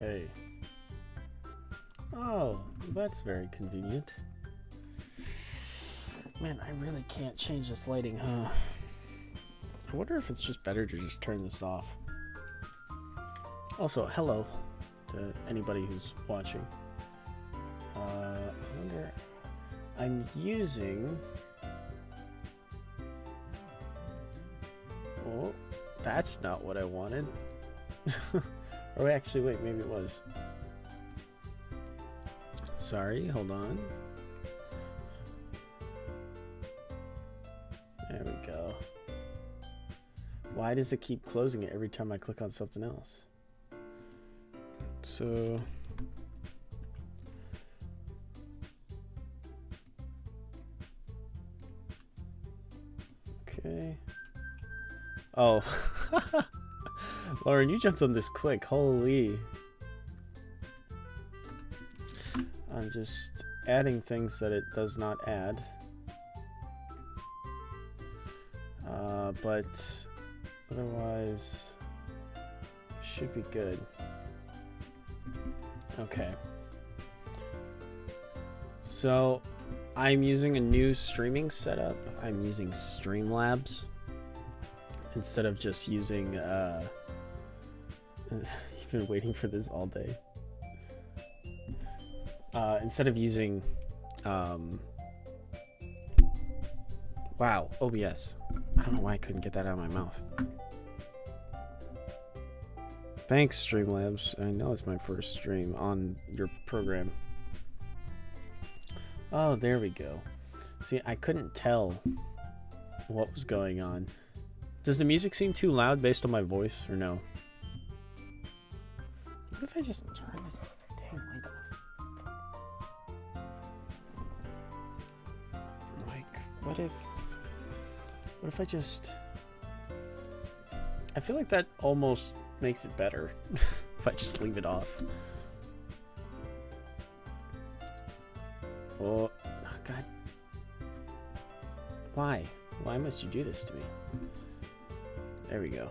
Hey. Oh, that's very convenient. Man, I really can't change this lighting, huh? I wonder if it's just better to just turn this off. Also, hello to anybody who's watching. I wonder... I'm using... Oh, that's not what I wanted. Or actually, wait, maybe it was. Sorry, hold on. There we go. Why does it keep closing it every time I click on something else? So... Okay. Oh. Lauren, you jumped on this quick. Holy. I'm just adding things that it does not add. But otherwise, should be good. Okay. So, I'm using a new streaming setup. I'm using Streamlabs instead of just using you've been waiting for this all day. Instead of using wow, OBS. I don't know why I couldn't get that out of my mouth. Thanks, Streamlabs. I know it's my first stream on your program. Oh, there we go. See, I couldn't tell what was going on. Does the music seem too loud based on my voice, or no? What if I just turn this dang light off? Like, what if I just... I feel like that almost makes it better if I just leave it off. Oh, God. Why? Why must you do this to me? There we go.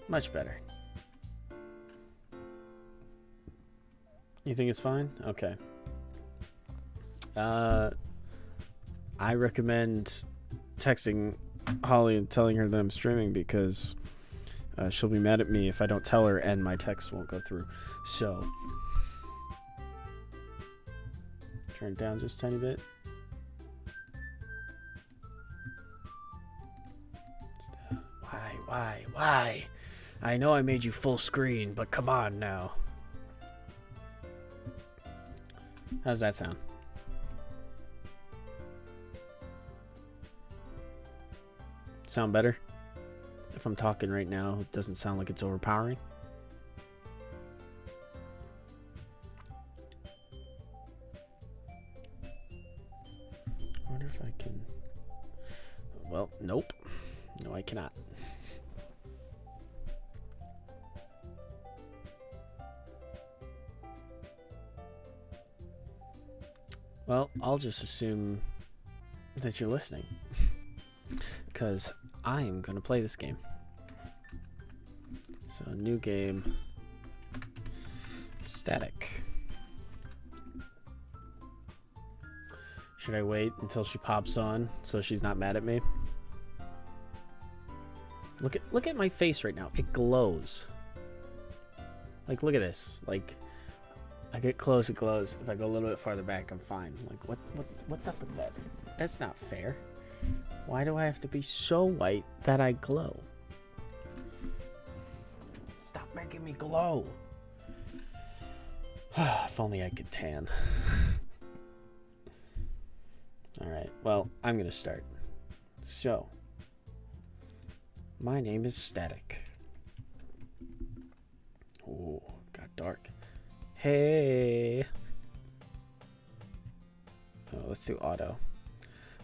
Much better. You think it's fine? Okay. I recommend texting Holly and telling her that I'm streaming because she'll be mad at me if I don't tell her and my text won't go through. So, turn it down just a tiny bit. Why? I know I made you full screen, but come on now. How's that sound? Sound better? If I'm talking right now, it doesn't sound like it's overpowering. I wonder if I can... Well, nope. No, I cannot. Well, I'll just assume that you're listening. Because I am going to play this game. So, new game. Static. Should I wait until she pops on so she's not mad at me? Look at my face right now. It glows. Like, look at this. Like, I get close, it glows. If I go a little bit farther back, I'm fine. Like, what's up with that? That's not fair. Why do I have to be so white that I glow? Stop making me glow. If only I could tan. Alright, well, I'm going to start. So, my name is Static. Oh, got dark. Hey. Oh, let's do auto.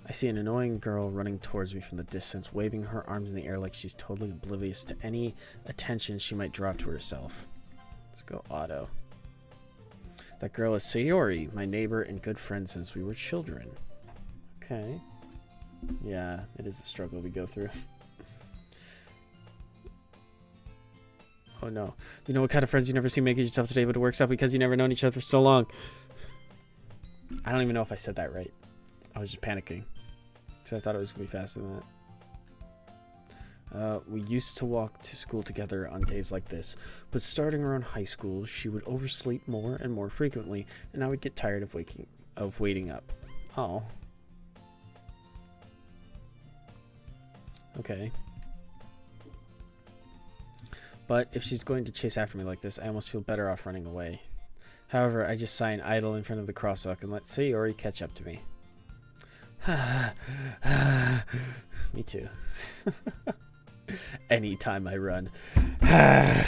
I see an annoying girl running towards me from the distance, waving her arms in the air like she's totally oblivious to any attention she might draw to herself. Let's go auto. That girl is Sayori, my neighbor and good friend since we were children. Okay. Yeah, it is the struggle we go through. Oh no. You know what kind of friends you never see making yourself today, but it works out because you never known each other for so long. I don't even know if I said that right. I was just panicking. Because I thought it was going to be faster than that. We used to walk to school together on days like this. But starting around high school, she would oversleep more and more frequently. And I would get tired of waiting up. Oh. Okay. But if she's going to chase after me like this, I almost feel better off running away. However, I just sigh and idle in front of the crosswalk and let Sayori catch up to me. Me too. Anytime I run. I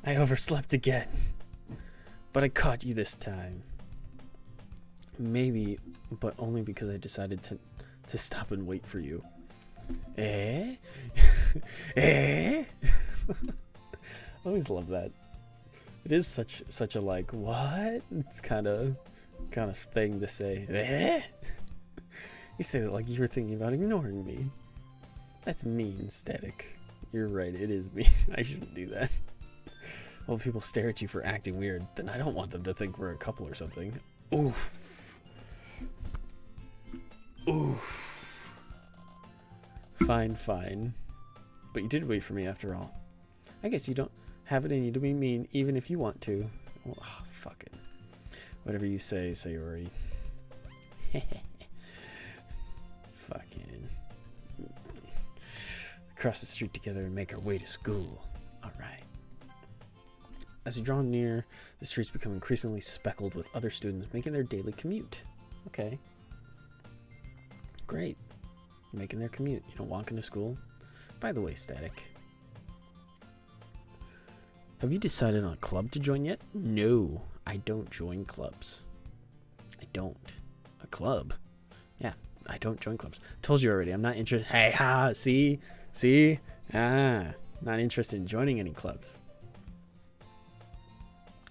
overslept again. But I caught you this time. Maybe, but only because I decided to stop and wait for you. Eh? Eh? I always love that. It is such a like what? It's kind of thing to say. Eh? You say that like you were thinking about ignoring me. That's mean, Static. You're right, it is mean. I shouldn't do that. Well, if people stare at you for acting weird, then I don't want them to think we're a couple or something. Oof. Oof. Fine. But you did wait for me after all. I guess you don't have it in you to be mean, even if you want to. Well, oh, fuck it. Whatever you say, Sayori. Fucking. Cross the street together and make our way to school. Alright. As we draw near, the streets become increasingly speckled with other students making their daily commute. Okay. Great. Making their commute, walking to school. By the way, Static, have you decided on a club to join yet? No, I don't join clubs. I don't. A club? Yeah, I don't join clubs. Told you already, I'm not interested. Hey, ha, see? Not interested in joining any clubs.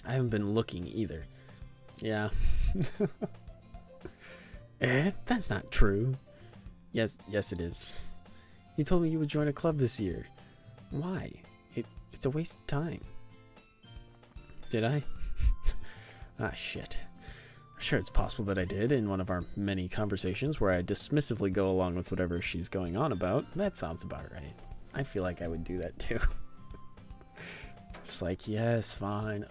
I haven't been looking either. Yeah. That's not true. Yes, it is. You told me you would join a club this year. Why? It's a waste of time. Did I? Ah, shit. Sure, it's possible that I did in one of our many conversations where I dismissively go along with whatever she's going on about. That sounds about right. I feel like I would do that too. Just like, yes, fine,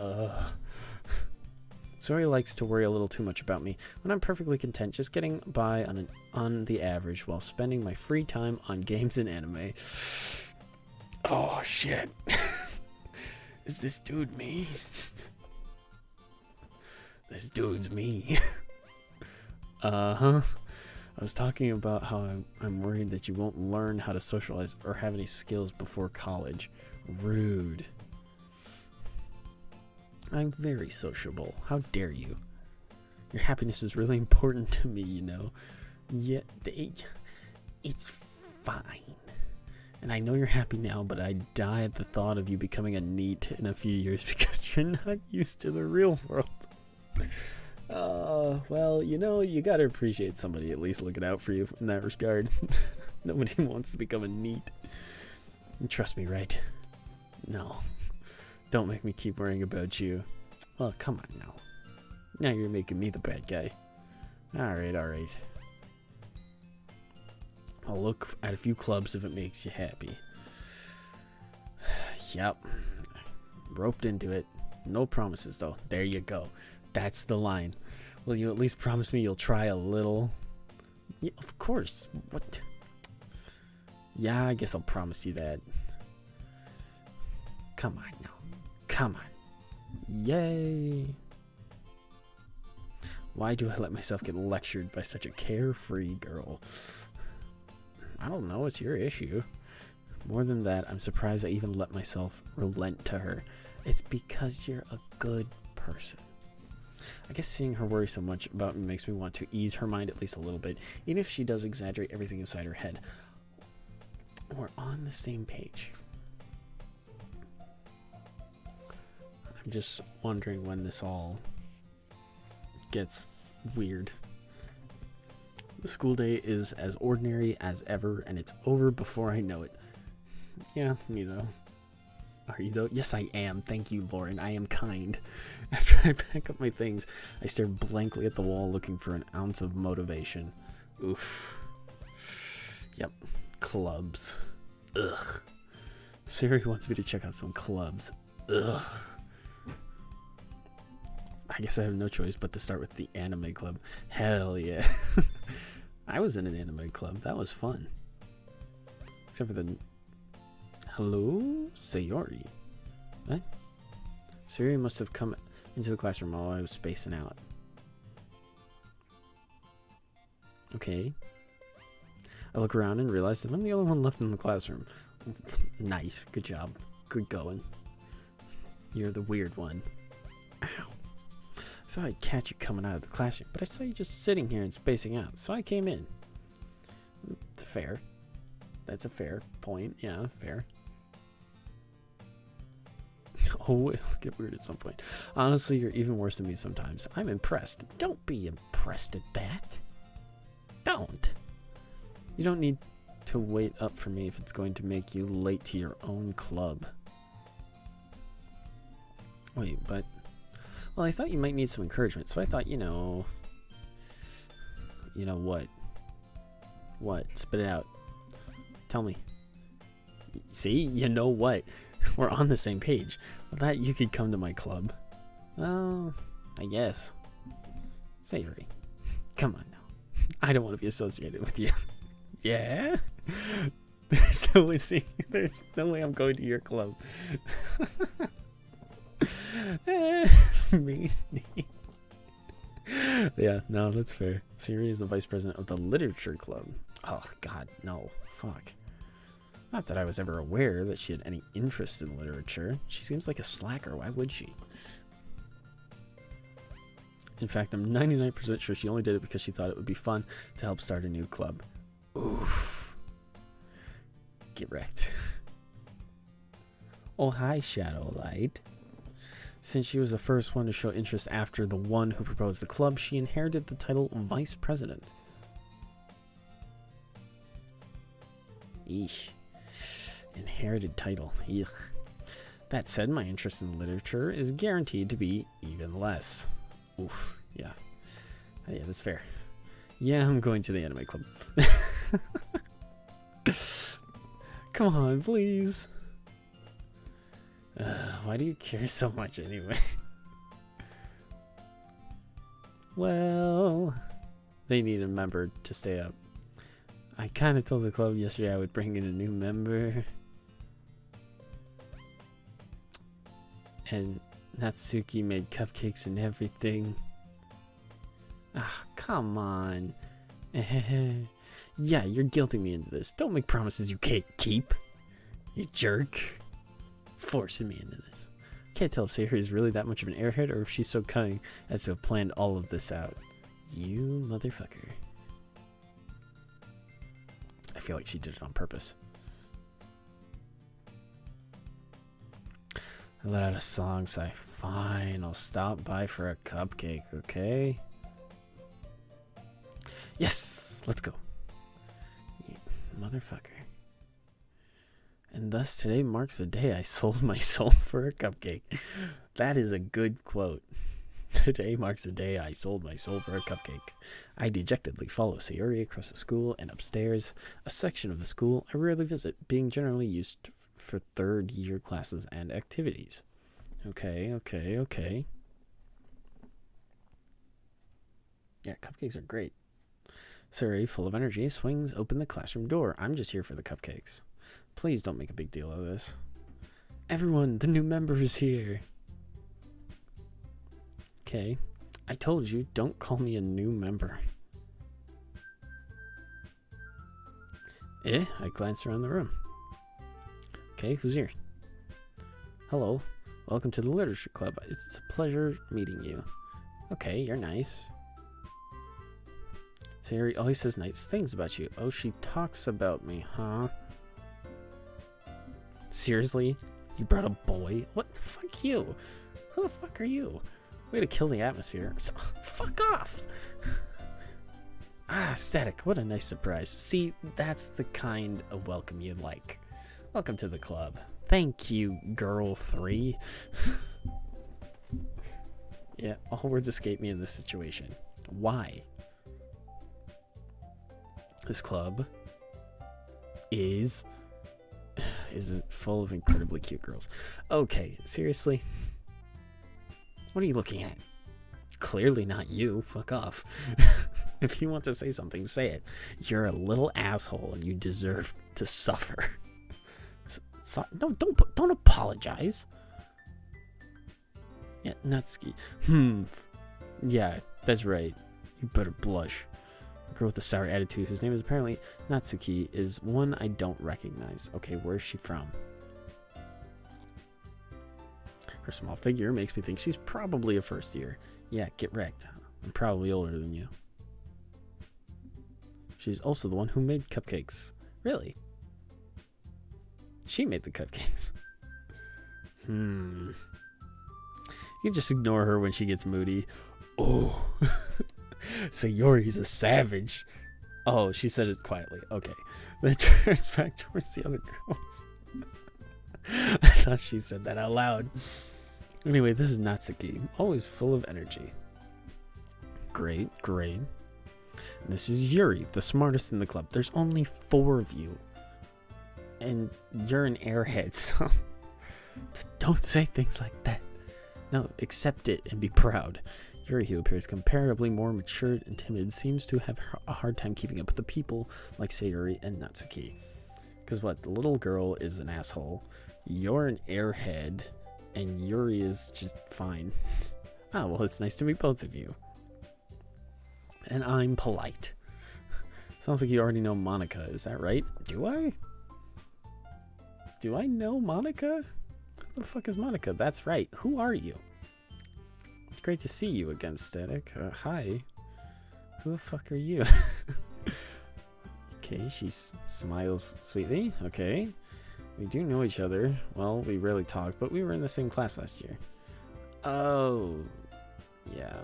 Sayori likes to worry a little too much about me when I'm perfectly content just getting by on the average while spending my free time on games and anime. Oh, shit. Is this dude me? This dude's me. I was talking about how I'm worried that you won't learn how to socialize or have any skills before college. Rude. I'm very sociable. How dare you? Your happiness is really important to me, Yeah, it's fine. And I know you're happy now, but I die at the thought of you becoming a NEET in a few years because you're not used to the real world. Well, you gotta appreciate somebody at least looking out for you in that regard. Nobody wants to become a NEET. And trust me, right? No. Don't make me keep worrying about you. Well, come on now. Now you're making me the bad guy. Alright. I'll look at a few clubs if it makes you happy. Yep. Roped into it. No promises, though. There you go. That's the line. Will you at least promise me you'll try a little? Yeah, of course. What? Yeah, I guess I'll promise you that. Come on now. Come on. Yay. Why do I let myself get lectured by such a carefree girl? I don't know, it's your issue. More than that, I'm surprised I even let myself relent to her. It's because you're a good person. I guess seeing her worry so much about me makes me want to ease her mind at least a little bit, even if she does exaggerate everything inside her head. We're on the same page. I'm just wondering when this all gets weird. The school day is as ordinary as ever, and it's over before I know it. Yeah, me though. Are you though? Yes, I am. Thank you, Lauren. I am kind. After I pack up my things, I stare blankly at the wall looking for an ounce of motivation. Oof. Yep. Clubs. Ugh. Siri wants me to check out some clubs. Ugh. I guess I have no choice but to start with the anime club. Hell yeah. I was in an anime club. That was fun. Except for the... Hello? Sayori? What? Sayori must have come into the classroom while I was spacing out. Okay. I look around and realize that I'm the only one left in the classroom. Nice. Good job. Good going. You're the weird one. Ow. I thought I'd catch you coming out of the classroom, but I saw you just sitting here and spacing out, so I came in. It's fair. That's a fair point. Yeah, fair. Oh, it'll get weird at some point. Honestly, you're even worse than me sometimes. I'm impressed. Don't be impressed at that. Don't. You don't need to wait up for me if it's going to make you late to your own club. Wait, but... Well, I thought you might need some encouragement, so I thought, you know... You know what? What? Spit it out. Tell me. See? You know what? We're on the same page. I thought you could come to my club. Well, I guess. Savory. Come on now. I don't want to be associated with you. Yeah? There's no way I'm going to your club. Me. Yeah, no, that's fair. Siri is the vice president of the literature club. Oh, God, no. Fuck. Not that I was ever aware that she had any interest in literature. She seems like a slacker. Why would she? In fact, I'm 99% sure she only did it because she thought it would be fun to help start a new club. Oof. Get wrecked. Oh, hi, Shadowlight. Since she was the first one to show interest after the one who proposed the club, she inherited the title Vice President. Eesh. Inherited title. Eugh. That said, my interest in literature is guaranteed to be even less. Oof. Yeah. Yeah, that's fair. Yeah, I'm going to the anime club. Come on, please. Why do you care so much anyway? Well, they need a member to stay up. I kind of told the club yesterday I would bring in a new member. And Natsuki made cupcakes and everything. Ah, come on. Yeah, you're guilting me into this. Don't make promises you can't keep. You jerk. Forcing me into this. Can't tell if Sayori is really that much of an airhead or if she's so cunning as to have planned all of this out. You motherfucker. I feel like she did it on purpose. I let out a song sigh. Fine, I'll stop by for a cupcake, okay? Yes! Let's go. You motherfucker. And thus today marks the day I sold my soul for a cupcake. That is a good quote. Today marks the day I sold my soul for a cupcake. I dejectedly follow Sayori across the school and upstairs, a section of the school I rarely visit, being generally used for third-year classes and activities. Okay. Yeah, cupcakes are great. Sayori, full of energy, swings open the classroom door. I'm just here for the cupcakes. Please don't make a big deal of this. Everyone, the new member is here. Okay. I told you, don't call me a new member. I glanced around the room. Okay, who's here? Hello. Welcome to the Literature Club. It's a pleasure meeting you. Okay, you're nice. Sayori always says nice things about you. Oh, she talks about me, huh? Seriously? You brought a boy? What the fuck you? Who the fuck are you? Way to kill the atmosphere. So, fuck off! Ah, Static, what a nice surprise. See, that's the kind of welcome you like. Welcome to the club. Thank you, girl 3. Yeah, all words escape me in this situation. Why? This club is it full of incredibly cute girls? Okay, seriously? What are you looking at? Clearly not you. Fuck off. If you want to say something, say it. You're a little asshole and you deserve to suffer. No, don't apologize. Yeah, Natsuki. Yeah, that's right. You better blush. A girl with a sour attitude whose name is apparently Natsuki is one I don't recognize. Okay, where's she from? Her small figure makes me think she's probably a first year. Yeah, get wrecked. I'm probably older than you. She's also the one who made cupcakes. Really? She made the cupcakes. You can just ignore her when she gets moody. Oh. Sayori's a savage. Oh, she said it quietly. Okay. Then turns back towards the other girls. I thought she said that out loud. Anyway, this is Natsuki. Always full of energy. Great. And this is Yuri, the smartest in the club. There's only 4 of you. And you're an airhead, so don't say things like that. No, accept it and be proud. Yuri, who appears comparably more mature and timid, seems to have a hard time keeping up with the people like Sayori and Natsuki. Because what? The little girl is an asshole. You're an airhead. And Yuri is just fine. Ah, well, it's nice to meet both of you. And I'm polite. Sounds like you already know Monica. Is that right? Do I? Do I know Monica? Who the fuck is Monica? That's right. Who are you? It's great to see you again, Static. Hi. Who the fuck are you? Okay, she smiles sweetly. Okay. We do know each other. Well, we rarely talk, but we were in the same class last year. Oh. Yeah.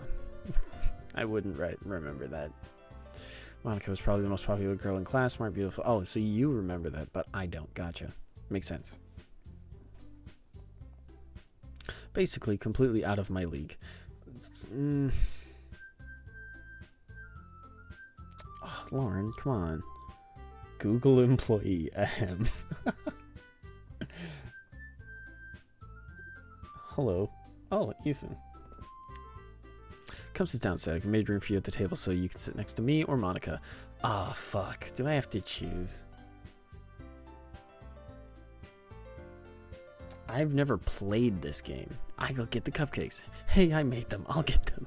I wouldn't remember that. Monica was probably the most popular girl in class. Smart, beautiful. Oh, so you remember that, but I don't. Gotcha. Makes sense. Basically, completely out of my league. Oh, Lauren, come on. Google employee. Ahem. Hello. Oh, Ethan. Come sit down, Static. I made room for you at the table so you can sit next to me or Monica. Ah, oh, fuck. Do I have to choose? I've never played this game. I go get the cupcakes. Hey, I made them. I'll get them.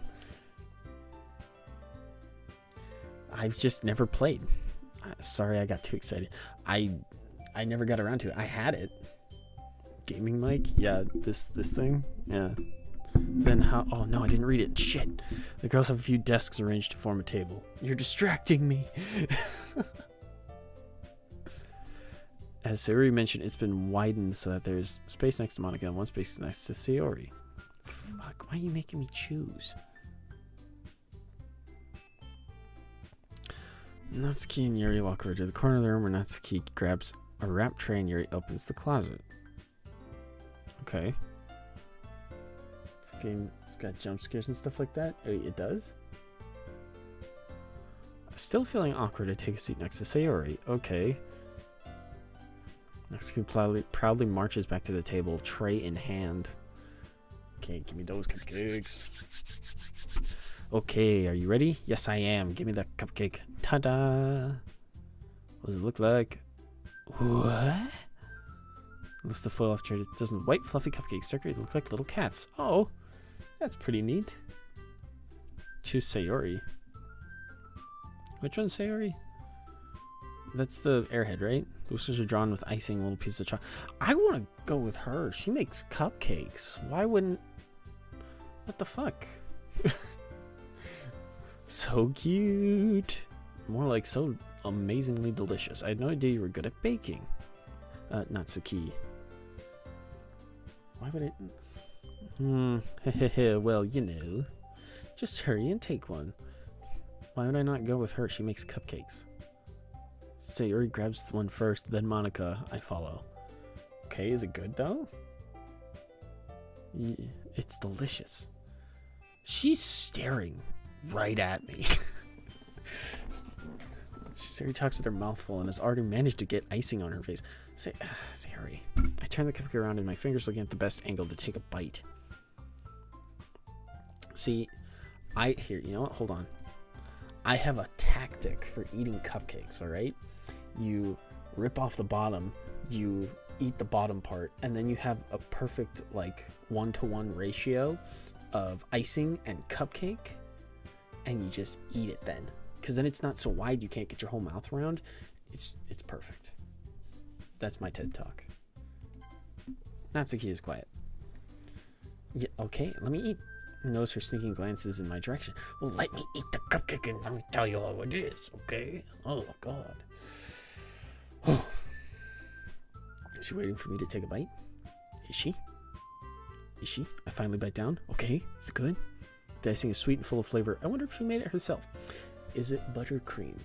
I've just never played. Sorry, I got too excited. I never got around to it. I had it. Gaming mic? Yeah, this thing? Yeah. Then how? Oh no, I didn't read it. Shit. The girls have a few desks arranged to form a table. You're distracting me. As Sayori mentioned, it's been widened so that there's space next to Monica and one space next to Sayori. Fuck, why are you making me choose? Natsuki and Yuri walk over to the corner of the room where Natsuki grabs a wrap tray and Yuri opens the closet. Okay. This game, it's got jump scares and stuff like that. Oh, it does? Still feeling awkward, I take a seat next to Sayori. Okay. Natsuki proudly marches back to the table, tray in hand. Okay, give me those cupcakes. Okay, are you ready? Yes, I am. Give me that cupcake. Ta-da! What does it look like? What? Lifts the foil off tray. Doesn't white fluffy cupcakes decorated look like little cats? Oh, that's pretty neat. Choose Sayori. Which one's Sayori? That's the airhead, right? Boosters are drawn with icing, little pieces of chocolate. I want to go with her. She makes cupcakes. Why wouldn't... What the fuck? So cute. More like so amazingly delicious. I had no idea you were good at baking. Natsuki. Why would it... Well, you know. Just hurry and take one. Why would I not go with her? She makes cupcakes. Sayori grabs one first, then Monica. I follow. Okay, is it good though? It's delicious. She's staring right at me. She already talks with her mouth full and has already managed to get icing on her face. Sorry. I turn the cupcake around and my fingers looking at the best angle to take a bite. See, here, you know what? Hold on. I have a tactic for eating cupcakes, all right? You rip off the bottom, you eat the bottom part, and then you have a perfect, like, 1-to-1 ratio of icing and cupcake, and you just eat it then. Because then it's not so wide you can't get your whole mouth around. It's perfect. That's my TED Talk. Natsuki is quiet. Yeah, okay, let me eat. Notice her sneaking glances in my direction. Well, let me eat the cupcake and let me tell you all it is, okay? Oh, God. Is she waiting for me to take a bite? Is she? Is she? I finally bite down. Okay, is it good? The icing is sweet and full of flavor. I wonder if she made it herself. Is it buttercream?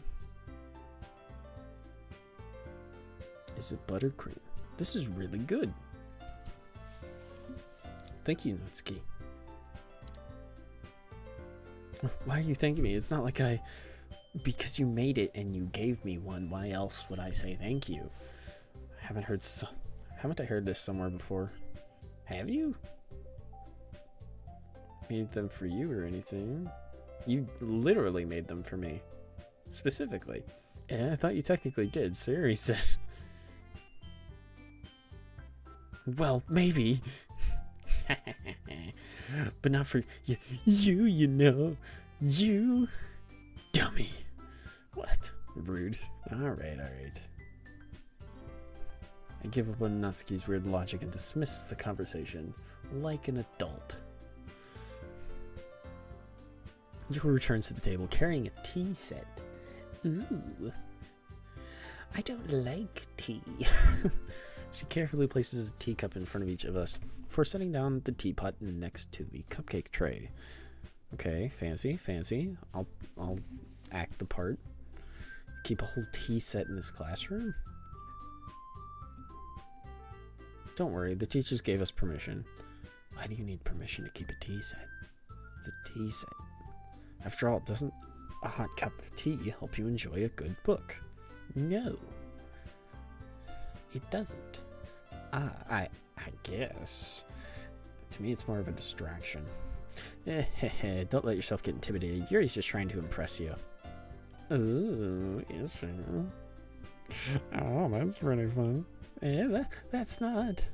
Is it buttercream? This is really good. Thank you, Natsuki. Why are you thanking me? It's not like because you made it and you gave me one. Why else would I say thank you? Haven't I heard this somewhere before? Have you? Made them for you or anything? You literally made them for me. Specifically. Yeah, I thought you technically did. Siri said. Well, maybe. But not for you, you know. You dummy. What? Rude. Alright. I give up on Natsuki's weird logic and dismiss the conversation like an adult. Yoko returns to the table carrying a tea set. Ooh. I don't like tea. She carefully places a teacup in front of each of us before setting down the teapot next to the cupcake tray. Okay, fancy. I'll act the part. Keep a whole tea set in this classroom? Don't worry, the teachers gave us permission. Why do you need permission to keep a tea set? It's a tea set. After all, doesn't a hot cup of tea help you enjoy a good book? No. It doesn't. I guess. To me, it's more of a distraction. Don't let yourself get intimidated. Yuri's just trying to impress you. Ooh, is she? Oh, that's pretty fun. Yeah, that's not.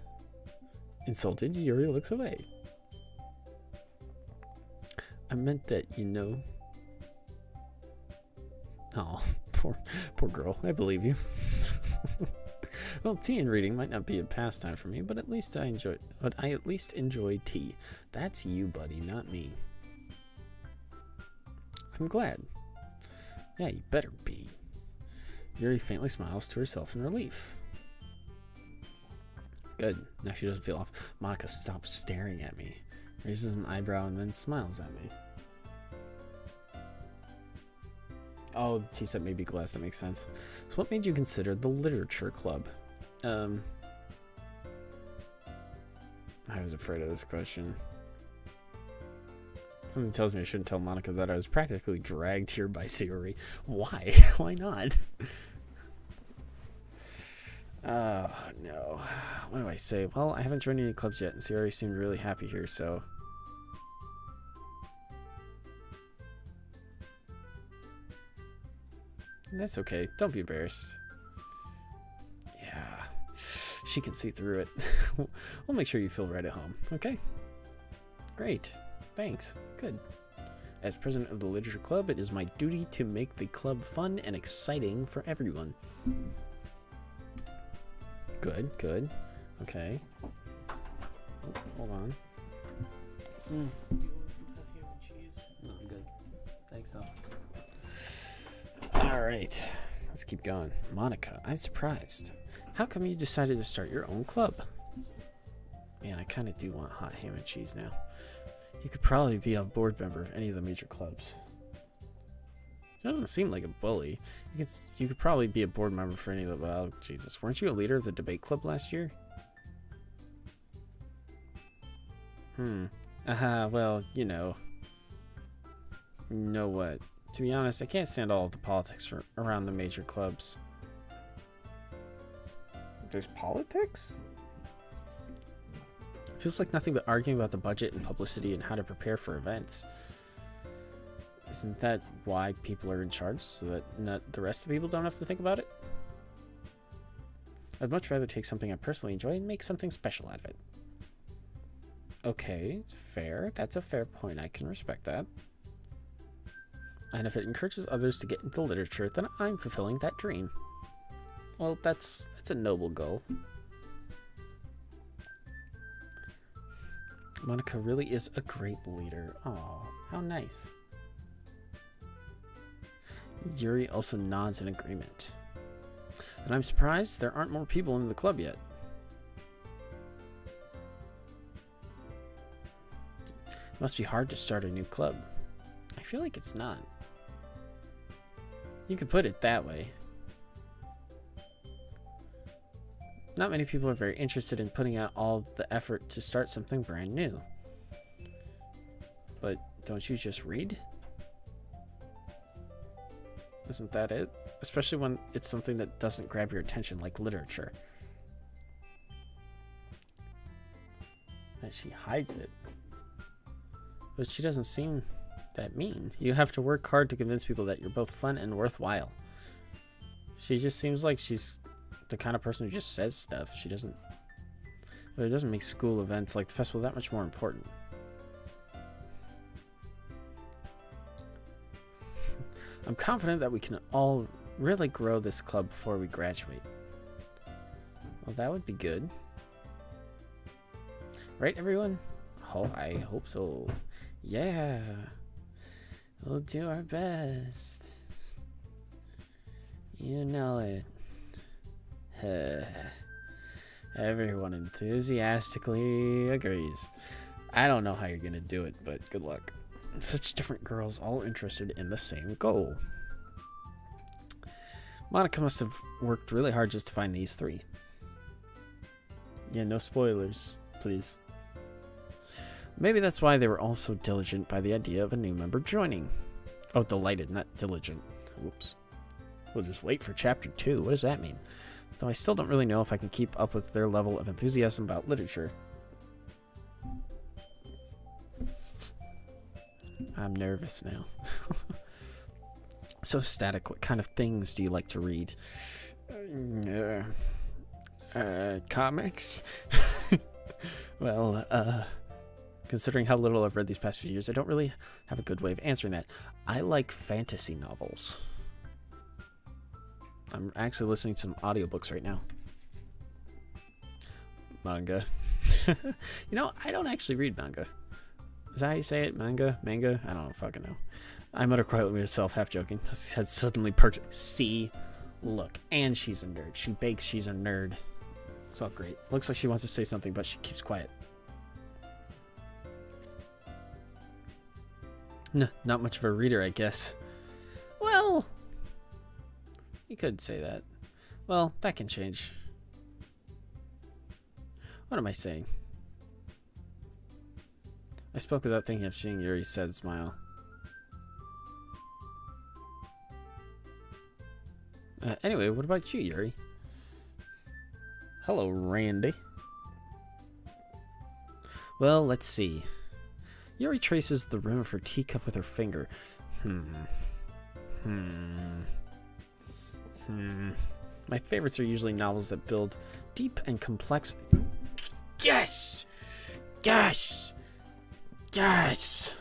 Insulted, Yuri looks away. I meant that, you know. Oh, poor girl. I believe you. Well, tea and reading might not be a pastime for me, but at least I at least enjoy tea. That's you, buddy, not me. I'm glad. Yeah, you better be. Yuri faintly smiles to herself in relief. Good. Now she doesn't feel off. Monica stops staring at me, raises an eyebrow, and then smiles at me. Oh, the tea set may be glass. That makes sense. So what made you consider the literature club? I was afraid of this question. Something tells me I shouldn't tell Monica that I was practically dragged here by Sayori. Why? Why not? Oh, no. What do I say? Well, I haven't joined any clubs yet, and Sayori seemed really happy here, so... That's okay. Don't be embarrassed. Yeah. She can see through it. We'll make sure you feel right at home, okay? Great. Thanks. Good. As president of the literature club, it is my duty to make the club fun and exciting for everyone. Good, good. Okay. Oh, hold on. No, I'm good. Thanks, so. Alright. Let's keep going. Monica, I'm surprised. How come you decided to start your own club? Man, I kind of do want hot ham and cheese now. You could probably be a board member of any of the major clubs. She doesn't seem like a bully. You could probably be a board member for any of the... Well, Jesus. Weren't you a leader of the debate club last year? Well, you know. You know what? To be honest, I can't stand all of the politics around the major clubs. There's politics? Feels like nothing but arguing about the budget and publicity and how to prepare for events. Isn't that why people are in charge, so that the rest of the people don't have to think about it? I'd much rather take something I personally enjoy and make something special out of it. Okay, fair. That's a fair point. I can respect that. And if it encourages others to get into literature, then I'm fulfilling that dream. Well, that's a noble goal. Monica really is a great leader. Aw, how nice. Yuri also nods in agreement. And I'm surprised there aren't more people in the club yet. It must be hard to start a new club. I feel like it's not. You could put it that way. Not many people are very interested in putting out all the effort to start something brand new. But don't you just read? Isn't that it? Especially when it's something that doesn't grab your attention, like literature. And she hides it. But she doesn't seem that mean. You have to work hard to convince people that you're both fun and worthwhile. She just seems like she's the kind of person who just says stuff. She doesn't... But it doesn't make school events like the festival that much more important. I'm confident that we can all really grow this club before we graduate. Well, that would be good. Right, everyone? Oh, I hope so. Yeah. We'll do our best. You know it. Everyone enthusiastically agrees. I don't know how you're gonna do it, but good luck. Such different girls, all interested in the same goal. Monica must have worked really hard just to find these three. Yeah, no spoilers, please. Maybe that's why they were all so diligent by the idea of a new member joining. Oh, delighted, not diligent. Whoops. We'll just wait for chapter 2. What does that mean? Though I still don't really know if I can keep up with their level of enthusiasm about literature. I'm nervous now. So static, what kind of things do you like to read? Comics? Well, considering how little I've read these past few years, I don't really have a good way of answering that. I like fantasy novels. I'm actually listening to some audiobooks right now. Manga. You know, I don't actually read manga. Is that how you say it? Manga? Manga? I don't fucking know. I muttered quietly to myself, half joking. His head suddenly perked. See? Look. And she's a nerd. She bakes, she's a nerd. It's all great. Looks like she wants to say something, but she keeps quiet. Not much of a reader, I guess. Well, you could say that. Well, that can change. What am I saying? I spoke without thinking of seeing Yuri's sad smile. Anyway, what about you, Yuri? Hello, Randy. Well, let's see. Yuri traces the rim of her teacup with her finger. My favorites are usually novels that build deep and complex... Yes! Yes! Yes!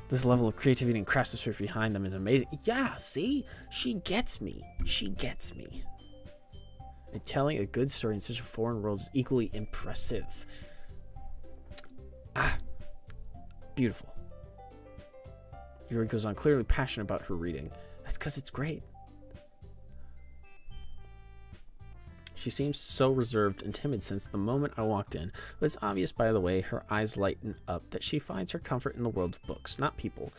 This level of creativity and craftsmanship behind them is amazing. Yeah, see? She gets me. She gets me. And telling a good story in such a foreign world is equally impressive. Beautiful. Yuri goes on, clearly passionate about her reading. That's because it's great. She seems so reserved and timid since the moment I walked in, but it's obvious by the way her eyes lighten up that she finds her comfort in the world of books, not people.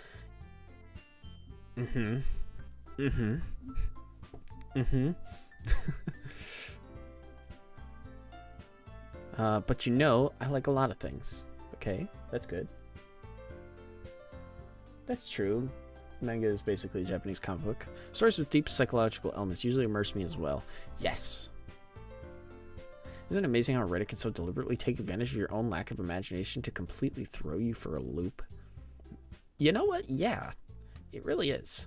But you know, I like a lot of things. Okay, that's good. That's true. Manga is basically a Japanese comic book. Stories with deep psychological elements usually immerse me as well. Yes. Isn't it amazing how Reddit can so deliberately take advantage of your own lack of imagination to completely throw you for a loop? You know what? Yeah, it really is.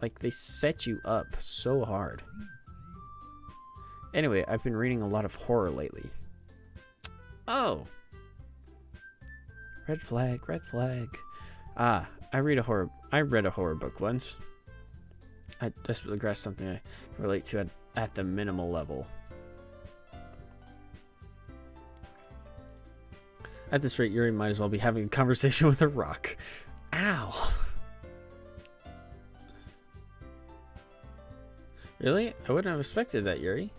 Like, they set you up so hard. Anyway, I've been reading a lot of horror lately. Oh. Red flag, red flag. Ah, I read a horror book once. I desperately grasp something I relate to at the minimal level. At this rate, Yuri might as well be having a conversation with a rock. Ow. Really? I wouldn't have expected that, Yuri.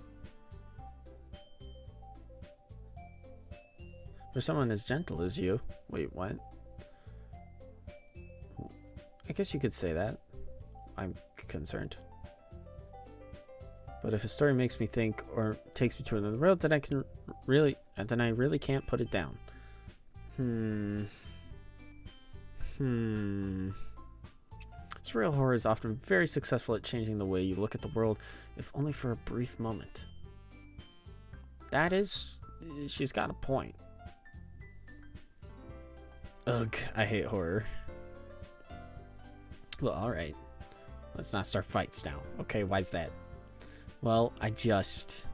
For someone as gentle as you. Wait, what? I guess you could say that. I'm concerned. But if a story makes me think or takes me to another world, then I really can't put it down. Surreal horror is often very successful at changing the way you look at the world, if only for a brief moment. She's got a point. Ugh, I hate horror. Well, alright. Let's not start fights now. Okay, why's that? Well, I just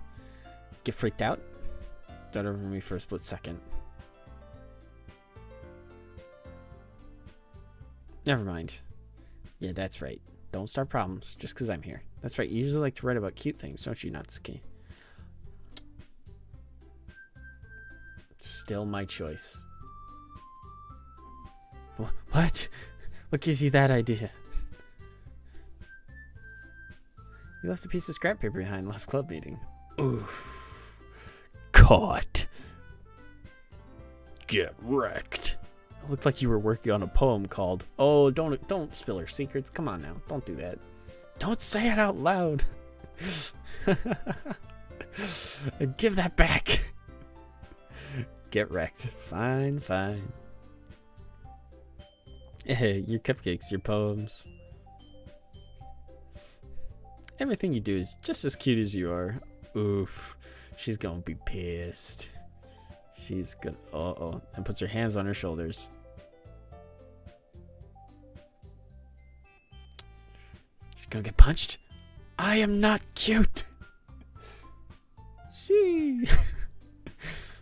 get freaked out. That over me for a split second. Never mind. Yeah, that's right. Don't start problems just because I'm here. That's right. You usually like to write about cute things, don't you, Natsuki? Still my choice. What? What gives you that idea? You left a piece of scrap paper behind last club meeting. Oof. Caught. Get wrecked. It looked like you were working on a poem called, oh, don't spill her secrets. Come on now. Don't do that. Don't say it out loud. And give that back. Get wrecked. Fine, fine. Hey, your cupcakes, your poems. Everything you do is just as cute as you are. Oof. She's gonna be pissed. She's gonna... Uh-oh. And puts her hands on her shoulders. She's gonna get punched. I am not cute.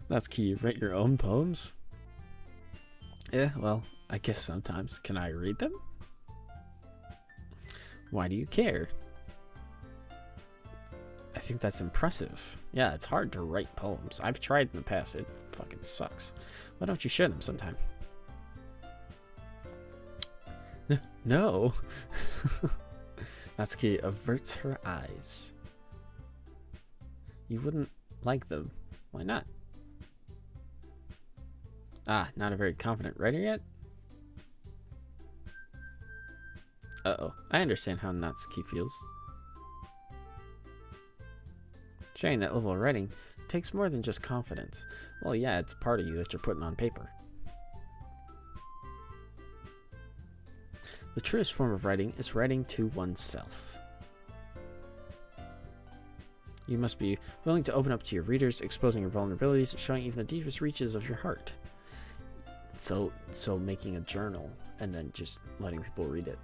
That's key. You write your own poems? Yeah, well, I guess sometimes. Can I read them? Why do you care? I think that's impressive. Yeah, it's hard to write poems. I've tried in the past. It fucking sucks. Why don't you share them sometime? No. Natsuki averts her eyes. You wouldn't like them. Why not? Ah, not a very confident writer yet? Uh-oh. I understand how Natsuki feels. Sharing that level of writing takes more than just confidence. Well, yeah, it's a part of you that you're putting on paper. The truest form of writing is writing to oneself. You must be willing to open up to your readers, exposing your vulnerabilities, showing even the deepest reaches of your heart. So making a journal and then just letting people read it.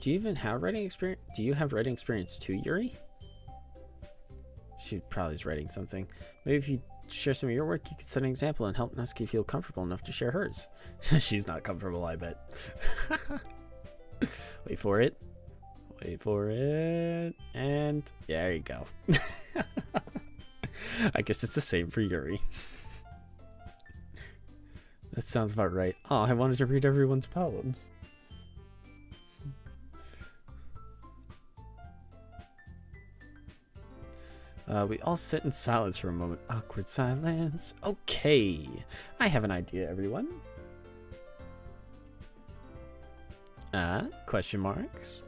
Do you even have writing experience? Do you have writing experience too, Yuri? She probably is writing something. Maybe if you share some of your work, you could set an example and help Natsuki feel comfortable enough to share hers. She's not comfortable, I bet. Wait for it. Wait for it. And yeah, there you go. I guess it's the same for Yuri. That sounds about right. Oh, I wanted to read everyone's poems. We all sit in silence for a moment. Awkward silence. Okay. I have an idea, everyone. Question marks?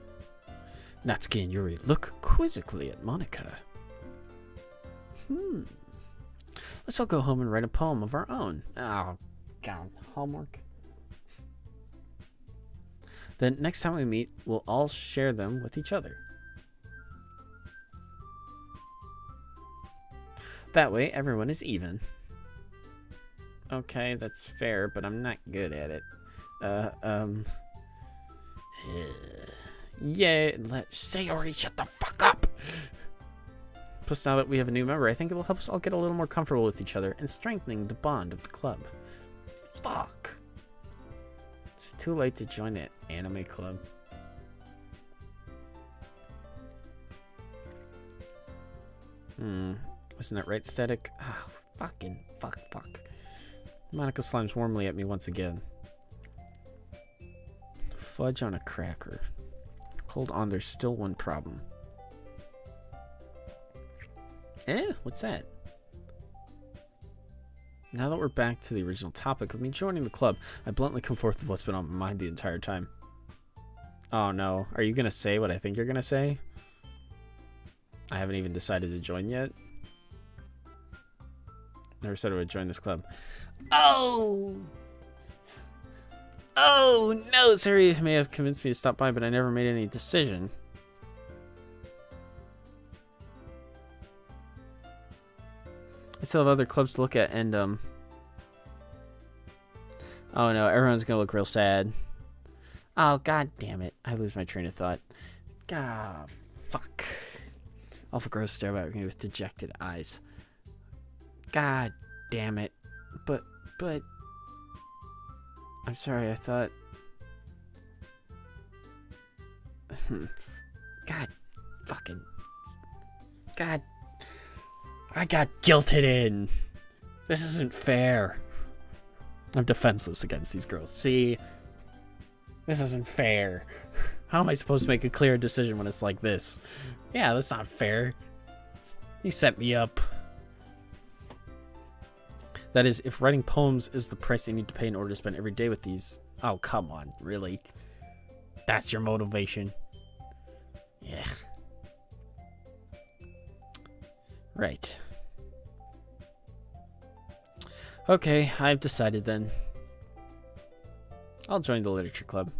Natsuki and Yuri look quizzically at Monika. Let's all go home and write a poem of our own. Oh, God. Homework. Then next time we meet, we'll all share them with each other. That way, everyone is even. Okay, that's fair, but I'm not good at it. Yeah, Sayori, shut the fuck up! Plus, now that we have a new member, I think it will help us all get a little more comfortable with each other and strengthening the bond of the club. Fuck. It's too late to join the anime club. Wasn't that right, Static? Oh, fuck. Monica slimes warmly at me once again. Fudge on a cracker. Hold on, there's still one problem. What's that? Now that we're back to the original topic of me joining the club, I bluntly come forth with what's been on my mind the entire time. Oh no, are you gonna say what I think you're gonna say? I haven't even decided to join yet. Never said I would join this club. Oh no, Sari may have convinced me to stop by, but I never made any decision. I still have other clubs to look at, and oh no, everyone's gonna look real sad. Oh, god damn it. I lose my train of thought. God, fuck. Alpha Girls stare at me with dejected eyes. God damn it. But, I'm sorry, I thought... God fucking... God... I got guilted in. This isn't fair. I'm defenseless against these girls. See? This isn't fair. How am I supposed to make a clear decision when it's like this? Yeah, that's not fair. You set me up. That is, if writing poems is the price I need to pay in order to spend every day with these... Oh, come on, really? That's your motivation? Yeah. Right. Okay, I've decided then. I'll join the literature club.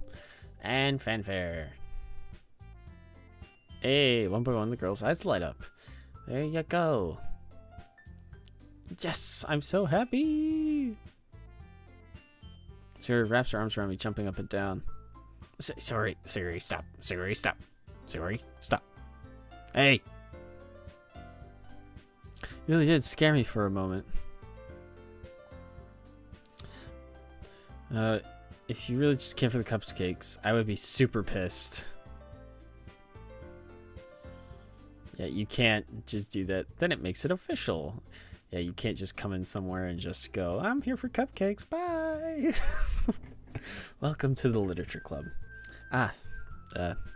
And fanfare. Hey, 1.1, the girls' eyes light up. There you go. Yes, I'm so happy. Siri wraps her arms around me, jumping up and down. Sorry, stop. Siri, stop. Siri, stop. Hey. You really did scare me for a moment. If you really just came for the cupcakes, I would be super pissed. Yeah, you can't just do that. Then it makes it official. Yeah, you can't just come in somewhere and just go, I'm here for cupcakes, bye! Welcome to the literature club.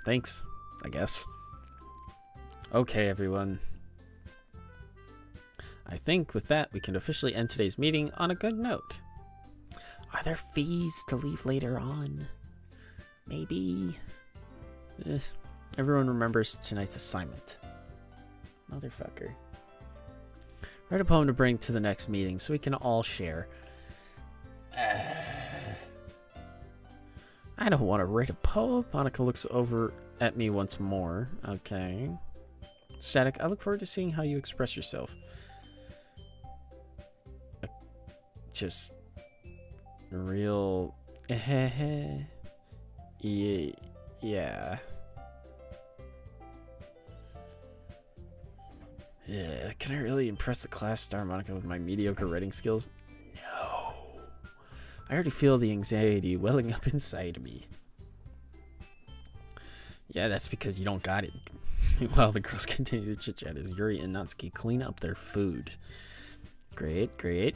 Thanks, I guess. Okay, everyone. I think with that, we can officially end today's meeting on a good note. Are there fees to leave later on? Maybe. Everyone remembers tonight's assignment. Motherfucker. Write a poem to bring to the next meeting so we can all share. I don't want to write a poem. Monica looks over at me once more. Okay. Static, I look forward to seeing how you express yourself. Just real... Yeah. Yeah, can I really impress the class star Monica with my mediocre writing skills? No. I already feel the anxiety welling up inside me. Yeah, that's because you don't got it. While the girls continue to chit-chat as Yuri and Natsuki clean up their food. Great.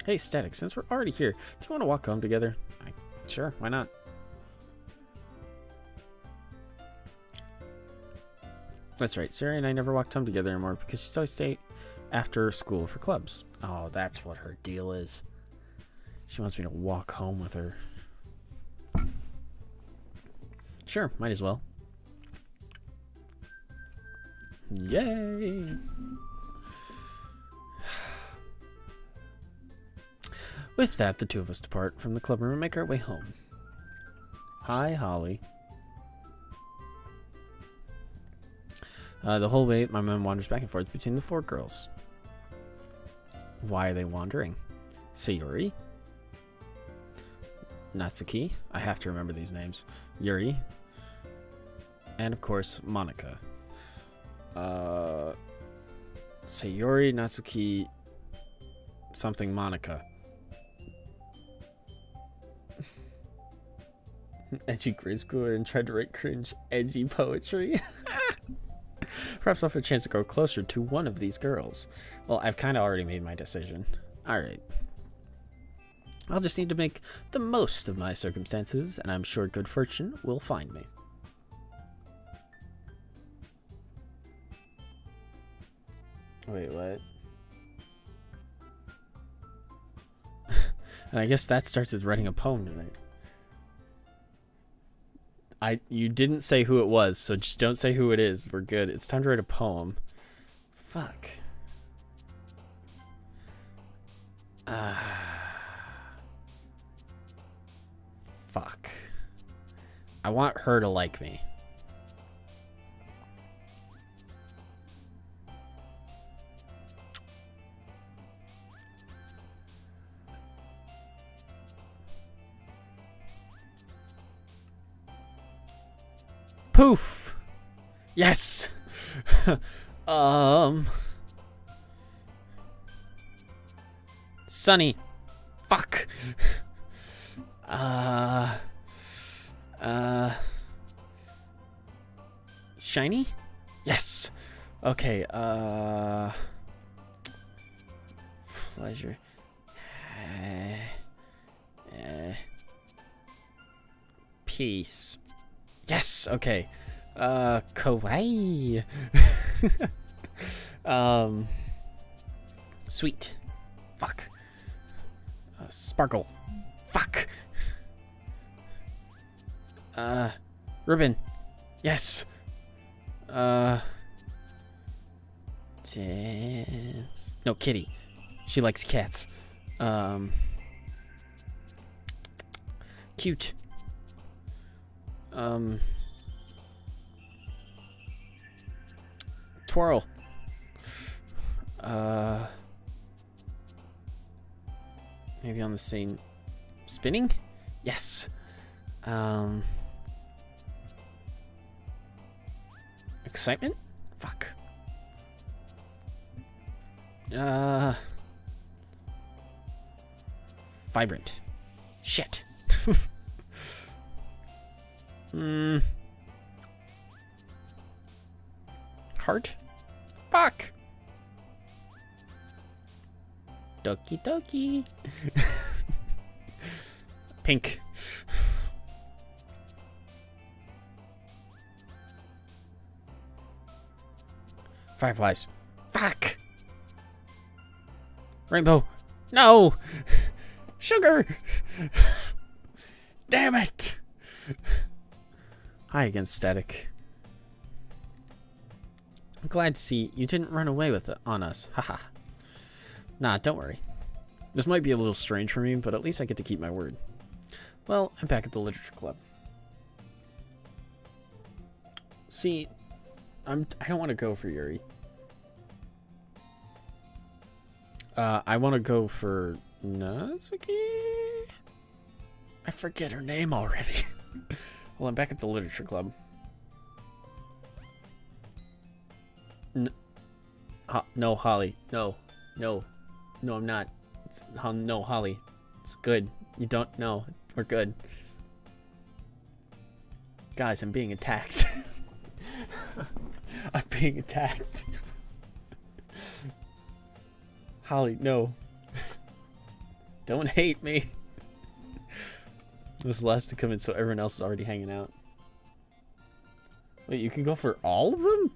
Hey, Static, since we're already here, do you want to walk home together? Sure, why not? That's right, Sarah and I never walked home together anymore because she's always stay after school for clubs. Oh, that's what her deal is. She wants me to walk home with her. Sure, might as well. Yay! With that, the two of us depart from the clubroom and make our way home. Hi, Holly. The whole way, my mind wanders back and forth between the four girls. Why are they wandering? Sayori? Natsuki? I have to remember these names. Yuri? And, of course, Monica. Sayori, Natsuki, something Monica. Edgy grade schooler and tried to write cringe, edgy poetry. Perhaps I'll have a chance to grow closer to one of these girls. Well, I've kind of already made my decision. Alright. I'll just need to make the most of my circumstances, and I'm sure good fortune will find me. Wait, what? And I guess that starts with writing a poem tonight. You didn't say who it was, so just don't say who it is. We're good. It's time to write a poem. Fuck. Fuck. I want her to like me. Poof! Yes! Sunny. Fuck. Shiny? Yes. Okay, pleasure. Peace. Yes, okay. Kawaii. Sweet. Fuck. Sparkle. Fuck. Ribbon. Yes. No, kitty. She likes cats. Cute. Twirl. Maybe on the same spinning? Yes. Excitement? Fuck. Vibrant. Shit. Heart? Fuck. Doki Doki. Pink. Fireflies. Fuck. Rainbow. No. Sugar. Damn it. Hi again, Static. I'm glad to see you didn't run away with it on us. Haha. Nah, don't worry. This might be a little strange for me, but at least I get to keep my word. Well, I'm back at the literature club. See, I don't want to go for Yuri. I want to go for Natsuki. I forget her name already. Well, I'm back at the literature club. No, Holly. No, I'm not. No, Holly. It's good. You don't know. We're good. Guys, I'm being attacked. I'm being attacked. Holly, no. Don't hate me. This was the last to come in, so everyone else is already hanging out. Wait, you can go for all of them?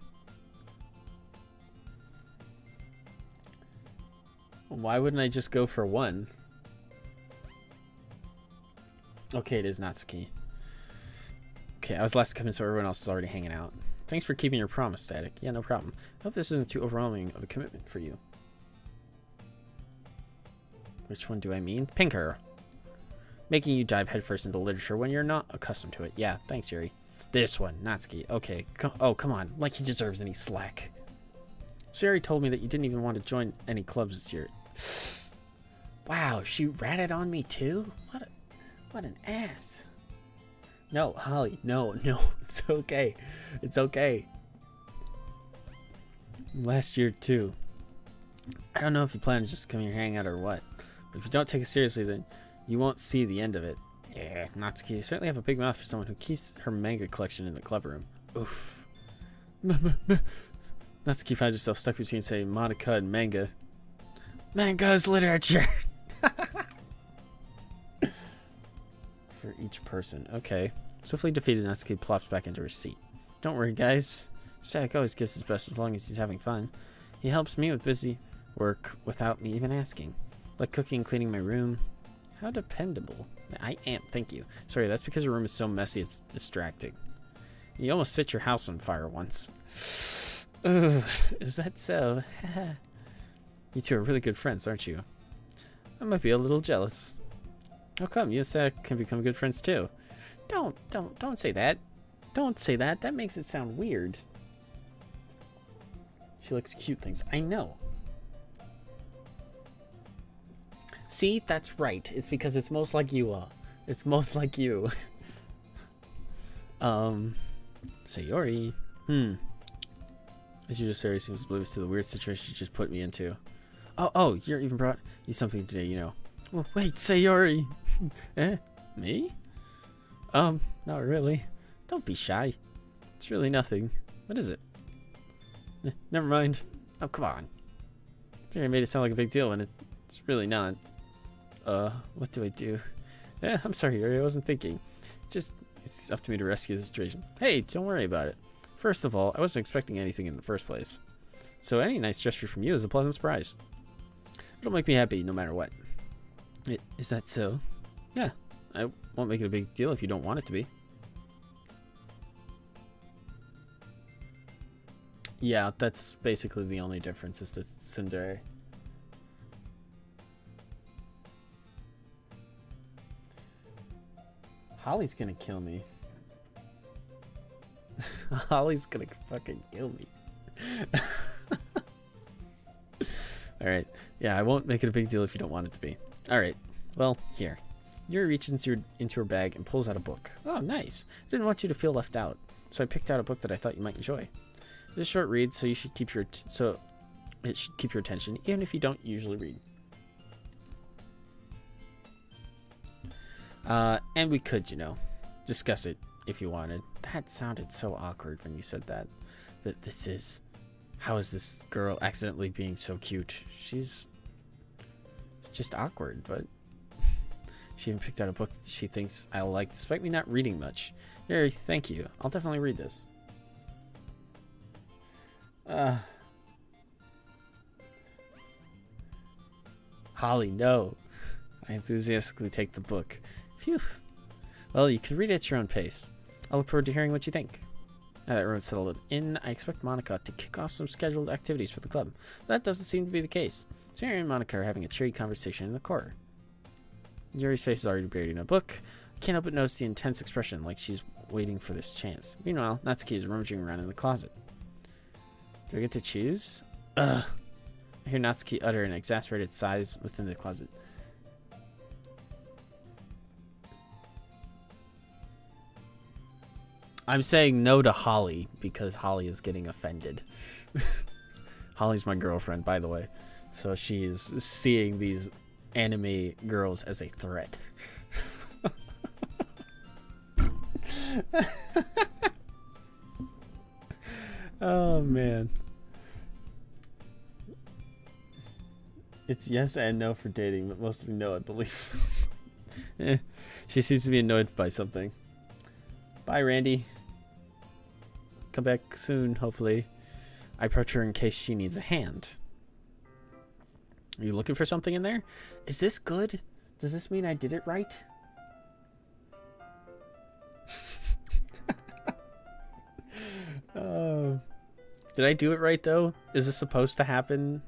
Why wouldn't I just go for one? Okay, it is Natsuki. Okay, I was last to come in, so everyone else is already hanging out. Thanks for keeping your promise, Static. Yeah, no problem. I hope this isn't too overwhelming of a commitment for you. Which one do I mean? Pinker. Making you dive headfirst into literature when you're not accustomed to it. Yeah, thanks, Yuri. This one, Natsuki. Okay. Oh, come on. Like he deserves any slack. Sayori told me that you didn't even want to join any clubs this year. Wow, she ratted on me too? What an ass. No, Holly, no, it's okay. It's okay. Last year too. I don't know if you plan to just come here hang out or what, but if you don't take it seriously, then you won't see the end of it. Yeah, Natsuki, you certainly have a big mouth for someone who keeps her manga collection in the club room. Oof. Natsuki finds herself stuck between, say, Monica and manga. Manga is literature! For each person. Okay. Swiftly defeated, Natsuki plops back into her seat. Don't worry, guys. Static always gives his best as long as he's having fun. He helps me with busy work without me even asking. Like cooking and cleaning my room. How dependable. I am, thank you. Sorry, that's because your room is so messy it's distracting. You almost set your house on fire once. Ugh, is that so? You two are really good friends, aren't you? I might be a little jealous. How come? You and Static can become good friends too. Don't say that. Don't say that. That makes it sound weird. She likes cute things. I know. See, that's right. It's because it's most like you. It's most like you. Sayori. As usual, Sayori seems oblivious to the weird situation she just put me into. Oh, you're even brought you something today, you know. Well, wait, Sayori. Me? Not really. Don't be shy. It's really nothing. What is it? Never mind. Oh, come on. I think I made it sound like a big deal when it's really not. What do I do? I'm sorry, Yuri. I wasn't thinking. It's up to me to rescue the situation. Hey, don't worry about it. First of all, I wasn't expecting anything in the first place. So any nice gesture from you is a pleasant surprise. It'll make me happy no matter what. Is that so? Yeah. I won't make it a big deal if you don't want it to be. Yeah, that's basically the only difference is that it's tsundere. Holly's gonna kill me. Holly's gonna fucking kill me. Alright. Yeah, I won't make it a big deal if you don't want it to be. Alright. Well, here. Yuri reaches into her bag and pulls out a book. Oh, nice. I didn't want you to feel left out, so I picked out a book that I thought you might enjoy. It's a short read, so you should keep it should keep your attention, even if you don't usually read. And we could, discuss it if you wanted. That sounded so awkward when you said that. How is this girl accidentally being so cute? She's just awkward, but she even picked out a book that she thinks I'll like, despite me not reading much. Yuri, thank you. I'll definitely read this. Holly, no. I enthusiastically take the book. Phew. Well, you can read it at your own pace. I look forward to hearing what you think. Now that everyone's settled in, I expect Monica to kick off some scheduled activities for the club. That doesn't seem to be the case. So Yuri and Monica are having a cheery conversation in the corner. Yuri's face is already buried in a book. I can't help but notice the intense expression, like she's waiting for this chance. Meanwhile, Natsuki is rummaging around in the closet. Do I get to choose? I hear Natsuki utter an exasperated sigh within the closet. I'm saying no to Holly because Holly is getting offended. Holly's my girlfriend, by the way. So she is seeing these anime girls as a threat. Oh, man. It's yes and no for dating, but mostly no, I believe. She seems to be annoyed by something. Bye, Randy. Come back soon, hopefully. I approach her in case she needs a hand. Are you looking for something in there? Is this good? Does this mean I did it right? Did I do it right, though? Is this supposed to happen?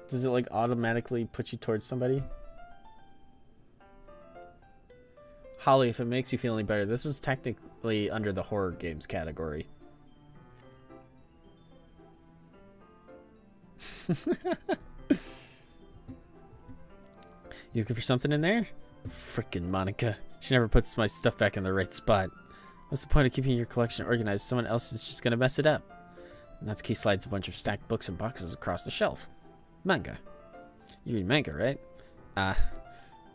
Does it, like, automatically put you towards somebody? Holly, if it makes you feel any better, this is technically under the horror games category. You looking for something in there? Frickin' Monica. She never puts my stuff back in the right spot. What's the point of keeping your collection organized? Someone else is just gonna mess it up. Natsuki slides a bunch of stacked books and boxes across the shelf. Manga. You read manga, right?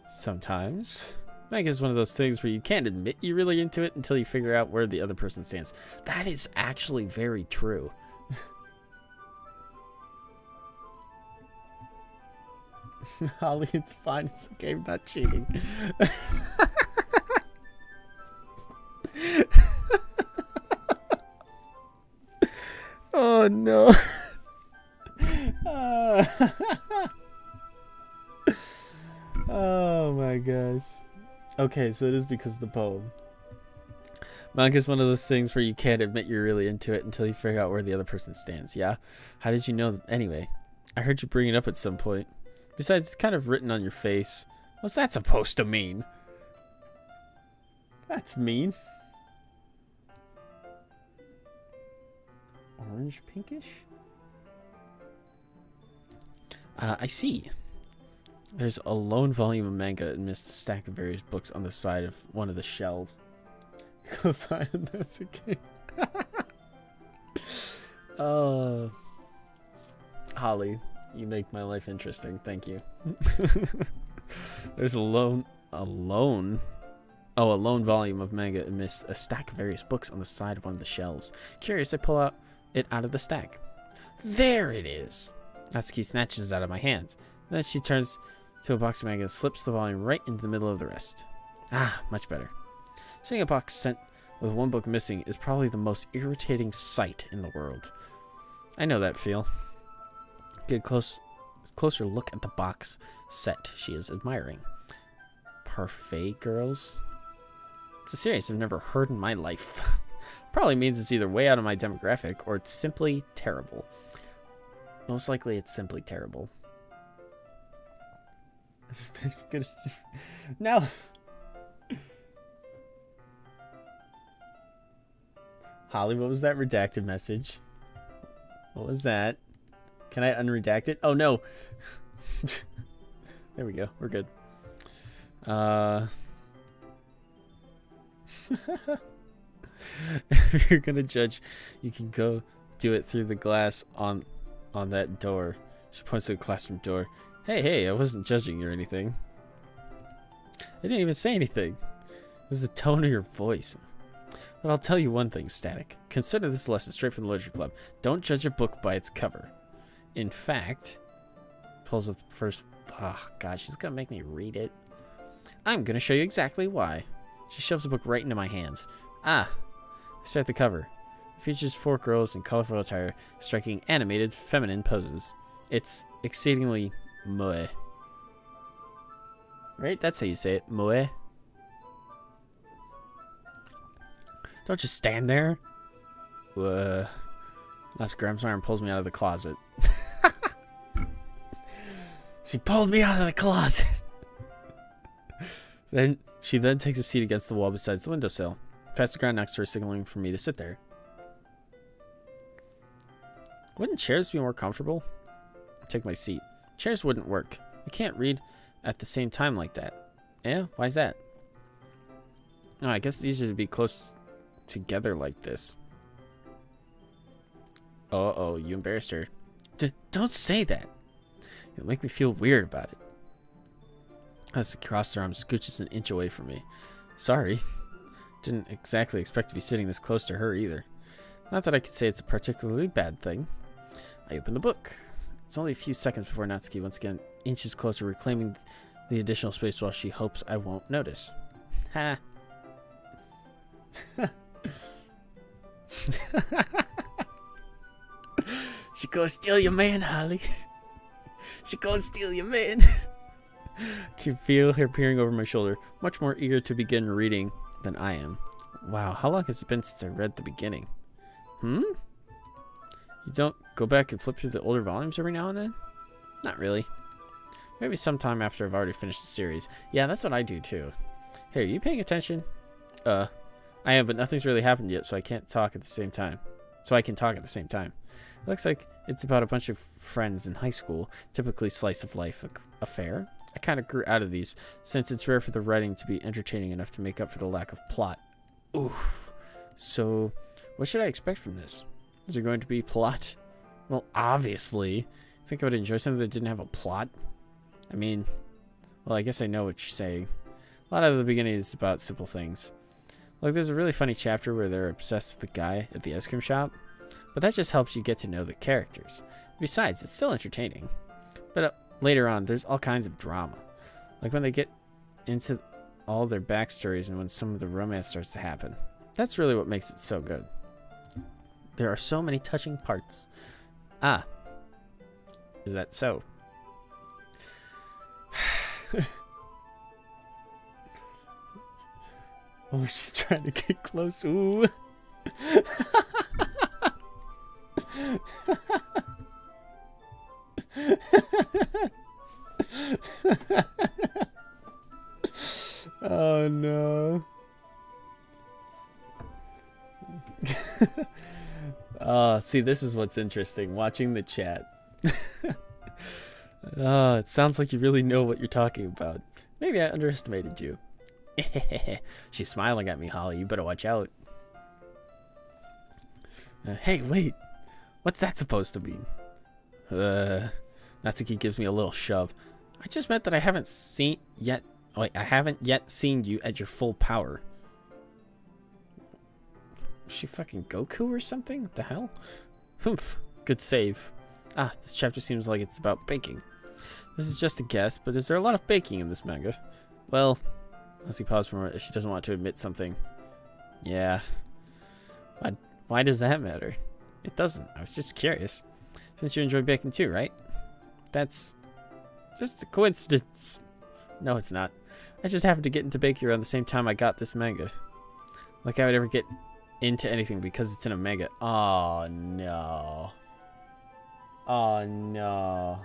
Sometimes. Manga is one of those things where you can't admit you're really into it until you figure out where the other person stands. That is actually very true. Holly, it's fine. It's okay. I'm not cheating. Oh, no. Oh, my gosh. Okay, so it is because of the poem. Manga is one of those things where you can't admit you're really into it until you figure out where the other person stands. Yeah? How did you know? Anyway, I heard you bring it up at some point. Besides, it's kind of written on your face. What's that supposed to mean? That's mean. Orange pinkish? I see. There's a lone volume of manga amidst a stack of various books on the side of one of the shelves. Go silent, that's okay. Oh, Holly, you make my life interesting. Thank you. There's a lone volume of manga amidst a stack of various books on the side of one of the shelves. Curious, I pull it out of the stack. There it is. Natsuki snatches it out of my hands. Then she turns to a box of manga and slips the volume right into the middle of the rest. Ah, much better. Seeing a box sent with one book missing is probably the most irritating sight in the world. I know that feel. Get a closer look at the box set she is admiring. Parfait girls? It's a series I've never heard in my life. Probably means it's either way out of my demographic or it's simply terrible. Most likely it's simply terrible. No. Holly, what was that redacted message? What was that? Can I unredact it? Oh, no. There we go. We're good. If you're gonna judge, you can go do it through the glass on that door. She points to the classroom door. Hey, I wasn't judging you or anything. I didn't even say anything. It was the tone of your voice. But I'll tell you one thing, Static. Consider this lesson straight from the Literature Club. Don't judge a book by its cover. In fact, pulls up the first... Oh, God, she's going to make me read it. I'm going to show you exactly why. She shoves the book right into my hands. I start the cover. It features 4 girls in colorful attire, striking animated, feminine poses. It's exceedingly moe. Right? That's how you say it. Moe. Don't just stand there. That's grabs my arm and pulls me out of the closet. She pulled me out of the closet. Then she takes a seat against the wall beside the windowsill. Pats the ground next to her, signaling for me to sit there. Wouldn't chairs be more comfortable? Take my seat. Chairs wouldn't work. We can't read at the same time like that. Yeah? Why's that? Oh, I guess it's easier to be close together like this. Uh-oh, you embarrassed her. Don't say that. It'll make me feel weird about it. As the crossed her arm scooches an inch away from me. Sorry. Didn't exactly expect to be sitting this close to her either. Not that I could say it's a particularly bad thing. I open the book. It's only a few seconds before Natsuki once again inches closer, reclaiming the additional space while she hopes I won't notice. Ha. She gonna steal your man, Holly. She gonna steal your man. I can feel her peering over my shoulder, much more eager to begin reading than I am. Wow, how long has it been since I read the beginning? You don't go back and flip through the older volumes every now and then? Not really. Maybe sometime after I've already finished the series. Yeah, that's what I do too. Hey, are you paying attention? I am, but nothing's really happened yet, so I can't talk at the same time. It looks like it's about a bunch of friends in high school, typically slice of life affair. I kind of grew out of these, since it's rare for the writing to be entertaining enough to make up for the lack of plot. Oof. So, what should I expect from this? Is there going to be plot? Well, obviously. Think I would enjoy something that didn't have a plot? I mean, well, I guess I know what you're saying. A lot of the beginning is about simple things. Like, there's a really funny chapter where they're obsessed with the guy at the ice cream shop, but that just helps you get to know the characters. Besides, it's still entertaining. But later on, there's all kinds of drama. Like when they get into all their backstories and when some of the romance starts to happen. That's really what makes it so good. There are so many touching parts. Ah. Is that so? Oh, she's trying to get close. Ooh. Oh no. See, this is what's interesting, watching the chat. It sounds like you really know what you're talking about. Maybe I underestimated you. She's smiling at me, Holly. You better watch out. Hey, wait. What's that supposed to mean? Natsuki gives me a little shove. I just meant that I haven't yet seen you at your full power. Is she fucking Goku or something? What the hell? Humph. Good save. Ah, this chapter seems like it's about baking. This is just a guess, but is there a lot of baking in this manga? Well, Natsuki paused for a moment if she doesn't want to admit something. Yeah. Why does that matter? It doesn't. I was just curious. Since you enjoy baking too, right? That's just a coincidence. No, it's not. I just happened to get into baking around the same time I got this manga. Like I would ever get into anything because it's in a manga. Oh, no. Oh, no.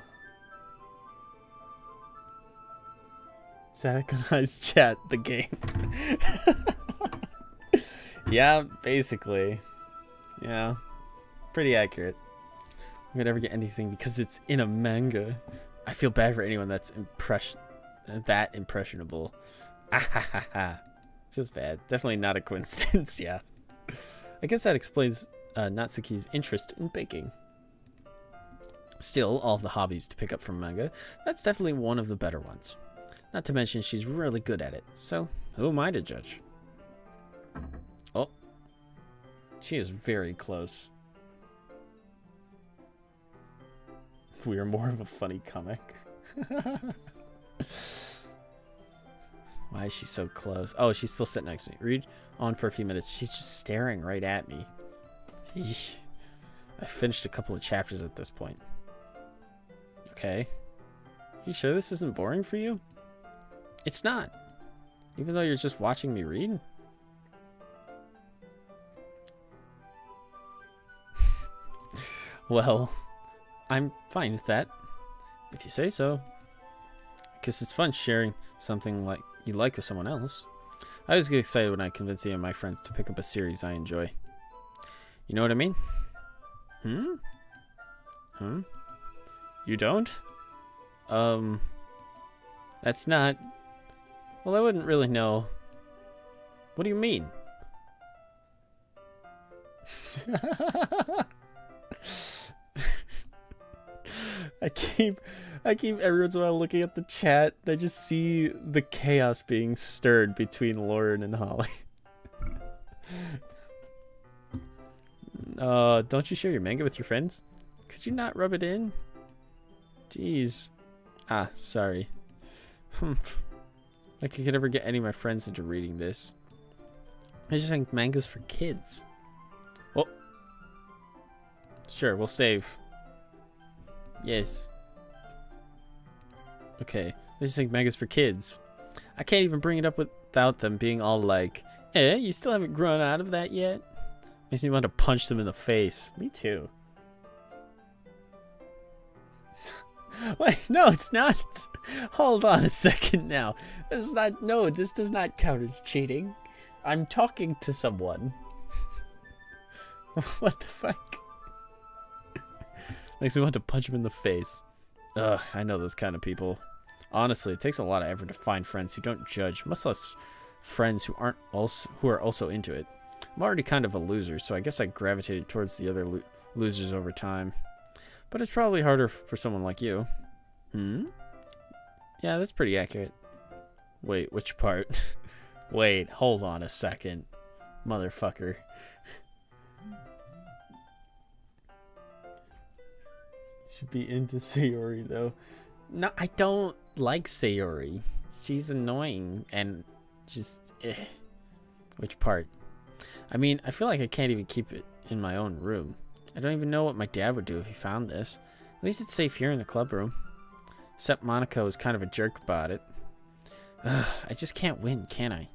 Satakanai's chat, the game. Yeah, basically. Yeah. Pretty accurate. I would ever get anything because it's in a manga. I feel bad for anyone that's impressionable. Ahahaha. Just bad. Definitely not a coincidence, yeah. I guess that explains Natsuki's interest in baking. Still, all of the hobbies to pick up from manga, that's definitely one of the better ones. Not to mention she's really good at it, so who am I to judge? Oh. She is very close. We are more of a funny comic. Why is she so close? Oh, she's still sitting next to me. Read on for a few minutes. She's just staring right at me. Eesh. I finished a couple of chapters at this point. Okay. You sure this isn't boring for you? It's not. Even though you're just watching me read? Well, I'm fine with that. If you say so. I guess it's fun sharing something like you like with someone else. I always get excited when I convince any of my friends to pick up a series I enjoy. You know what I mean? You don't? That's not... Well, I wouldn't really know. What do you mean? I keep every once in a while looking at the chat and I just see the chaos being stirred between Lauren and Holly. Don't you share your manga with your friends? Could you not rub it in? Jeez. Ah, sorry. Like I could ever get any of my friends into reading this. I just think manga's for kids. Oh. Sure, we'll save. Yes. Okay. I just think manga's for kids. I can't even bring it up without them being all like, you still haven't grown out of that yet? Makes me want to punch them in the face. Me too. Wait, no, it's not. Hold on a second now. This is not. No, this does not count as cheating. I'm talking to someone. What the fuck? Makes me want to punch him in the face. Ugh, I know those kind of people. Honestly, it takes a lot of effort to find friends who don't judge, much less friends who are also into it. I'm already kind of a loser, so I guess I gravitated towards the other losers over time. But it's probably harder for someone like you. Hmm? Yeah, that's pretty accurate. Wait, which part? Wait, hold on a second. Motherfucker. Should be into Sayori, though. No, I don't like Sayori. She's annoying and just... Which part? I mean, I feel like I can't even keep it in my own room. I don't even know what my dad would do if he found this. At least it's safe here in the club room. Except Monica was kind of a jerk about it. Ugh, I just can't win, can I?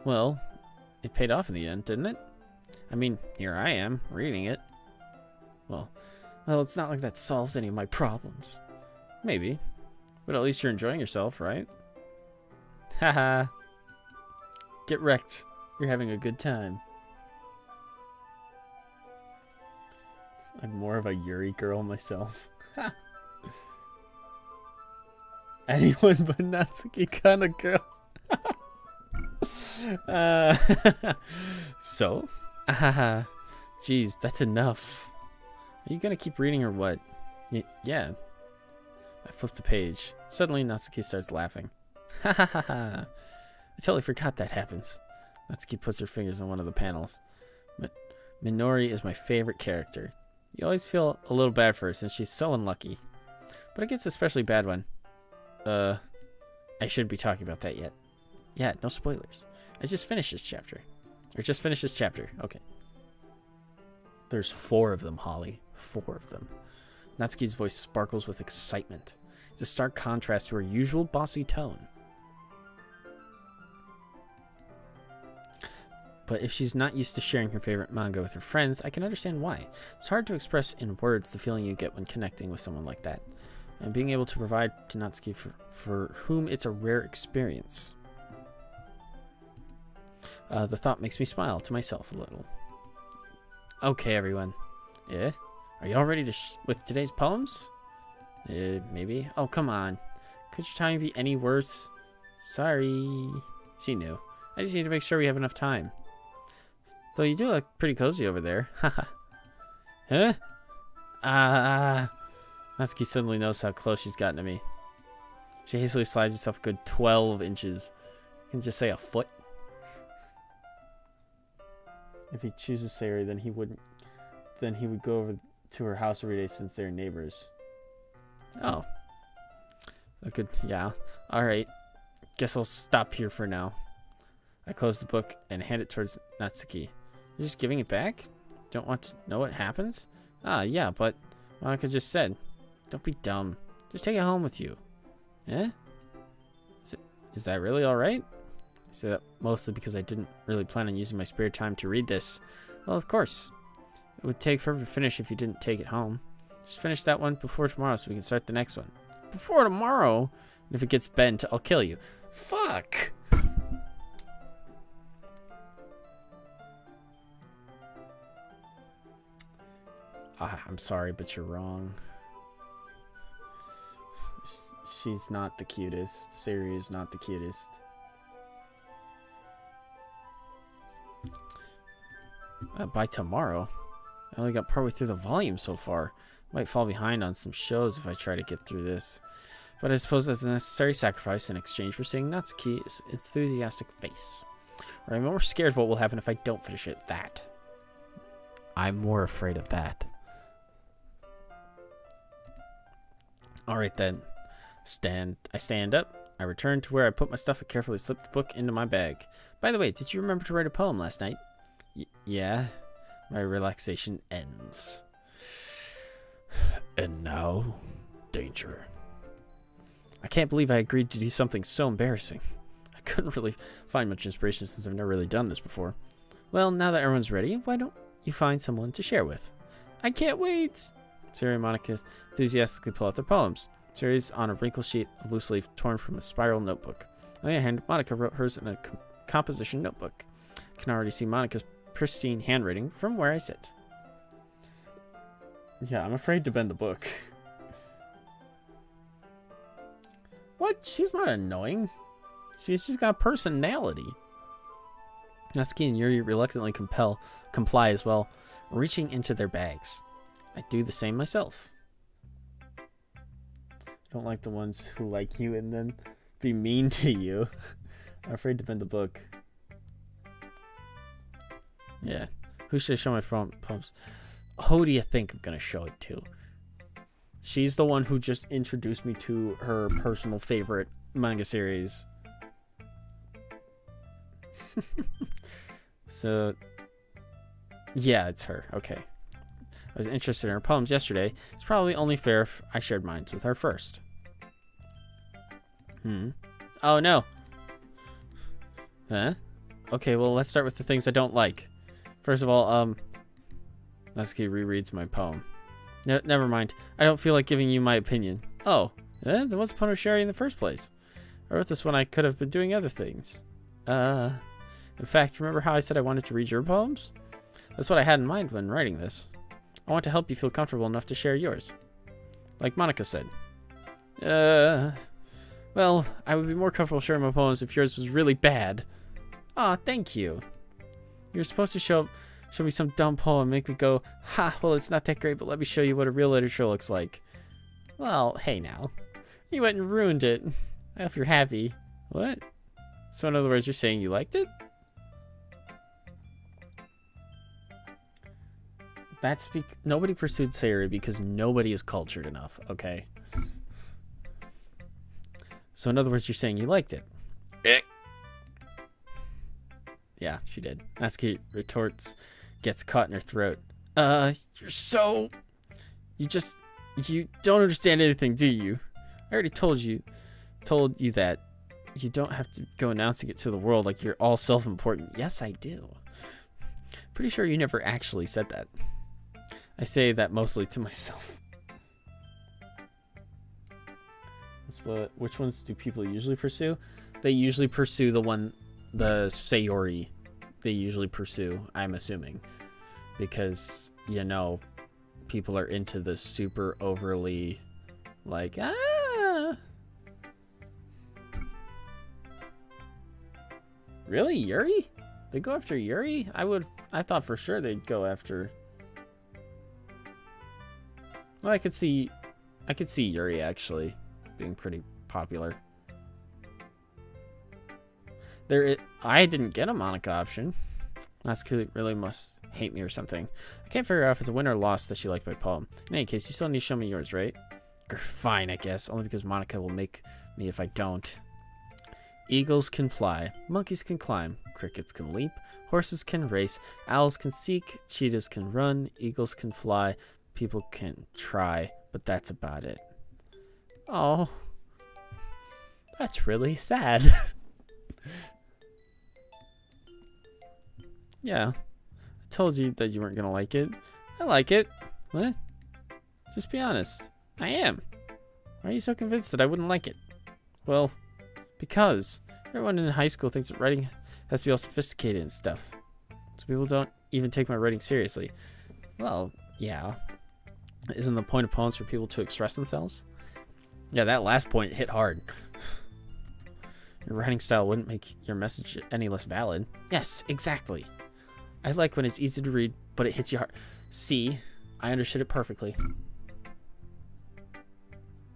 Well, it paid off in the end, didn't it? I mean, here I am, reading it. Well, it's not like that solves any of my problems. Maybe. But at least you're enjoying yourself, right? Haha. Get wrecked. You're having a good time. I'm more of a Yuri girl myself. Anyone but Natsuki kind of girl. So? Jeez, that's enough. Are you gonna keep reading or what? Yeah. I flipped the page. Suddenly, Natsuki starts laughing. Ha ha ha ha. I totally forgot that happens. Natsuki puts her fingers on one of the panels. Minori is my favorite character. You always feel a little bad for her since she's so unlucky. But it gets especially bad when... I shouldn't be talking about that yet. Yeah, no spoilers. I just finished this chapter. Or just finished this chapter. Okay. There's 4 of them, Holly. 4 of them. Natsuki's voice sparkles with excitement. It's a stark contrast to her usual bossy tone. But if she's not used to sharing her favorite manga with her friends, I can understand why. It's hard to express in words the feeling you get when connecting with someone like that. And being able to provide to Natsuki for whom it's a rare experience. The thought makes me smile to myself a little. Okay, everyone. Yeah? Are you all ready to with today's poems? Maybe? Oh, come on. Could your timing be any worse? Sorry. She knew. I just need to make sure we have enough time. Though you do look pretty cozy over there. Haha. Huh? Natsuki suddenly knows how close she's gotten to me. She hastily slides herself a good 12 inches. You can just say a foot. If he chooses Sayori, then he would go over to her house every day since they're neighbors. Oh. Yeah. Alright. Guess I'll stop here for now. I close the book and hand it towards Natsuki. You're just giving it back? Don't want to know what happens? Yeah, but Monica just said. Don't be dumb. Just take it home with you. Eh? Is that really alright? I say that mostly because I didn't really plan on using my spare time to read this. Well, of course. It would take forever to finish if you didn't take it home. Just finish that one before tomorrow so we can start the next one. Before tomorrow? And if it gets bent, I'll kill you. Fuck! I'm sorry, but you're wrong. She's not the cutest. Sayori is not the cutest. By tomorrow? I only got partway through the volume so far. Might fall behind on some shows if I try to get through this. But I suppose that's a necessary sacrifice in exchange for seeing Natsuki's enthusiastic face. Or I'm more scared of what will happen if I don't finish it. That. I'm more afraid of that. Alright then. I stand up. I return to where I put my stuff and carefully slip the book into my bag. By the way, did you remember to write a poem last night? Yeah. My relaxation ends. And now, danger. I can't believe I agreed to do something so embarrassing. I couldn't really find much inspiration since I've never really done this before. Well, now that everyone's ready, why don't you find someone to share with? I can't wait! Sayori and Monica enthusiastically pull out their poems. series on a wrinkled sheet of loose leaf torn from a spiral notebook. On the other hand, Monica wrote hers in a composition notebook. I can already see Monica's pristine handwriting from where I sit. Yeah, I'm afraid to bend the book. What? She's not annoying. She's just got personality. Natsuki and Yuri reluctantly comply as well, reaching into their bags. I do the same myself. I don't like the ones who like you and then be mean to you. I'm afraid to bend the book. Yeah. Who should I show my poems? Who do you think I'm going to show it to? She's the one who just introduced me to her personal favorite manga series. So, yeah, it's her. Okay. I was interested in her poems yesterday. It's probably only fair if I shared mine with her first. Oh, no. Huh? Okay, well, let's start with the things I don't like. First of all, Natsuki rereads my poem. Never mind. I don't feel like giving you my opinion. Oh, then what's the point of sharing in the first place? I wrote this when I could have been doing other things. In fact, remember how I said I wanted to read your poems? That's what I had in mind when writing this. I want to help you feel comfortable enough to share yours. Like Monica said. Well, I would be more comfortable sharing my poems if yours was really bad. Aw, thank you. You were supposed to show me some dumb poem and make me go, ha, well, it's not that great, but let me show you what a real literature looks like. Well, hey now. You went and ruined it. I hope you're happy. What? So in other words, you're saying you liked it? Nobody pursued Sayuri because nobody is cultured enough, okay? So in other words, you're saying you liked it. Yeah, she did. Natsuki retorts, gets caught in her throat. You don't understand anything, do you? I already told you that you don't have to go announcing it to the world like you're all self-important. Yes, I do. Pretty sure you never actually said that. I say that mostly to myself. Which ones do people usually pursue? They usually pursue the Sayori. They usually pursue, I'm assuming. Because, you know, people are into the super overly, like, Really? Yuri? They go after Yuri? I thought for sure they'd go after... Well, I could see Yuri actually being pretty popular. I didn't get a Monica option. Natsuki really must hate me or something. I can't figure out if it's a win or loss that she liked my poem. In any case, you still need to show me yours, right? Fine, I guess. Only because Monica will make me if I don't. Eagles can fly. Monkeys can climb. Crickets can leap. Horses can race. Owls can seek. Cheetahs can run. Eagles can fly. People can try. But that's about it. Oh. That's really sad. Yeah. I told you that you weren't going to like it. I like it. What? Just be honest. I am. Why are you so convinced that I wouldn't like it? Well, because everyone in high school thinks that writing has to be all sophisticated and stuff. So people don't even take my writing seriously. Well, yeah. Isn't the point of poems for people to express themselves? Yeah, that last point hit hard. Your writing style wouldn't make your message any less valid. Yes, exactly. I like when it's easy to read, but it hits you hard. See, I understood it perfectly.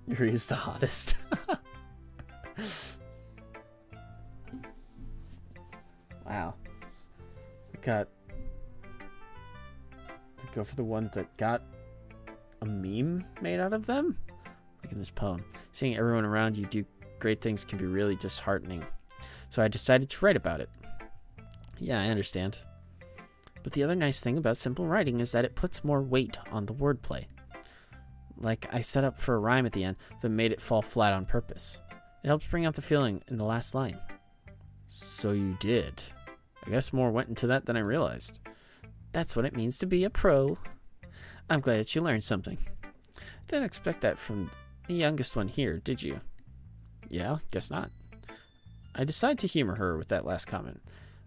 Yuri is the hottest. Wow. Go for the one that got a meme made out of them? Like in this poem. Seeing everyone around you do great things can be really disheartening. So I decided to write about it. Yeah, I understand. But the other nice thing about simple writing is that it puts more weight on the wordplay. Like I set up for a rhyme at the end that made it fall flat on purpose. It helps bring out the feeling in the last line. So you did. I guess more went into that than I realized. That's what it means to be a pro. I'm glad that you learned something. Didn't expect that from the youngest one here, did you? Yeah, guess not. I decided to humor her with that last comment.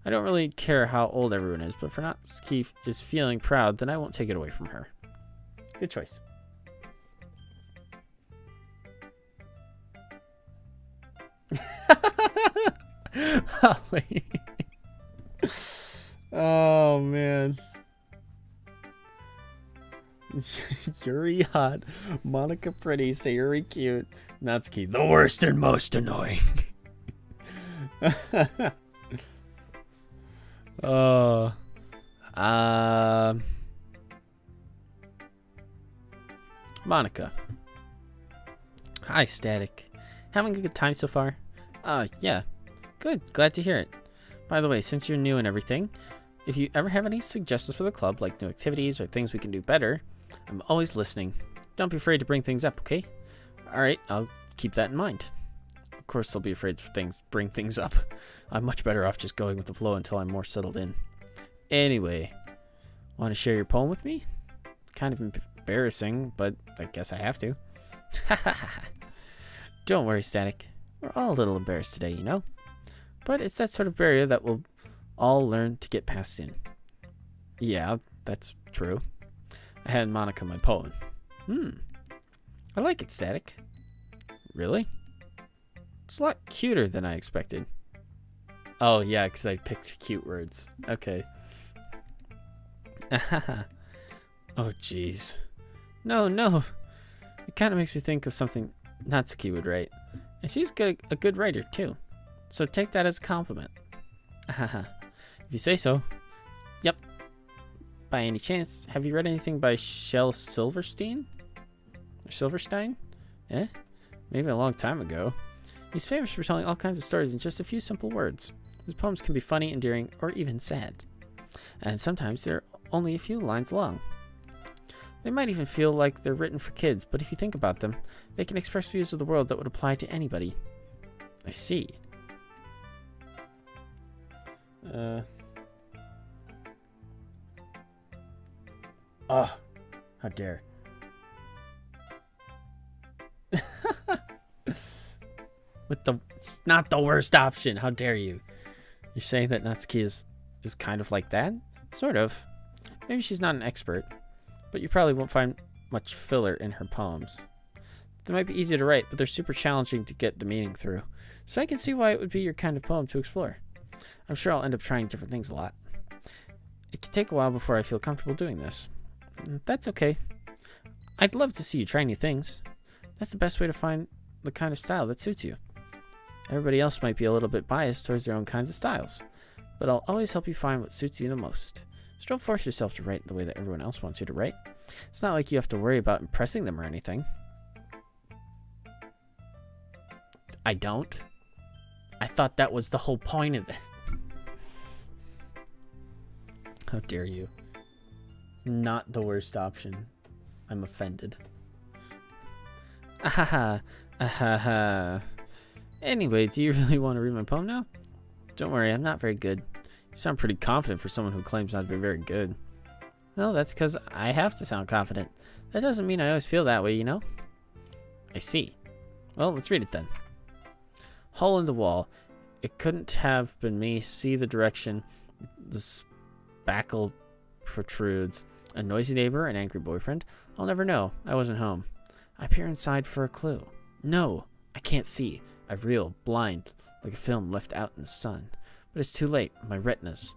I don't really care how old everyone is, but if Natsuki is feeling proud, then I won't take it away from her. Good choice. Holly. Oh, man. Yuri hot, Monica pretty, Sayuri cute, Natsuki the worst and most annoying. Monica. Hi, Static. Having a good time so far? Yeah. Good. Glad to hear it. By the way, since you're new and everything, if you ever have any suggestions for the club, like new activities or things we can do better, I'm always listening. Don't be afraid to bring things up, okay? Alright, I'll keep that in mind. Of course, I'll be afraid to bring things up. I'm much better off just going with the flow until I'm more settled in. Anyway, want to share your poem with me? Kind of embarrassing, but I guess I have to. Don't worry, Static. We're all a little embarrassed today, you know? But it's that sort of barrier that we'll all learn to get past soon. Yeah, that's true. I had Monica my poem. I like it, Static. Really? It's a lot cuter than I expected. Oh, yeah, because I picked cute words. Okay. Oh, jeez. No. It kind of makes me think of something Natsuki would write. And she's a good writer, too. So take that as a compliment. If you say so. Yep. By any chance, have you read anything by Shel Silverstein? Or Silverstein? Eh? Maybe a long time ago. He's famous for telling all kinds of stories in just a few simple words. His poems can be funny, endearing, or even sad. And sometimes they're only a few lines long. They might even feel like they're written for kids, but if you think about them, they can express views of the world that would apply to anybody. I see. Oh, how dare. It's not the worst option. How dare you? You're saying that Natsuki is kind of like that? Sort of. Maybe she's not an expert, but you probably won't find much filler in her poems. They might be easy to write, but they're super challenging to get the meaning through. So I can see why it would be your kind of poem to explore. I'm sure I'll end up trying different things a lot. It can take a while before I feel comfortable doing this. That's okay. I'd love to see you try new things. That's the best way to find the kind of style that suits you. Everybody else might be a little bit biased towards their own kinds of styles, but I'll always help you find what suits you the most. So don't force yourself to write the way that everyone else wants you to write. It's not like you have to worry about impressing them or anything. I don't. I thought that was the whole point of it. How dare you? It's not the worst option. I'm offended. Ahaha. Ahaha. Anyway, do you really want to read my poem now? Don't worry, I'm not very good. You sound pretty confident for someone who claims not to be very good. No, that's because I have to sound confident. That doesn't mean I always feel that way, you know? I see. Well, let's read it then. Hole in the wall. It couldn't have been me. See the direction the spackle protrudes. A noisy neighbor, an angry boyfriend. I'll never know. I wasn't home. I peer inside for a clue. No, I can't see. I reel, blind, like a film left out in the sun. But it's too late. My retina's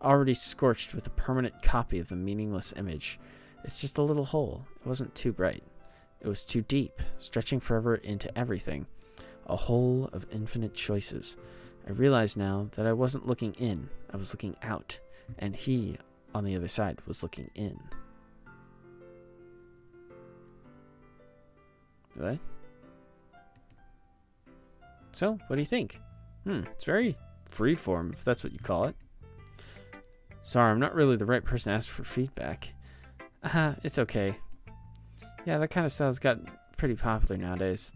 already scorched with a permanent copy of the meaningless image. It's just a little hole. It wasn't too bright. It was too deep, stretching forever into everything. A hole of infinite choices. I realize now that I wasn't looking in. I was looking out. And he, on the other side, was looking in. What? So, what do you think? It's very freeform, if that's what you call it. Sorry, I'm not really the right person to ask for feedback. It's okay. Yeah, that kind of style's gotten pretty popular nowadays.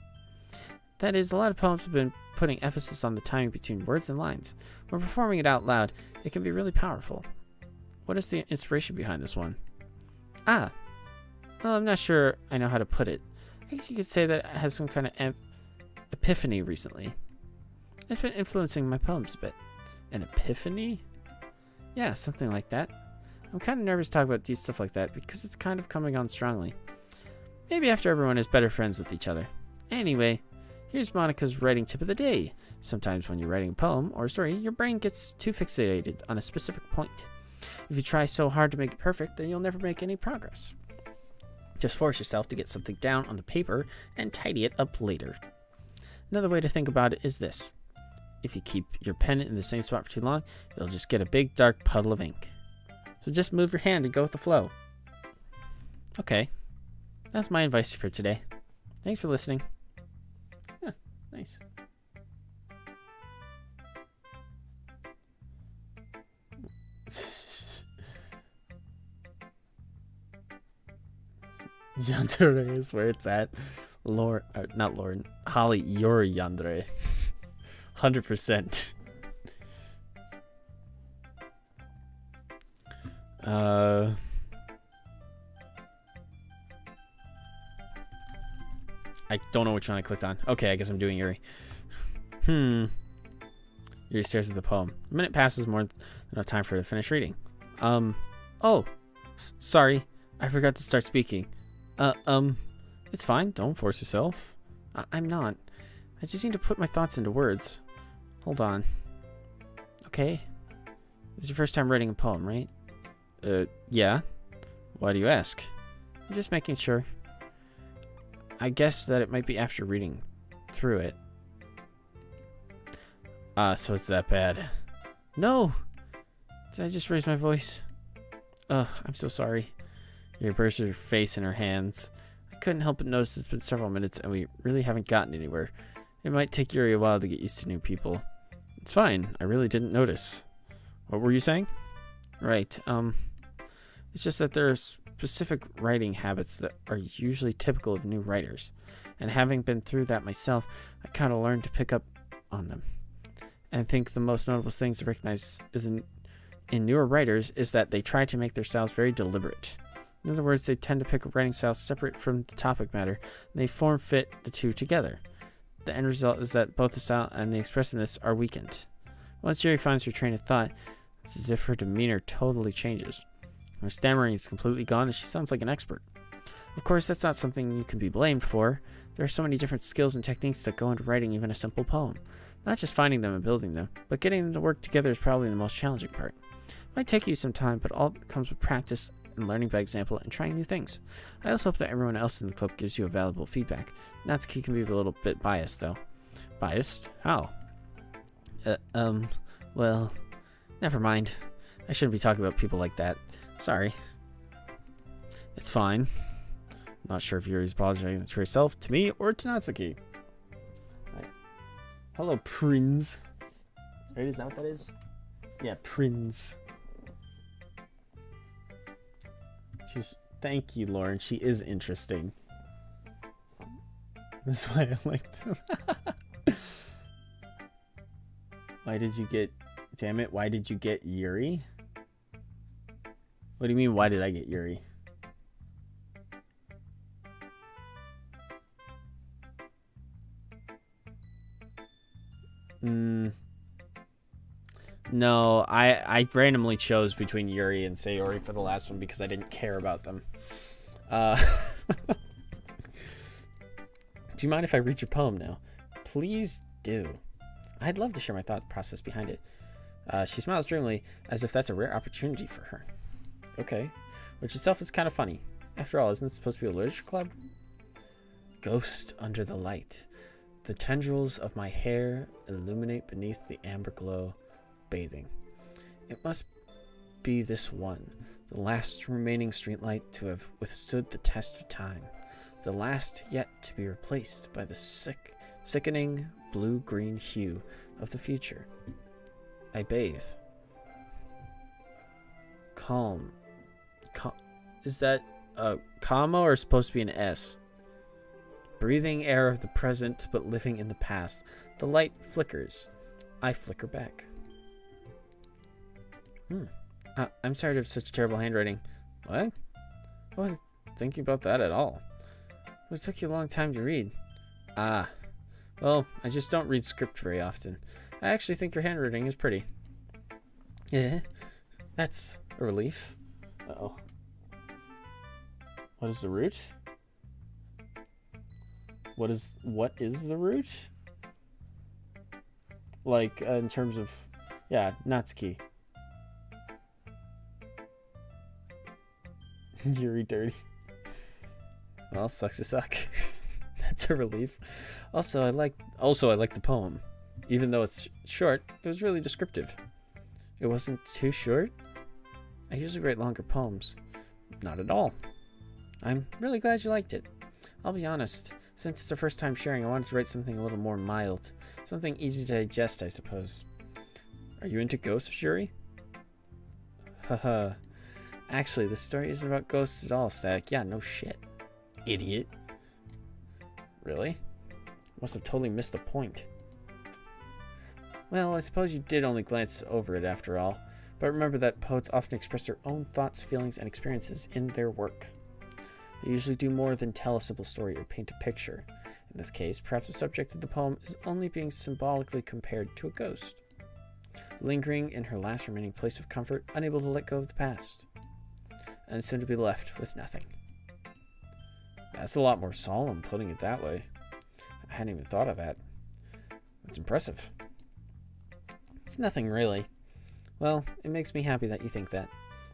That is, a lot of poems have been putting emphasis on the timing between words and lines. When performing it out loud, it can be really powerful. What is the inspiration behind this one? Well, I'm not sure I know how to put it. I guess you could say that it has some kind of epiphany recently. It's been influencing my poems a bit. An epiphany? Yeah, something like that. I'm kind of nervous to talk about deep stuff like that because it's kind of coming on strongly. Maybe after everyone is better friends with each other. Anyway, here's Monica's writing tip of the day. Sometimes when you're writing a poem or a story, your brain gets too fixated on a specific point. If you try so hard to make it perfect, then you'll never make any progress. Just force yourself to get something down on the paper and tidy it up later. Another way to think about it is this. If you keep your pen in the same spot for too long, you'll just get a big dark puddle of ink. So just move your hand and go with the flow. Okay, that's my advice for today. Thanks for listening. Yeah, nice. Yandere is where it's at. Not Lauren. Holly, you're Yandere. 100%. I don't know which one I clicked on. Okay, I guess I'm doing Yuri. Yuri stares at the poem. A minute passes, more than enough time for her to finish reading. Oh, sorry. I forgot to start speaking. It's fine. Don't force yourself. I'm not. I just need to put my thoughts into words. Hold on. Okay. It's your first time writing a poem, right? Yeah. Why do you ask? I'm just making sure. I guess that it might be after reading through it. So it's that bad. No! Did I just raise my voice? Ugh, I'm so sorry. Yuri bursts her face in her hands. I couldn't help but notice it's been several minutes and we really haven't gotten anywhere. It might take Yuri a while to get used to new people. It's fine. I really didn't notice. What were you saying? Right. It's just that there are specific writing habits that are usually typical of new writers. And having been through that myself, I kind of learned to pick up on them. And I think the most notable things to recognize in newer writers is that they try to make their styles very deliberate. In other words, they tend to pick a writing style separate from the topic matter, and they form fit the two together. The end result is that both the style and the expressiveness are weakened. Once Yuri finds her train of thought, it's as if her demeanor totally changes. Her stammering is completely gone and she sounds like an expert. Of course, that's not something you can be blamed for. There are so many different skills and techniques that go into writing even a simple poem. Not just finding them and building them, but getting them to work together is probably the most challenging part. It might take you some time, but all comes with practice and learning by example and trying new things. I also hope that everyone else in the club gives you a valuable feedback. Natsuki can be a little bit biased, though. Biased? How? Well, never mind. I shouldn't be talking about people like that. Sorry. It's fine. I'm not sure if Yuri's apologizing to herself, to me, or to Natsuki. Right. Hello, Prince. Right, is that what that is? Yeah, Prince. Thank you, Lauren. She is interesting. That's why I like them. Why did you get... Damn it, why did you get Yuri? What do you mean, why did I get Yuri? No, I randomly chose between Yuri and Sayori for the last one because I didn't care about them. Do you mind if I read your poem now? Please do. I'd love to share my thought process behind it. She smiles dreamily, as if that's a rare opportunity for her. Okay, which itself is kind of funny. After all, isn't it supposed to be a literature club? Ghost under the light. The tendrils of my hair illuminate beneath the amber glow, bathing. It must be this one, the last remaining streetlight to have withstood the test of time, the last yet to be replaced by the sickening blue-green hue of the future. I bathe. Calm. Is that a comma or supposed to be an S? Breathing air of the present, but living in the past. The light flickers. I flicker back. I'm sorry to have such terrible handwriting. What? I wasn't thinking about that at all. It took you a long time to read. Ah. Well, I just don't read script very often. I actually think your handwriting is pretty. Yeah. That's a relief. Uh-oh. What is the root? What is the root? Like, in terms of... Yeah, Natsuki. Yuri dirty. Well, sucks to suck. That's a relief. Also, I like the poem. Even though it's short, it was really descriptive. It wasn't too short. I usually write longer poems. Not at all. I'm really glad you liked it. I'll be honest, since it's the first time sharing, I wanted to write something a little more mild. Something easy to digest, I suppose. Are you into ghosts, Yuri? Haha. Actually, the story isn't about ghosts at all, Static. Yeah, no shit. Idiot. Really? Must have totally missed the point. Well, I suppose you did only glance over it after all. But remember that poets often express their own thoughts, feelings, and experiences in their work. They usually do more than tell a simple story or paint a picture. In this case, perhaps the subject of the poem is only being symbolically compared to a ghost, lingering in her last remaining place of comfort, unable to let go of the past, and soon to be left with nothing. That's a lot more solemn, putting it that way. I hadn't even thought of that. That's impressive. It's nothing really. Well, it makes me happy that you think that.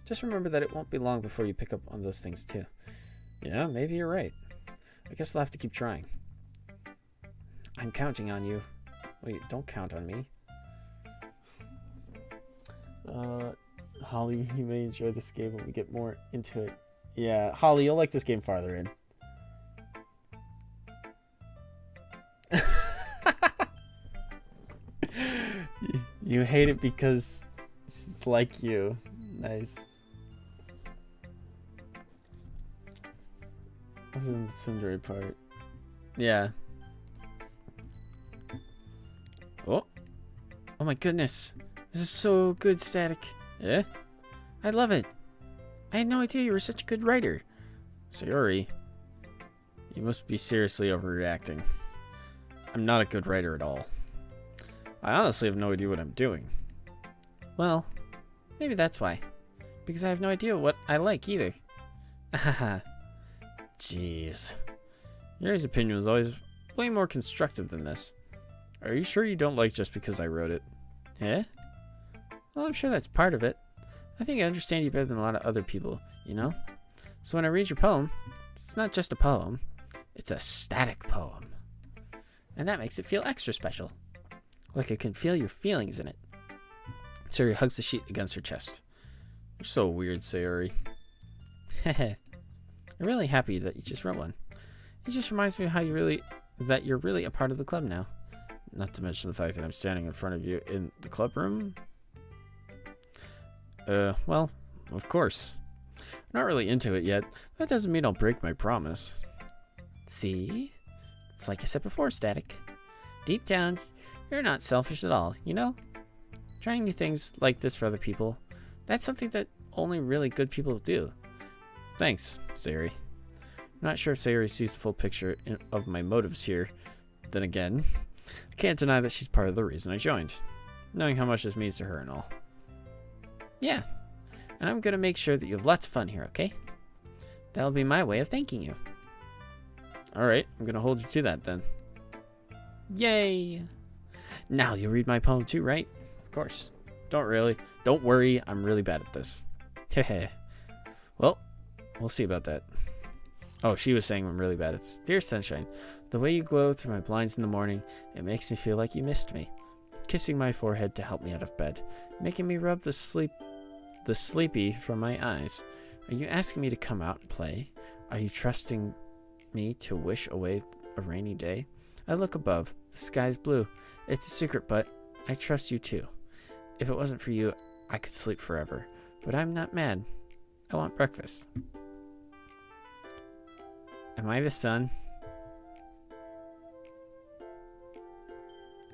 Just remember that it won't be long before you pick up on those things too. Yeah, maybe you're right. I guess I'll have to keep trying. I'm counting on you. Wait, don't count on me. Holly, you may enjoy this game when we get more into it. Yeah, Holly, you'll like this game farther in. You hate it because she's like you. Nice. Tsundere part. Yeah. Oh. Oh my goodness. This is so good, Static. Yeah? I love it. I had no idea you were such a good writer. Sayori, you must be seriously overreacting. I'm not a good writer at all. I honestly have no idea what I'm doing. Well, maybe that's why. Because I have no idea what I like either. Haha. Jeez. Yuri's opinion was always way more constructive than this. Are you sure you don't like just because I wrote it? Eh? Well, I'm sure that's part of it. I think I understand you better than a lot of other people, you know? So when I read your poem, it's not just a poem. It's a static poem. And that makes it feel extra special. Like I can feel your feelings in it. Sayori hugs the sheet against her chest. You're so weird, Sayori. Heh. I'm really happy that you just wrote one. It just reminds me of how that you're really a part of the club now. Not to mention the fact that I'm standing in front of you in the club room. Well, of course. I'm not really into it yet. That doesn't mean I'll break my promise. See? It's like I said before, Static. Deep down, you're not selfish at all, you know? Trying new things like this for other people, that's something that only really good people do. Thanks, Sayori. I'm not sure if Sayori sees the full picture of my motives here. Then again, I can't deny that she's part of the reason I joined, knowing how much this means to her and all. Yeah, and I'm gonna make sure that you have lots of fun here, okay? That'll be my way of thanking you. Alright, I'm gonna hold you to that then. Yay! Now you'll read my poem too, right? Of course. Don't worry, I'm really bad at this. Hehe. Well, we'll see about that. Oh, she was saying I'm really bad at this. Dear Sunshine, the way you glow through my blinds in the morning, it makes me feel like you missed me. Kissing my forehead to help me out of bed, making me rub the sleepy from my eyes. Are you asking me to come out and play? Are you trusting me to wish away a rainy day? I look above. The sky's blue. It's a secret, but I trust you too. If it wasn't for you, I could sleep forever. But I'm not mad. I want breakfast. Am I the sun?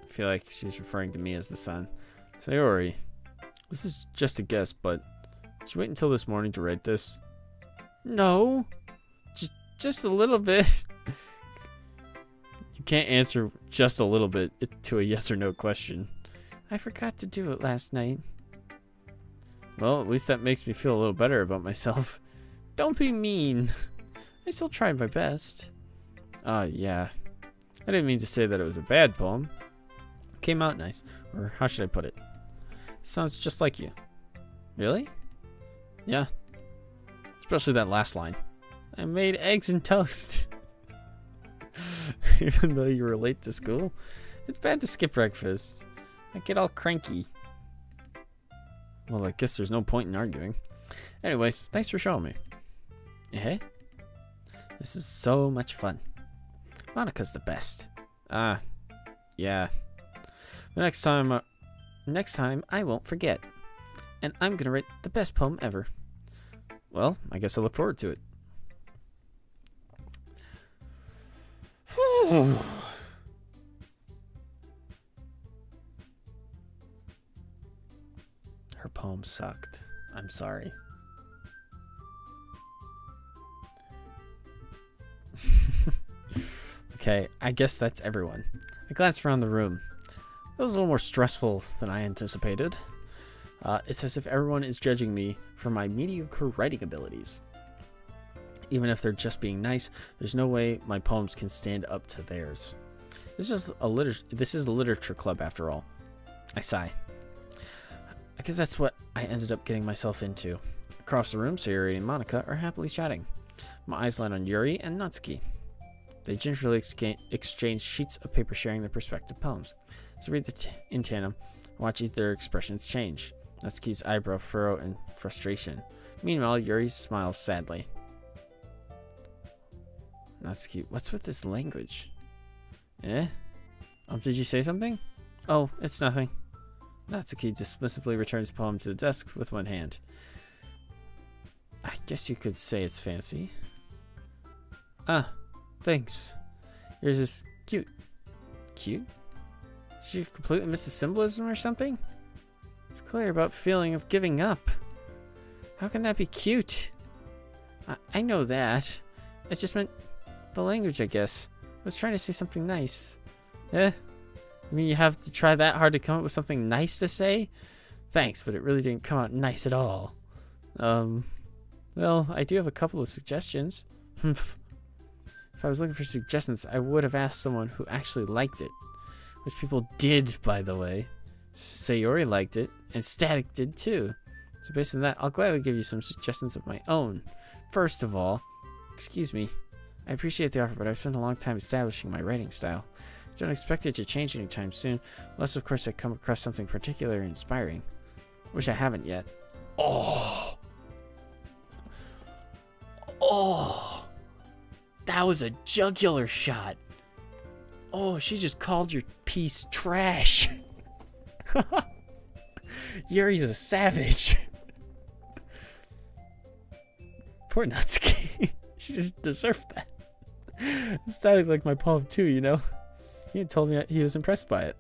I feel like she's referring to me as the sun. Sayori, this is just a guess, but did you wait until this morning to write this? No. Just a little bit. can't answer just a little bit to a yes or no question. I forgot to do it last night. Well, at least that makes me feel a little better about myself. Don't be mean. I still tried my best. Yeah. I didn't mean to say that it was a bad poem. It came out nice. Or how should I put it? It sounds just like you. Really? Yeah. Especially that last line. I made eggs and toast. Even though you were late to school. It's bad to skip breakfast. I get all cranky. Well, I guess there's no point in arguing. Anyways, thanks for showing me. Hey? This is so much fun. Monica's the best. Yeah. The next time I won't forget. And I'm gonna write the best poem ever. Well, I guess I look forward to it. Her poem sucked. I'm sorry. Okay, I guess that's everyone. I glanced around the room. It was a little more stressful than I anticipated. It's as if everyone is judging me for my mediocre writing abilities. Even if they're just being nice, there's no way my poems can stand up to theirs. This is a literature club after all. I sigh. I guess that's what I ended up getting myself into. Across the room, Sayori and Monica are happily chatting. My eyes land on Yuri and Natsuki. They gingerly exchange sheets of paper sharing their respective poems. So read in tandem and watch their expressions change. Natsuki's eyebrow furrow in frustration. Meanwhile, Yuri smiles sadly. Natsuki, what's with this language? Eh? Did you say something? Oh, it's nothing. Natsuki dismissively returns the poem to the desk with one hand. I guess you could say it's fancy. Ah, thanks. Yours is cute. Cute? Did you completely miss the symbolism or something? It's clear about feeling of giving up. How can that be cute? I know that. It just meant the language, I guess. I was trying to say something nice. I mean, you have to try that hard to come up with something nice to say? Thanks, but it really didn't come out nice at all. Well, I do have a couple of suggestions. If I was looking for suggestions, I would have asked someone who actually liked it. Which people did, by the way. Sayori liked it, and Static did too. So based on that, I'll gladly give you some suggestions of my own. First of all, excuse me, I appreciate the offer, but I've spent a long time establishing my writing style. I don't expect it to change anytime soon, unless of course I come across something particularly inspiring. Which I haven't yet. Oh! That was a jugular shot. Oh, she just called your piece trash. Yuri's a savage. Poor Natsuki. She just deserved that. It's sounding like my poem too, you know? He had told me he was impressed by it.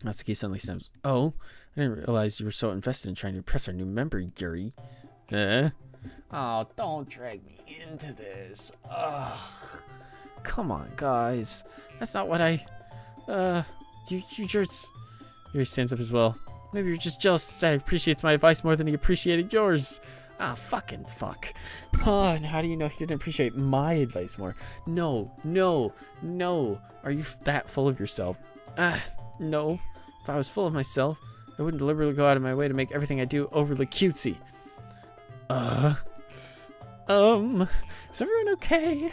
Natsuki suddenly snaps. Oh, I didn't realize you were so invested in trying to impress our new member, Yuri. Oh, don't drag me into this. Ugh. Come on, guys. That's not what I... You jerks. Yuri stands up as well. Maybe you're just jealous that Sad appreciates my advice more than he appreciated yours. Ah, fucking fuck. Oh, and how do you know he didn't appreciate my advice more? No. Are you that full of yourself? No. If I was full of myself, I wouldn't deliberately go out of my way to make everything I do overly cutesy. Is everyone okay?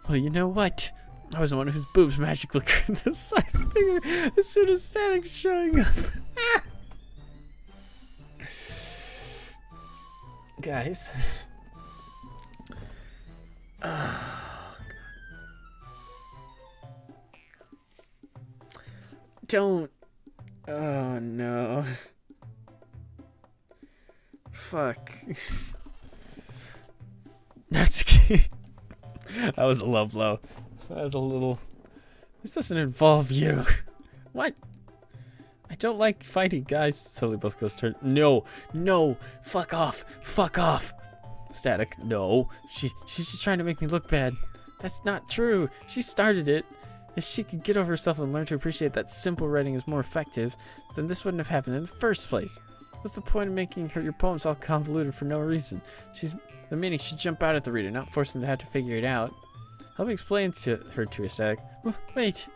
Well, you know what? I was the one whose boobs magically grew this size bigger as soon as Static's showing up. Guys. Don't. Oh no. Fuck. Natsuki. That was a low blow. That was a little... This doesn't involve you. What? I don't like fighting, guys. Suddenly both girls turn. No. Fuck off. Static. No. She's just trying to make me look bad. That's not true. She started it. If she could get over herself and learn to appreciate that simple writing is more effective, then this wouldn't have happened in the first place. What's the point of making your poems all convoluted for no reason? The meaning should jump out at the reader, not force them to have to figure it out. Help me explain to her to Ecstatic. Wait,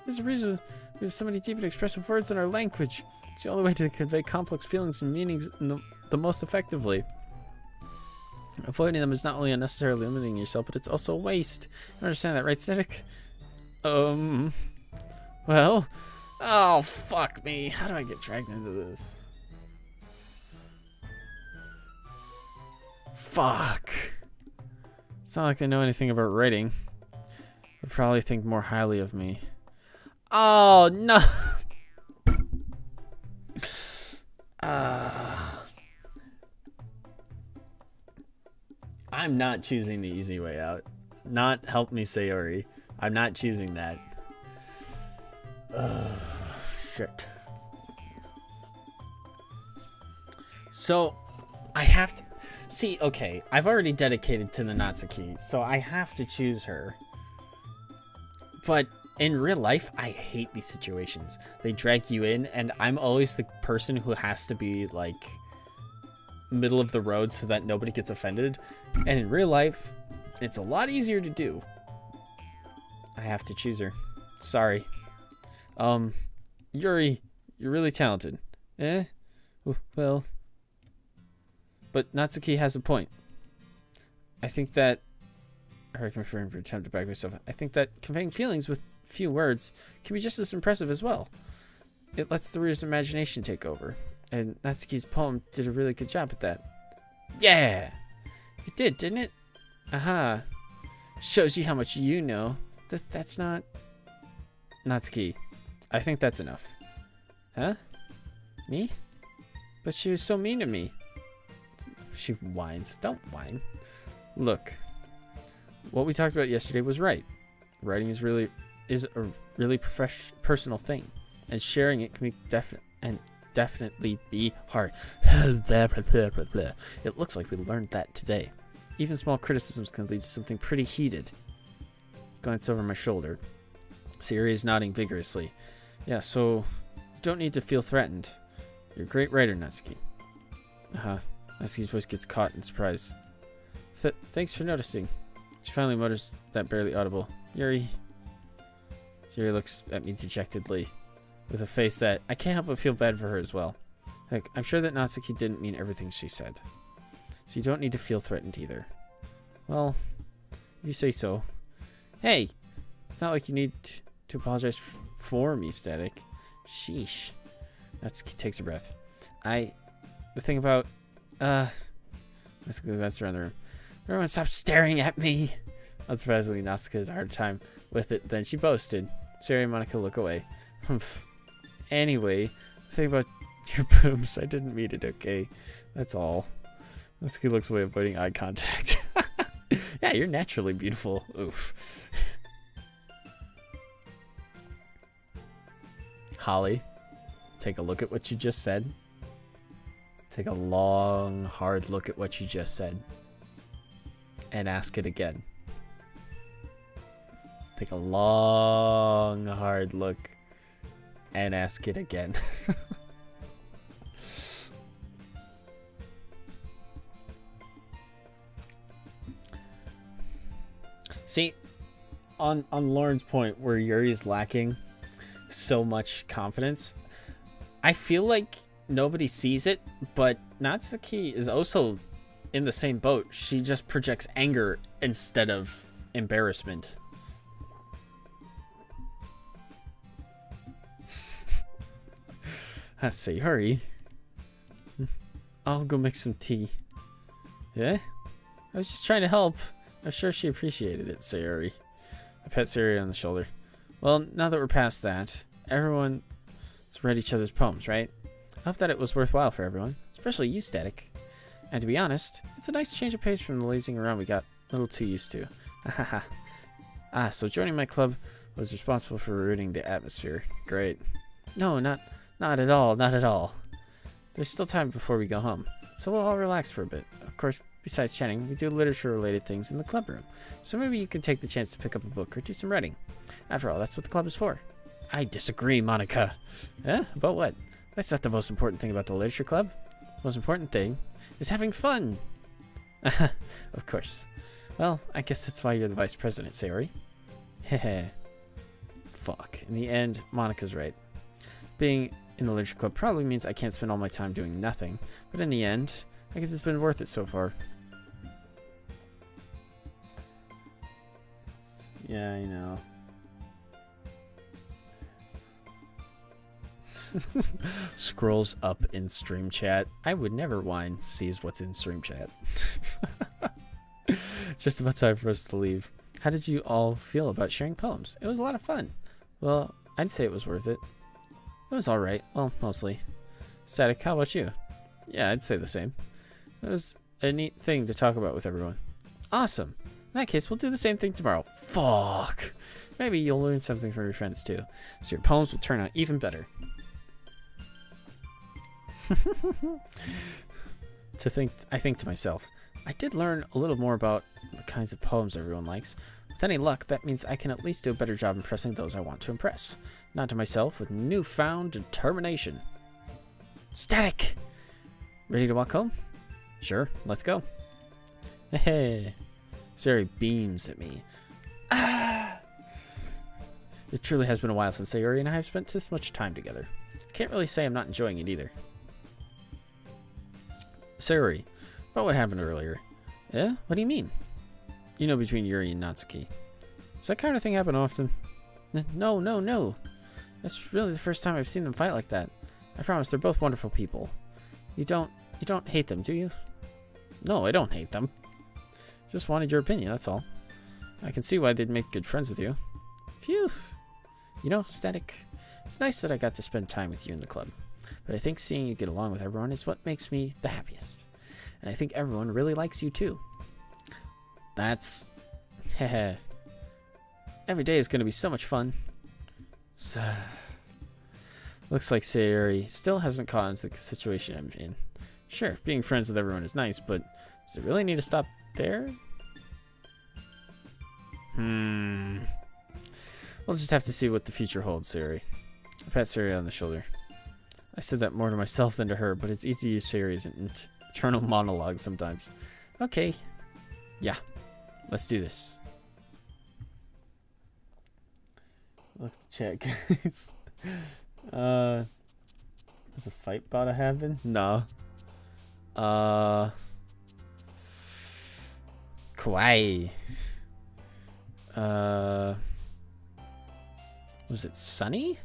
there's a reason we have so many deep and expressive words in our language. It's the only way to convey complex feelings and meanings the most effectively. Avoiding them is not only unnecessarily limiting yourself, but it's also a waste. You understand that, right, Ecstatic? Well, oh, fuck me. How do I get dragged into this? Fuck. It's not like I know anything about writing. They'll probably think more highly of me. Oh, no. I'm not choosing the easy way out. Not help me, Sayori. I'm not choosing that. Shit. So, I have to... See, okay, I've already dedicated to the Natsuki, so I have to choose her. But in real life, I hate these situations. They drag you in, and I'm always the person who has to be, like, middle of the road so that nobody gets offended. And in real life, it's a lot easier to do. I have to choose her. Sorry. Yuri, you're really talented. Well. But Natsuki has a point. I think that... I'm referring to attempt to back myself. I think that conveying feelings with few words can be just as impressive as well. It lets the reader's imagination take over. And Natsuki's poem did a really good job at that. Yeah! It did, didn't it? Aha. Shows you how much you know. That's not... Natsuki. I think that's enough. Huh? Me? But she was so mean to me. She whines. Don't whine. Look. What we talked about yesterday was right. Writing is a really personal thing. And sharing it can be definitely be hard. It looks like we learned that today. Even small criticisms can lead to something pretty heated. Glance over my shoulder. Sayori is nodding vigorously. Yeah, so you don't need to feel threatened. You're a great writer, Natsuki. Natsuki's voice gets caught in surprise. Thanks for noticing. She finally mutters that barely audible. Yuri looks at me dejectedly, with a face that I can't help but feel bad for her as well. Like, I'm sure that Natsuki didn't mean everything she said. So you don't need to feel threatened either. Well, if you say so. Hey! It's not like you need to apologize for me, Static. Sheesh. Natsuki takes a breath. The thing about... Natsuki glanced around the room. Everyone stop staring at me! Unsurprisingly, Natsuki has a harder time with it than she boasted. Sayori and Monica look away. Humph. Anyway, the thing about your boobs, I didn't mean it, okay? That's all. Natsuki looks away, avoiding eye contact. Yeah, you're naturally beautiful. Oof. Holly, take a look at what you just said. Take a long, hard look at what you just said. And ask it again. Take a long, hard look. And ask it again. See, on Lauren's point where Yuri is lacking so much confidence, I feel like nobody sees it, but Natsuki is also in the same boat. She just projects anger instead of embarrassment. I say, hurry. I'll go make some tea. Yeah? I was just trying to help. I'm sure she appreciated it, Sayori. I pat Sayori on the shoulder. Well, now that we're past that, everyone's read each other's poems, right? I hope that it was worthwhile for everyone, especially you, Static. And to be honest, it's a nice change of pace from the lazing around we got a little too used to. So joining my club was responsible for ruining the atmosphere. Great. No, not at all. There's still time before we go home, so we'll all relax for a bit. Of course, Besides chatting, we do literature-related things in the club room, so maybe you can take the chance to pick up a book or do some writing. After all, that's what the club is for. I disagree, Monica. Eh? About what? That's not the most important thing about the literature club. The most important thing is having fun. Of course. Well, I guess that's why you're the vice president, Sayori. Heh. Fuck. In the end, Monica's right. Being in the literature club probably means I can't spend all my time doing nothing, but in the end, I guess it's been worth it so far. Yeah, I know. Scrolls up in stream chat. I would never whine. Sees what's in stream chat. Just about time for us to leave. How did you all feel about sharing poems? It was a lot of fun. Well, I'd say it was worth it. It was alright. Well, mostly. Static, how about you? Yeah, I'd say the same. It was a neat thing to talk about with everyone. Awesome. In that case, we'll do the same thing tomorrow. Fuck. Maybe you'll learn something from your friends too, so your poems will turn out even better. I think to myself, I did learn a little more about the kinds of poems everyone likes. With any luck, that means I can at least do a better job impressing those I want to impress. Not to myself, with newfound determination. Static! Ready to walk home? Sure, let's go. Hey, Sayori beams at me. Ah! It truly has been a while since Sayori and I have spent this much time together. Can't really say I'm not enjoying it either. Sayori, about what happened earlier. Eh? What do you mean? You know, between Yuri and Natsuki. Does that kind of thing happen often? No. That's really the first time I've seen them fight like that. I promise they're both wonderful people. You don't hate them, do you? No, I don't hate them. Just wanted your opinion, that's all. I can see why they'd make good friends with you. Phew. You know, Static, it's nice that I got to spend time with you in the club. But I think seeing you get along with everyone is what makes me the happiest. And I think everyone really likes you too. That's... Heh. Every day is going to be so much fun. So, looks like Sayori still hasn't caught on to the situation I'm in. Sure, being friends with everyone is nice, but does it really need to stop there? We'll just have to see what the future holds, Sayori. I pat Sayori on the shoulder. I said that more to myself than to her, but it's easy to use Sayori as an internal monologue sometimes. Okay. Yeah. Let's do this. Let's check, guys. Does a fight about to happen? No. Kawaii. Was it Sunny?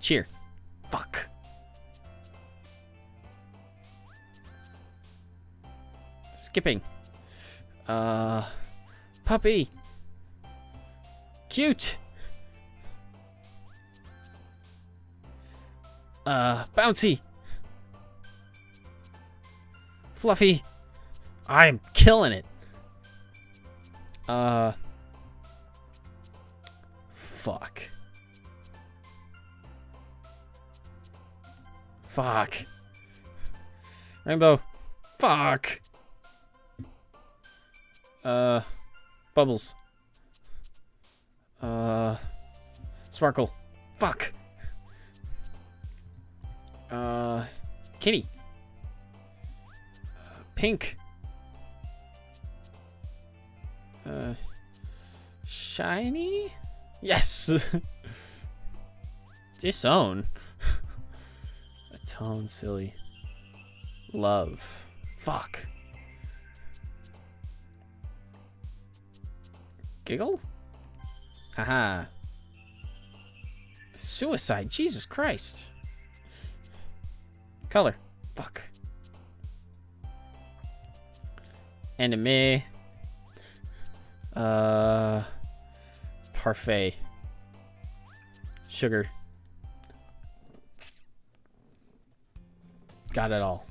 Cheer. Fuck. Skipping. Puppy. Cute. Bouncy. Fluffy. I'm killing it. Fuck. Fuck. Rainbow. Fuck. Bubbles. Sparkle. Fuck. Kitty. Pink. Shiny? Yes. Disown. Atone, silly. Love. Fuck. Giggle? Haha. Suicide. Jesus Christ. Color. Fuck. Anime. Parfait. Sugar. Got it all.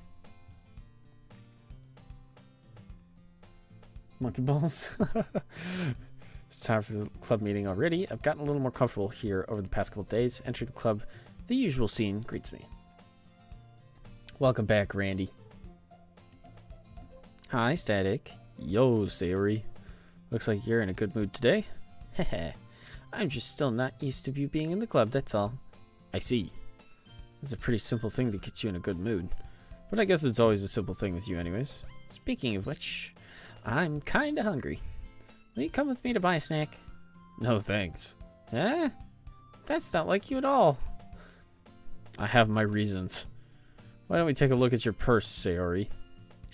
Monkey balls. It's time for the club meeting already. I've gotten a little more comfortable here over the past couple of days. Entering the club, the usual scene greets me. Welcome back, Randy. Hi, Static. Yo, Sayori. Looks like you're in a good mood today. Heh. I'm just still not used to you being in the club, that's all. I see. It's a pretty simple thing to get you in a good mood. But I guess it's always a simple thing with you anyways. Speaking of which, I'm kinda hungry. Will you come with me to buy a snack? No thanks. Eh? That's not like you at all. I have my reasons. Why don't we take a look at your purse, Sayori?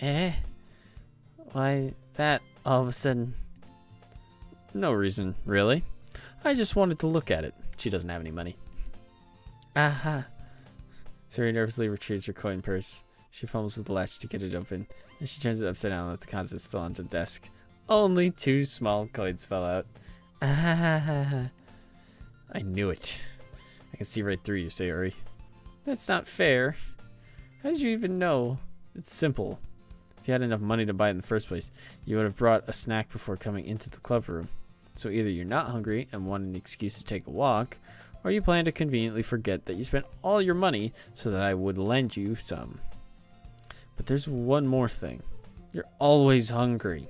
Eh? Why, that all of a sudden... No reason, really. I just wanted to look at it. She doesn't have any money. Aha. Sayori nervously retrieves her coin purse. She fumbles with the latch to get it open, and she turns it upside down and lets the contents spill onto the desk. Only 2 small coins fell out. Ah. I knew it. I can see right through you, Sayori. That's not fair. How did you even know? It's simple. If you had enough money to buy it in the first place, you would have brought a snack before coming into the club room. So either you're not hungry and want an excuse to take a walk, or you plan to conveniently forget that you spent all your money so that I would lend you some. But there's one more thing. You're always hungry.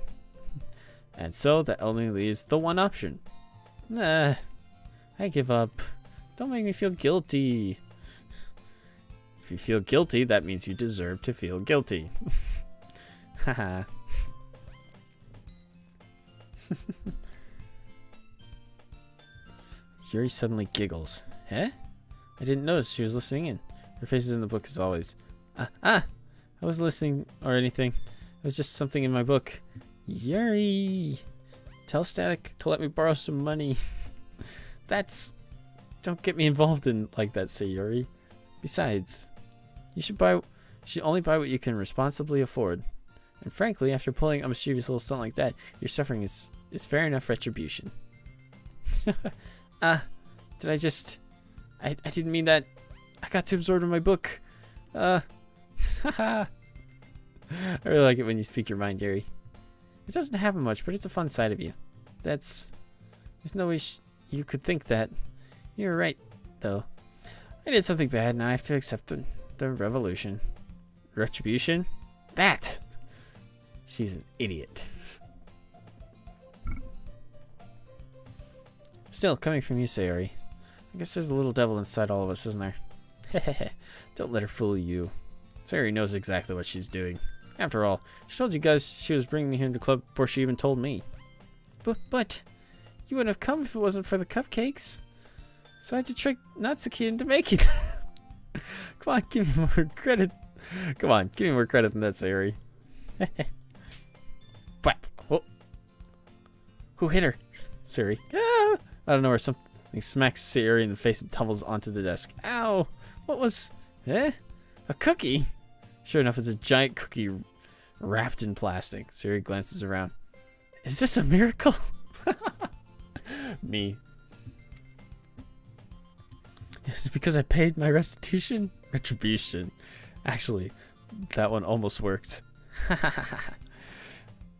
And so that only leaves the one option. Nah, I give up. Don't make me feel guilty. If you feel guilty, that means you deserve to feel guilty. Haha. Yuri suddenly giggles. Eh? I didn't notice she was listening in. Her face is in the book as always. I wasn't listening or anything. It was just something in my book. Yuri! Tell Static to let me borrow some money. Don't get me involved in like that, Sayori. Besides, you should only buy what you can responsibly afford. And frankly, after pulling a mischievous little stunt like that, your suffering is fair enough retribution. Did I just... I didn't mean that. I got too absorbed in my book. I really like it when you speak your mind, Yuri. It doesn't happen much, but it's a fun side of you. There's no way you could think that. You're right, though. I did something bad, and I have to accept the revolution. Retribution? That! She's an idiot. Still, coming from you, Sayori. I guess there's a little devil inside all of us, isn't there? Hehehe. Don't let her fool you. Sayori knows exactly what she's doing. After all, she told you guys she was bringing me here to the club before she even told me. But, you wouldn't have come if it wasn't for the cupcakes. So I had to trick Natsuki into making them. Come on, give me more credit. Come on, give me more credit than that, Sayori. Whap. Oh. Who hit her? Sayori. Ah! I don't know where something smacks Sayori in the face and tumbles onto the desk. Ow! What was... Eh? A cookie? Sure enough, it's a giant cookie wrapped in plastic. Sayori glances around. Is this a miracle? Me. Is it because I paid my restitution? Retribution. Actually, that one almost worked.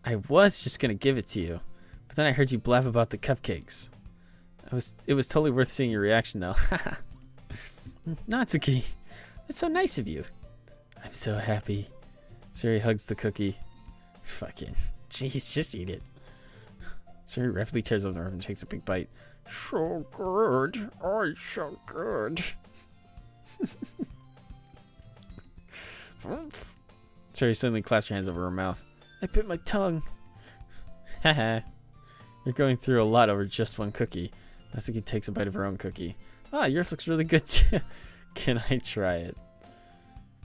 I was just gonna give it to you, but then I heard you blab about the cupcakes. It was totally worth seeing your reaction, though. Natsuki, that's so nice of you. I'm so happy. Sayori hugs the cookie. Fucking, jeez, just eat it. Sayori rapidly tears open the rope and takes a big bite. So good. Oh, it's so good. Sayori suddenly clasped her hands over her mouth. I bit my tongue. Haha. You're going through a lot over just one cookie. Natsuki takes a bite of her own cookie. Ah, yours looks really good too. Can I try it?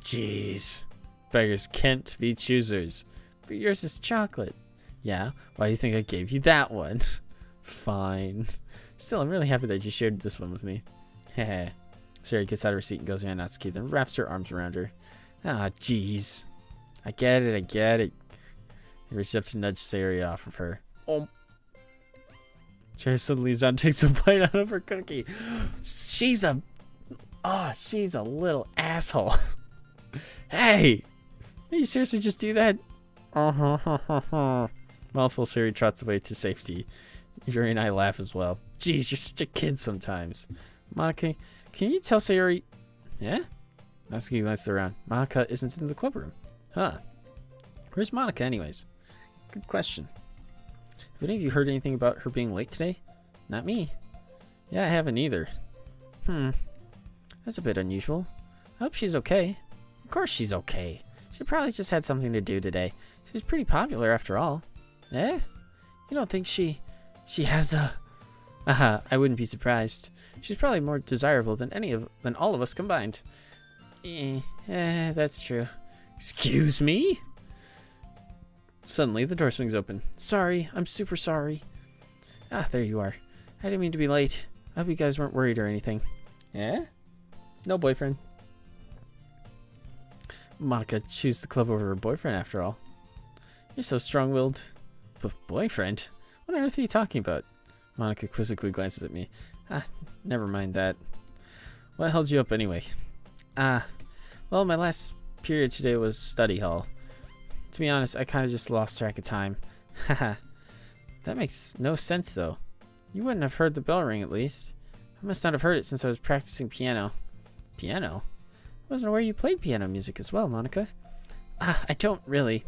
Jeez. Beggars can't be choosers. But yours is chocolate. Yeah? Why do you think I gave you that one? Fine. Still, I'm really happy that you shared this one with me. Heh. Sayori gets out of her seat and goes behind Natsuki, then wraps her arms around her. Ah, jeez. I get it. He reaches up to nudge Sayori off of her. Oh. Sayori suddenly leans down and takes a bite out of her cookie. She's a little asshole. Hey! Did you seriously just do that? Mouthful, Sayori trots away to safety. Yuri and I laugh as well. Jeez, you're such a kid sometimes. Monica, can you tell Sayori... Yeah? Natsuki glances around. Monica isn't in the club room. Huh. Where's Monica anyways? Good question. Have any of you heard anything about her being late today? Not me. Yeah, I haven't either. That's a bit unusual. I hope she's okay. Of course she's okay. She probably just had something to do today. She's pretty popular after all. Eh? You don't think she has a... I wouldn't be surprised. She's probably more desirable than all of us combined. That's true. Excuse me? Suddenly, the door swings open. Sorry, I'm super sorry. Ah, there you are. I didn't mean to be late. I hope you guys weren't worried or anything. Yeah? No boyfriend. Monica chooses the club over her boyfriend after all. You're so strong-willed. But boyfriend? What on earth are you talking about? Monica quizzically glances at me. Never mind that. What held you up anyway? Well, my last period today was study hall. To be honest, I kind of just lost track of time. Haha. That makes no sense, though. You wouldn't have heard the bell ring, at least. I must not have heard it since I was practicing piano. Piano? I wasn't aware you played piano music as well, Monica. I don't really.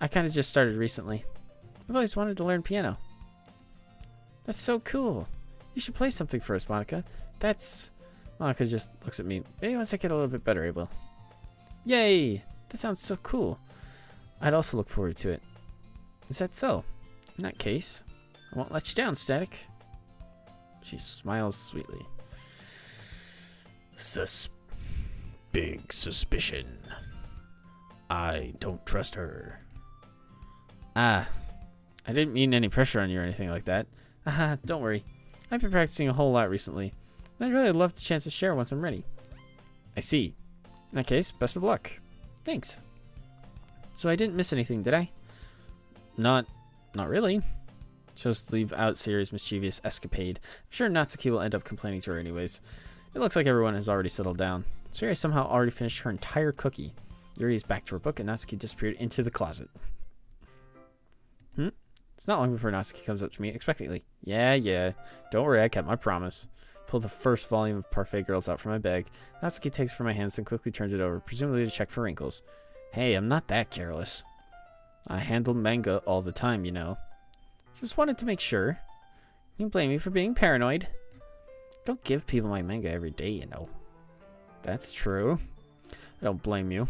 I kind of just started recently. I've always wanted to learn piano. That's so cool. You should play something for us, Monica. Monica just looks at me. Maybe once I get a little bit better, I will. Yay! That sounds so cool. I'd also look forward to it. Is that so? In that case, I won't let you down, Static. She smiles sweetly. Big suspicion. I don't trust her. I didn't mean any pressure on you or anything like that. Don't worry. I've been practicing a whole lot recently, and I'd really love the chance to share once I'm ready. I see. In that case, best of luck. Thanks. So I didn't miss anything, did I? Not really. Chose to leave out Sayori's mischievous escapade. I'm sure Natsuki will end up complaining to her anyways. It looks like everyone has already settled down. Sayori somehow already finished her entire cookie. Yuri is back to her book, and Natsuki disappeared into the closet. It's not long before Natsuki comes up to me expectantly. Yeah. Don't worry, I kept my promise. Pulled the first volume of Parfait Girls out from my bag. Natsuki takes it from my hands, then quickly turns it over, presumably to check for wrinkles. Hey, I'm not that careless. I handle manga all the time, you know. Just wanted to make sure. You blame me for being paranoid. Don't give people my manga every day, you know. That's true. I don't blame you.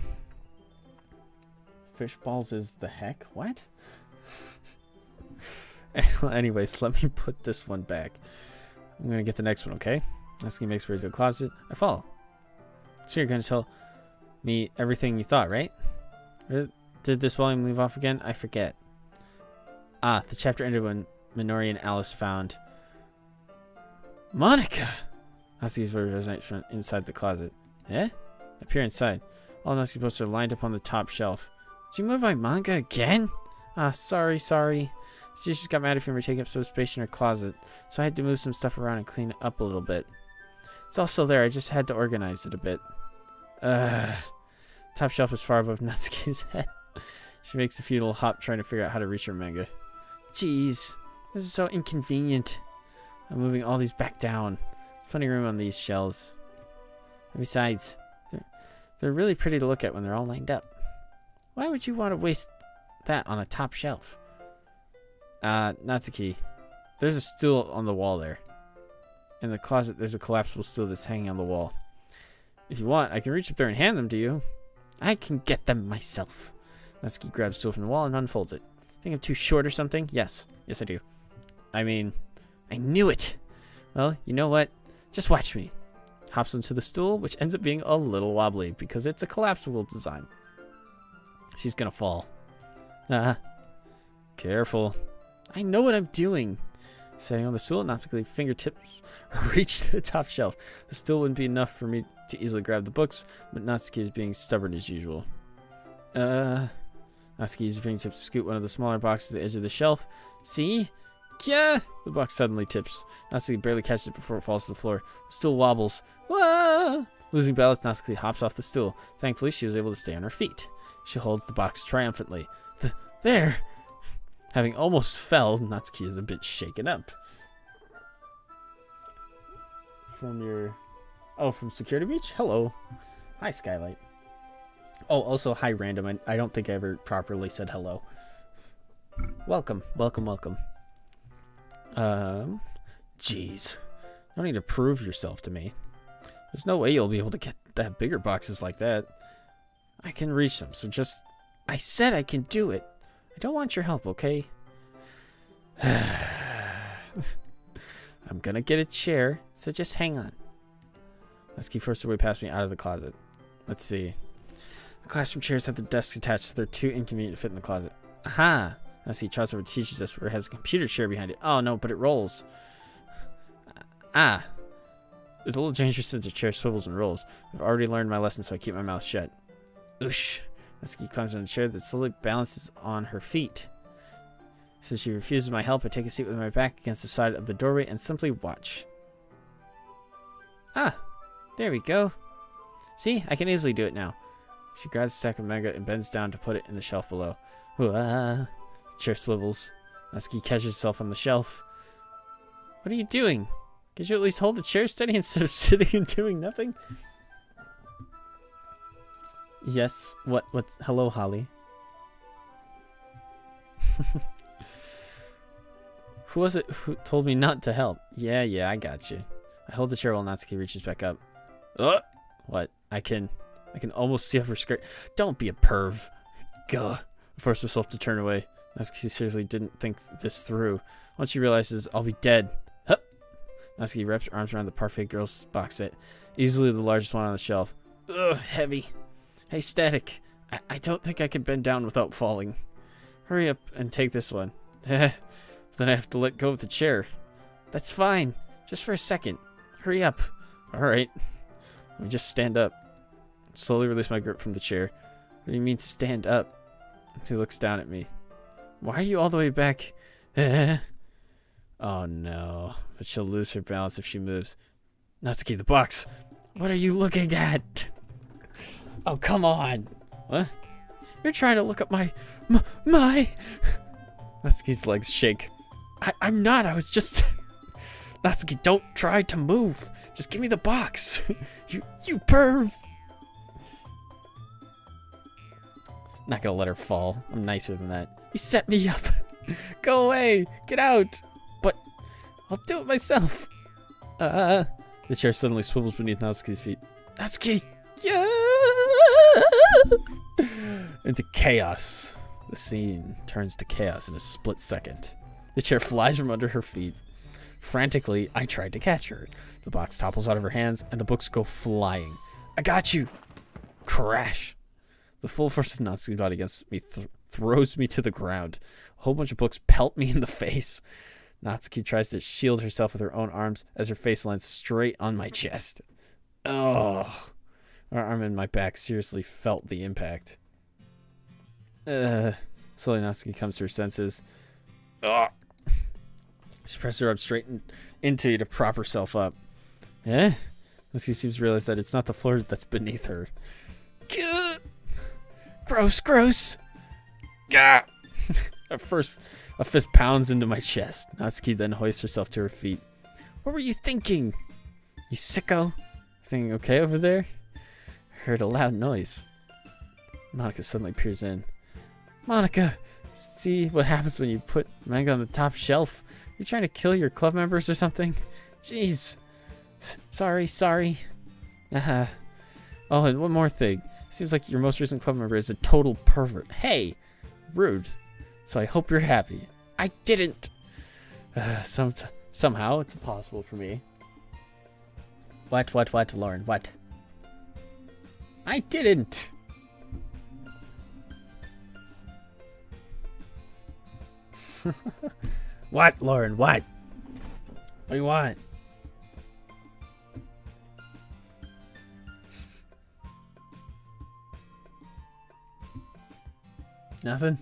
Fishballs is the heck? What? Anyways, let me put this one back. I'm gonna get the next one, okay? Natsuki makes way to the closet. I follow. So you're gonna tell me everything you thought, right? Did this volume leave off again? I forget. The chapter ended when Minori and Alice found Monica! Natsuki's voice resonates from inside the closet. Eh? I peer inside. All Natsuki posters are lined up on the top shelf. Did you move my manga again? Sorry. She just got mad at me for taking up some space in her closet, so I had to move some stuff around and clean it up a little bit. It's all still there, I just had to organize it a bit. Top shelf is far above Natsuki's head. She makes a futile hop trying to figure out how to reach her manga. Jeez, this is so inconvenient. I'm moving all these back down. There's plenty of room on these shelves. And besides, they're really pretty to look at when they're all lined up. Why would you want to waste that on a top shelf? Natsuki, there's a stool on the wall there. In the closet, there's a collapsible stool that's hanging on the wall. If you want, I can reach up there and hand them to you. I can get them myself. Natsuki grabs a stool from the wall and unfolds it. Think I'm too short or something? Yes, I do. I mean, I knew it. Well, you know what? Just watch me. Hops into the stool, which ends up being a little wobbly because it's a collapsible design. She's gonna fall. Careful. I know what I'm doing. Sitting on the stool, Natsuki's fingertips reach the top shelf. The stool wouldn't be enough for me to easily grab the books, but Natsuki is being stubborn as usual. Natsuki uses her fingertips to scoot one of the smaller boxes to the edge of the shelf. See? Yeah! The box suddenly tips. Natsuki barely catches it before it falls to the floor. The stool wobbles. Wah! Losing balance, Natsuki hops off the stool. Thankfully, she was able to stay on her feet. She holds the box triumphantly. There! Having almost fell, Natsuki is a bit shaken up. From security breach? Hello. Hi, Skylight. Oh, also, hi, random. I don't think I ever properly said hello. Welcome. Jeez. You don't need to prove yourself to me. There's no way you'll be able to get that bigger boxes like that. I can reach them, so just... I said I can do it. I don't want your help, okay? I'm gonna get a chair, so just hang on. Natsuki forced her way past me out of the closet. Let's see. The classroom chairs have the desks attached, so they're too inconvenient to fit in the closet. Aha! Natsuki tries over teaches us where it has a computer chair behind it. Oh no, but it rolls. Ah! There's a little dangerous since the chair swivels and rolls. I've already learned my lesson, so I keep my mouth shut. Oosh! Natsuki climbs on the chair that slowly balances on her feet. Since she refuses my help, I take a seat with my back against the side of the doorway and simply watch. Ah! There we go. See? I can easily do it now. She grabs a stack of manga and bends down to put it in the shelf below. The chair swivels. Natsuki catches herself on the shelf. What are you doing? Could you at least hold the chair steady instead of sitting and doing nothing? Yes. What? Hello, Holly. Who was it who told me not to help? Yeah, I got you. I hold the chair while Natsuki reaches back up. What? I can almost see up her skirt. Don't be a perv. Gah. I forced myself to turn away. Natsuki seriously didn't think this through. Once she realizes I'll be dead. Hup. Natsuki wraps her arms around the parfait girl's box set. Easily the largest one on the shelf. Ugh, heavy. Hey, Static. I don't think I can bend down without falling. Hurry up and take this one. Then I have to let go of the chair. That's fine. Just for a second. Hurry up. Alright. Let me just stand up. Slowly release my grip from the chair. What do you mean stand up? She looks down at me. Why are you all the way back? Oh no. But she'll lose her balance if she moves. Natsuki, the box. What are you looking at? Oh, come on. What? You're trying to look up my... Natsuki's legs shake. I'm not. I was just... Natsuki, don't try to move. Just give me the box. You perv. Not gonna let her fall. I'm nicer than that. You set me up. Go away. Get out. But I'll do it myself. The chair suddenly swivels beneath Natsuki's feet. Natsuki. Yeah. Into chaos. The scene turns to chaos in a split second. The chair flies from under her feet. Frantically, I tried to catch her. The box topples out of her hands, and the books go flying. I got you! Crash! The full force of Natsuki's body against me throws me to the ground. A whole bunch of books pelt me in the face. Natsuki tries to shield herself with her own arms as her face lands straight on my chest. Oh! Her arm and my back seriously felt the impact. Slowly Natsuki comes to her senses. Ugh. She presses her up straight into you to prop herself up. Eh? Natsuki seems to realize that it's not the floor that's beneath her. Gah! Gross! Gah! At first, a fist pounds into my chest. Natsuki then hoists herself to her feet. What were you thinking? You sicko? Everything okay over there? Heard a loud noise. Monica suddenly peers in. Monica, see what happens when you put manga on the top shelf? You trying to kill your club members or something? Jeez. Sorry. Oh, and one more thing. Seems like your most recent club member is a total pervert. Hey, rude. So I hope you're happy. I didn't. Somehow it's impossible for me. What, Lauren? What? I didn't. What, Lauren? What? What do you want? Nothing?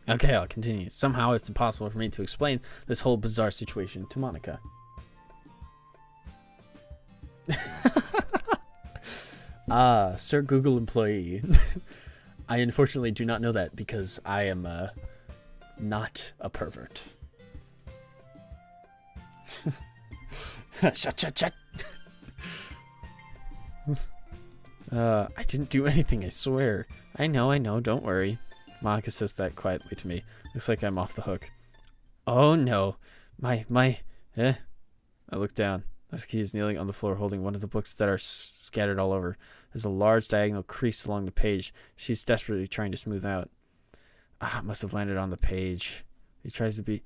Okay, I'll continue. Somehow it's impossible for me to explain this whole bizarre situation to Monica. Sir Google employee. I unfortunately do not know that because I am not a pervert. Shut. I didn't do anything, I swear. I know, don't worry. Monica says that quietly to me. Looks like I'm off the hook. Oh no. I look down. Natsuki is kneeling on the floor holding one of the books that are scattered all over. There's a large diagonal crease along the page. She's desperately trying to smooth out. It must have landed on the page. He tries a bit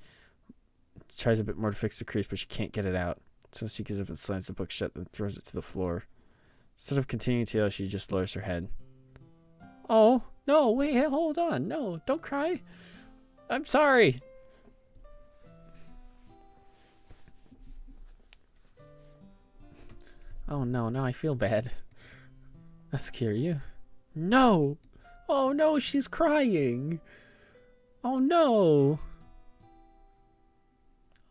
more to fix the crease, but she can't get it out. So she gives up and slams the book shut, then throws it to the floor. Instead of continuing to yell, she just lowers her head. Oh, no, wait, hold on. No, don't cry. I'm sorry. Oh, no, now I feel bad. That's scary, you. No. Oh, no, she's crying. Oh, no.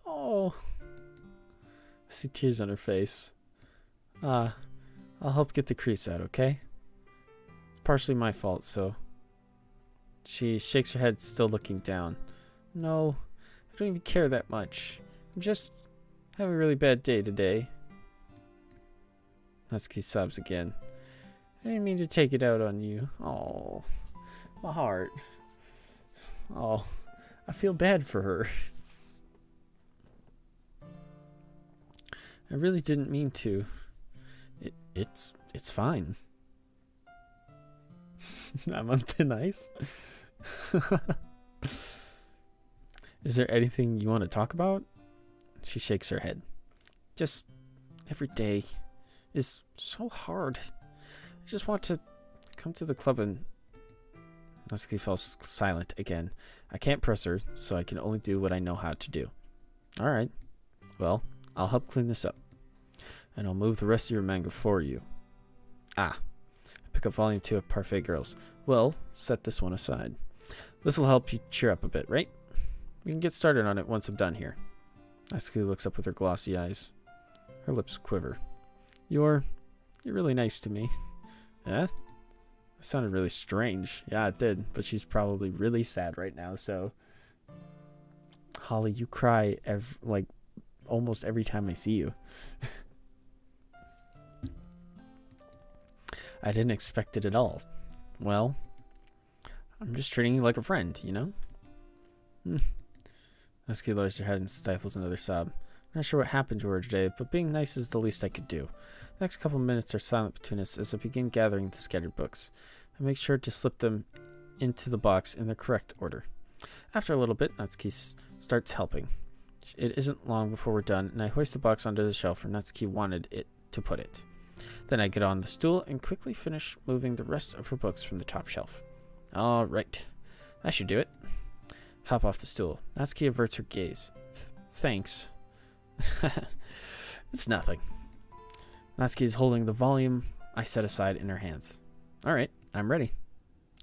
Oh. I see tears on her face. I'll help get the crease out, okay? It's partially my fault, so... She shakes her head, still looking down. No, I don't even care that much. I'm just having a really bad day today. Natsuki sobs again. I didn't mean to take it out on you. Oh, my heart. Oh, I feel bad for her. I really didn't mean to. It's fine. I'm on thin ice. Is there anything you want to talk about? She shakes her head. Just every day is so hard. I just want to come to the club and... Natsuki falls silent again. I can't press her, so I can only do what I know how to do. Alright. Well, I'll help clean this up. And I'll move the rest of your manga for you. I pick up volume 2 of Parfait Girls. Well, set this one aside. This'll help you cheer up a bit, right? We can get started on it once I'm done here. Natsuki looks up with her glossy eyes. Her lips quiver. You're really nice to me. Yeah? That sounded really strange. Yeah, it did. But she's probably really sad right now, so... Holly, you cry almost every time I see you. I didn't expect it at all. Well, I'm just treating you like a friend, you know? Natsuki lowers her head and stifles another sob. I'm not sure what happened to her today, but being nice is the least I could do. The next couple minutes are silent between us as I begin gathering the scattered books. I make sure to slip them into the box in the correct order. After a little bit, Natsuki starts helping. It isn't long before we're done, and I hoist the box onto the shelf where Natsuki wanted it to put it. Then I get on the stool and quickly finish moving the rest of her books from the top shelf. All right. That should do it. Hop off the stool. Natsuki averts her gaze. Thanks. It's nothing. Natsuki is holding the volume I set aside in her hands. All right. I'm ready.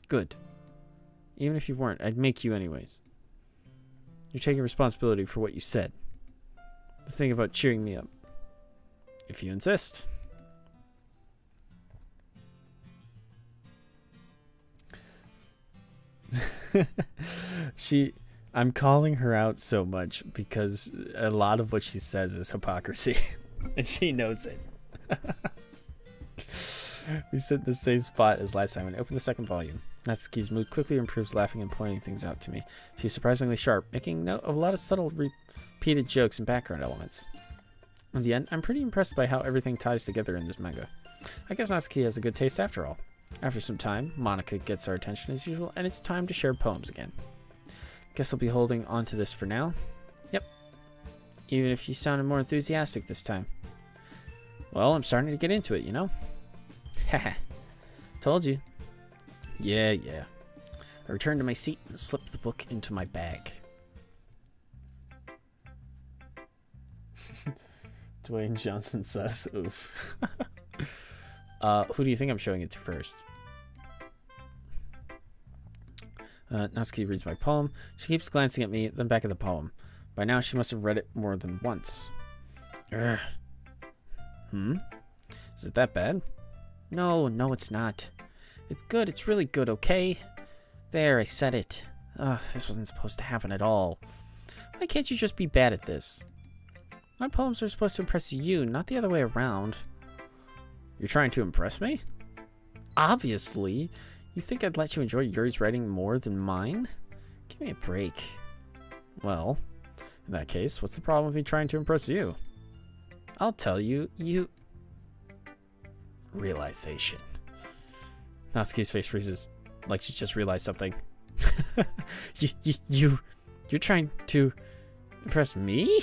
Good. Even if you weren't, I'd make you anyways. You're taking responsibility for what you said. The thing about cheering me up. If you insist. I'm calling her out so much because a lot of what she says is hypocrisy. And she knows it. We sit in the same spot as last time and open the second volume. Natsuki's mood quickly improves, laughing and pointing things out to me. She's surprisingly sharp, making note of a lot of subtle repeated jokes and background elements. In the end, I'm pretty impressed by how everything ties together in this manga. I guess Natsuki has a good taste after all. After some time, Monica gets our attention as usual, and it's time to share poems again. Guess I'll be holding on to this for now. Yep. Even if you sounded more enthusiastic this time. Well, I'm starting to get into it, you know? Haha. Told you. Yeah. I returned to my seat and slipped the book into my bag. Dwayne Johnson sus. Oof. Who do you think I'm showing it to first? Natsuki reads my poem. She keeps glancing at me, then back at the poem. By now, she must have read it more than once. Is it that bad? No, it's not. It's good. It's really good, okay? There, I said it. This wasn't supposed to happen at all. Why can't you just be bad at this? My poems are supposed to impress you, not the other way around. You're trying to impress me? Obviously. You think I'd let you enjoy Yuri's writing more than mine? Give me a break. Well, in that case, what's the problem with me trying to impress you? I'll tell you, Realization. Natsuki's face freezes, like she just realized something. You're trying to impress me?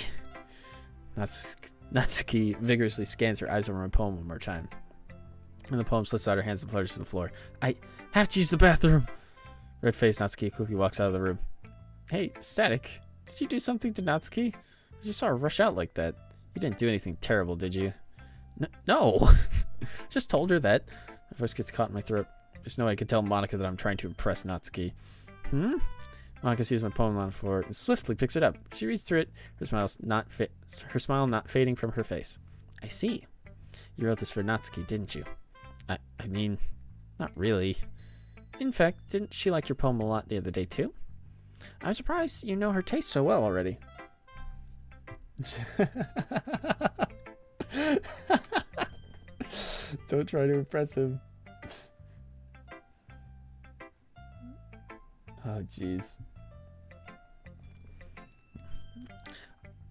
Natsuki vigorously scans her eyes over my poem one more time. And the poem slips out her hands and flutters to the floor. I have to use the bathroom! Red-faced Natsuki quickly walks out of the room. Hey, Static, did you do something to Natsuki? I just saw her rush out like that. You didn't do anything terrible, did you? No! Just told her that. My voice gets caught in my throat. There's no way I can tell Monika that I'm trying to impress Natsuki. Monika sees my poem on the floor and swiftly picks it up. She reads through it, her smile not fading from her face. I see. You wrote this for Natsuki, didn't you? I mean, not really. In fact, didn't she like your poem a lot the other day too? I'm surprised you know her taste so well already. Don't try to impress him. Oh, jeez.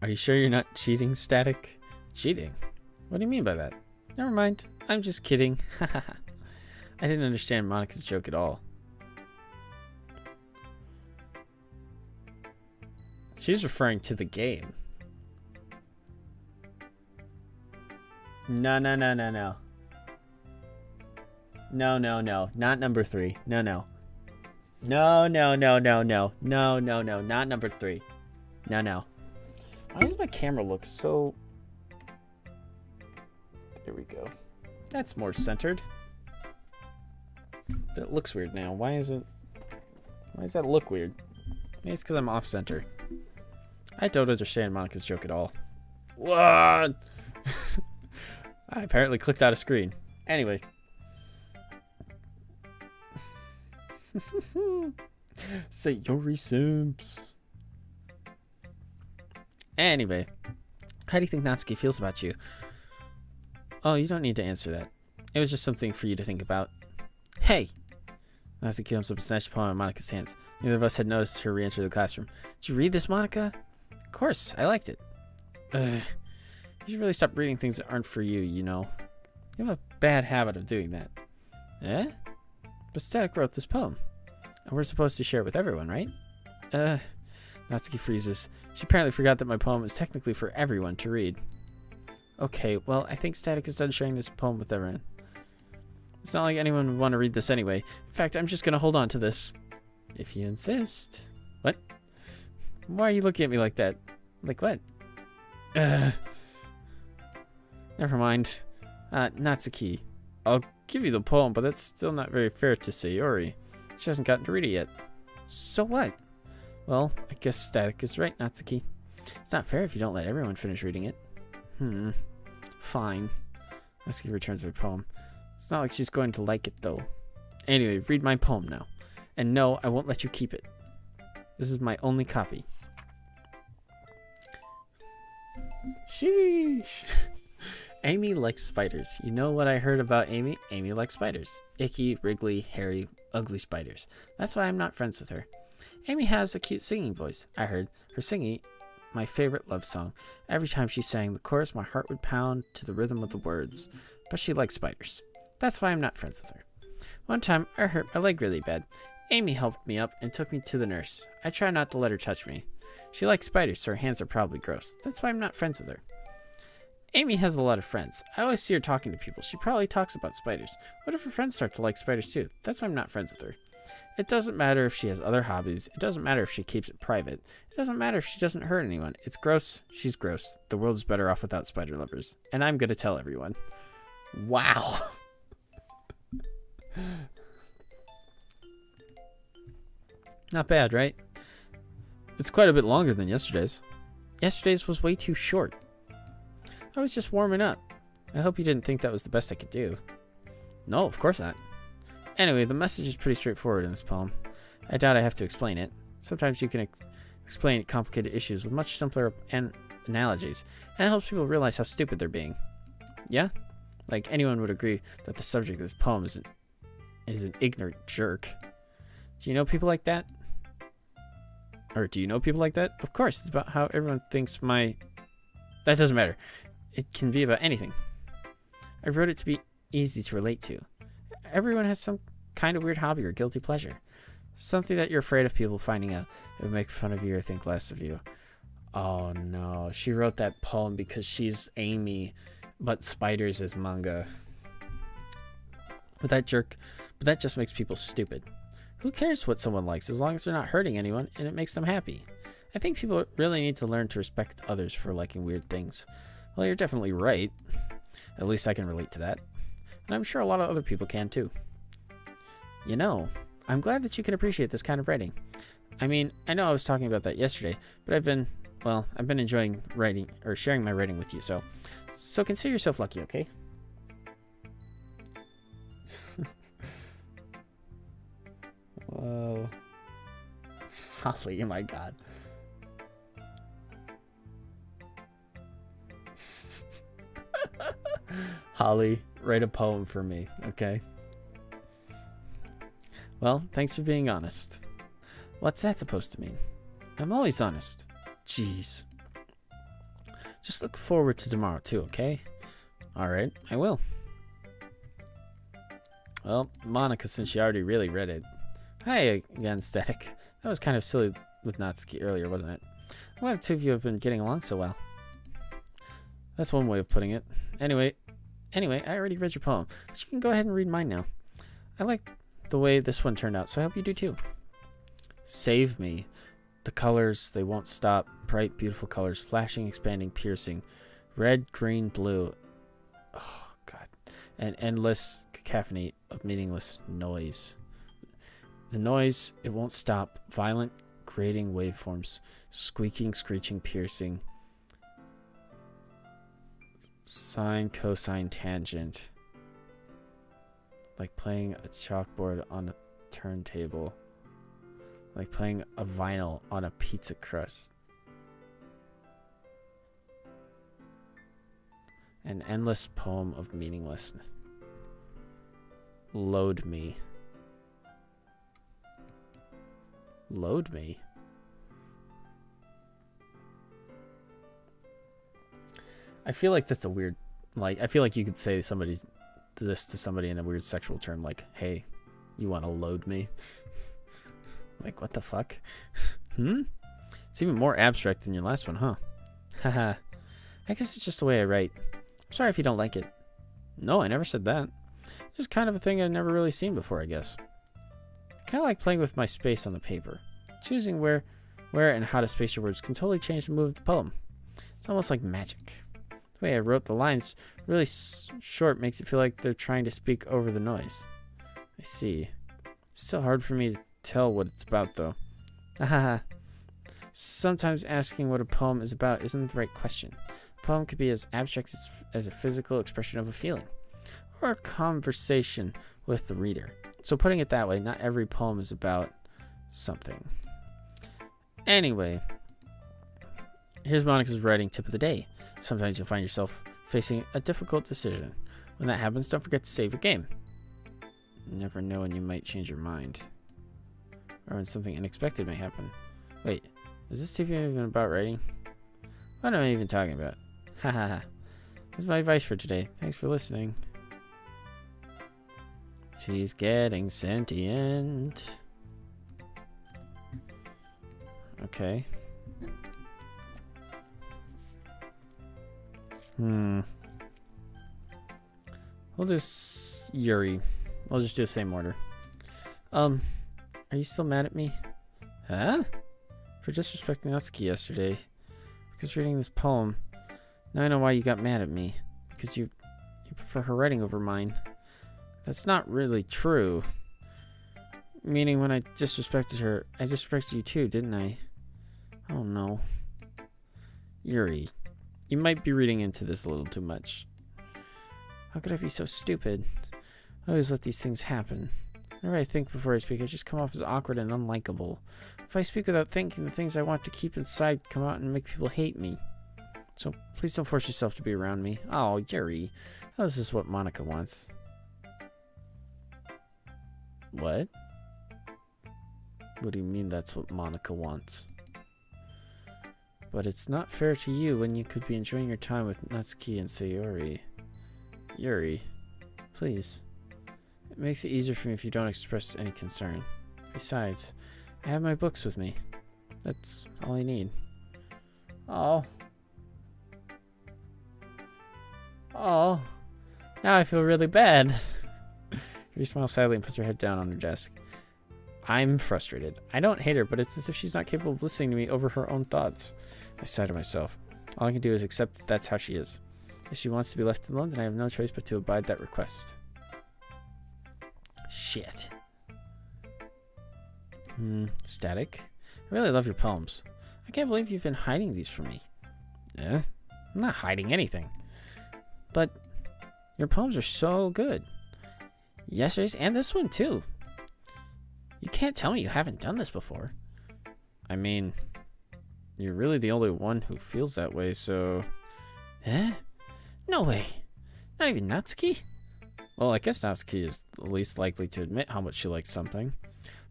Are you sure you're not cheating, Static? Cheating? What do you mean by that? Never mind. I'm just kidding. I didn't understand Monika's joke at all. She's referring to the game. No. No. Not number 3. No. No. Not number 3. No. Why does my camera look so... There we go. That's more centered. That looks weird now. Why does that look weird? Maybe it's because I'm off center. I don't understand Monika's joke at all. What? I apparently clicked out of screen. Anyway. Sayori Simps. Anyway. How do you think Natsuki feels about you? Oh, you don't need to answer that. It was just something for you to think about. Hey! Natsuki comes up and snatched the poem out of Monika's hands. Neither of us had noticed her re-enter the classroom. Did you read this, Monika? Of course, I liked it. You should really stop reading things that aren't for you, you know. You have a bad habit of doing that. Eh? But Static wrote this poem. And we're supposed to share it with everyone, right? Natsuki freezes. She apparently forgot that my poem is technically for everyone to read. Okay, well, I think Static is done sharing this poem with everyone. It's not like anyone would want to read this anyway. In fact, I'm just going to hold on to this. If you insist. What? Why are you looking at me like that? Like what? Never mind. Natsuki. I'll give you the poem, but that's still not very fair to Sayori. She hasn't gotten to read it yet. So what? Well, I guess Static is right, Natsuki. It's not fair if you don't let everyone finish reading it. Fine. Natsuki returns her poem. It's not like she's going to like it, though. Anyway, read my poem now. And no, I won't let you keep it. This is my only copy. Sheesh. Amy likes spiders. You know what I heard about Amy? Amy likes spiders. Icky, wriggly, hairy, ugly spiders. That's why I'm not friends with her. Amy has a cute singing voice. I heard her singing my favorite love song. Every time she sang the chorus, my heart would pound to the rhythm of the words. But she likes spiders. That's why I'm not friends with her. One time, I hurt my leg really bad. Amy helped me up and took me to the nurse. I try not to let her touch me. She likes spiders, so her hands are probably gross. That's why I'm not friends with her. Amy has a lot of friends. I always see her talking to people. She probably talks about spiders. What if her friends start to like spiders too? That's why I'm not friends with her. It doesn't matter if she has other hobbies. It doesn't matter if she keeps it private. It doesn't matter if she doesn't hurt anyone. It's gross. She's gross. The world is better off without spider lovers. And I'm going to tell everyone. Wow. Not bad, right? It's quite a bit longer than yesterday's. Yesterday's was way too short. I was just warming up. I hope you didn't think that was the best I could do. No, of course not. Anyway, the message is pretty straightforward in this poem. I doubt I have to explain it. Sometimes you can explain complicated issues with much simpler analogies, and it helps people realize how stupid they're being. Yeah? Like anyone would agree that the subject of this poem isn't is an ignorant jerk. Do you know people like that? Or do you know people like that? Of course, it's about how everyone thinks my... That doesn't matter. It can be about anything. I wrote it to be easy to relate to. Everyone has some kind of weird hobby or guilty pleasure. Something that you're afraid of people finding out. It would make fun of you or think less of you. Oh no, she wrote that poem because she's Amy, but spiders is manga. But that just makes people stupid. Who cares what someone likes as long as they're not hurting anyone and it makes them happy? I think people really need to learn to respect others for liking weird things. Well, you're definitely right. At least I can relate to that. And I'm sure a lot of other people can too. You know, I'm glad that you can appreciate this kind of writing. I mean, I know I was talking about that yesterday, but I've been enjoying writing or sharing my writing with you, so consider yourself lucky, okay? Whoa. Holly, oh my god. Holly, write a poem for me, okay? Well, thanks for being honest. What's that supposed to mean? I'm always honest. Jeez. Just look forward to tomorrow too, okay? Alright, I will. Well, Monica, since she already really read it. Hi again, Static. That was kind of silly with Natsuki earlier, wasn't it? I'm glad the two of you have been getting along so well. That's one way of putting it. Anyway, I already read your poem, but you can go ahead and read mine now. I like the way this one turned out, so I hope you do too. Save me. The colors, they won't stop. Bright, beautiful colors, flashing, expanding, piercing. Red, green, blue. Oh, God. An endless cacophony of meaningless noise. The noise, it won't stop. Violent, grating waveforms. Squeaking, screeching, piercing. Sine, cosine, tangent. Like playing a chalkboard on a turntable. Like playing a vinyl on a pizza crust. An endless poem of meaninglessness. Load me. Load me? I feel like that's a weird... Like, I feel like you could say this to somebody in a weird sexual term. Like, hey, you want to load me? Like, what the fuck? It's even more abstract than your last one, huh? Haha. I guess it's just the way I write. I'm sorry if you don't like it. No, I never said that. It's just kind of a thing I've never really seen before, I guess. Kind of like playing with my space on the paper. Choosing where and how to space your words can totally change the mood of the poem. It's almost like magic. The way I wrote the lines really short makes it feel like they're trying to speak over the noise. I see. It's still hard for me to tell what it's about, though. Haha. Sometimes asking what a poem is about isn't the right question. A poem could be as abstract as a physical expression of a feeling, or a conversation with the reader. So putting it that way, not every poem is about something. Anyway, here's Monica's writing tip of the day. Sometimes you'll find yourself facing a difficult decision. When that happens, don't forget to save your game. You never know when you might change your mind. Or when something unexpected may happen. Wait, is this even about writing? What am I even talking about? Haha. That's my advice for today. Thanks for listening. She's getting sentient. Okay. We'll do Yuri. I'll just do the same order. Are you still mad at me? Huh? For disrespecting Natsuki yesterday. Because reading this poem. Now I know why you got mad at me. Because you prefer her writing over mine. That's not really true. Meaning when I disrespected her, I disrespected you too, didn't I? Oh no. Yuri, you might be reading into this a little too much. How could I be so stupid? I always let these things happen. Whenever I think before I speak, I just come off as awkward and unlikable. If I speak without thinking, the things I want to keep inside come out and make people hate me. So please don't force yourself to be around me. Oh, Yuri. Oh, this is what Monica wants. What? What do you mean that's what Monica wants? But it's not fair to you when you could be enjoying your time with Natsuki and Sayori. Yuri, please. It makes it easier for me if you don't express any concern. Besides, I have my books with me. That's all I need. Oh. Oh. Now I feel really bad. Yuri smiles sadly and puts her head down on her desk. I'm frustrated. I don't hate her, but it's as if she's not capable of listening to me over her own thoughts. I sigh to myself. All I can do is accept that that's how she is. If she wants to be left alone, then I have no choice but to abide that request. Shit. Static? I really love your poems. I can't believe you've been hiding these from me. I'm not hiding anything. But your poems are so good. Yesterday's and this one too. You can't tell me you haven't done this before. I mean, you're really the only one who feels that way, so... No way. Not even Natsuki? Well, I guess Natsuki is the least likely to admit how much she likes something.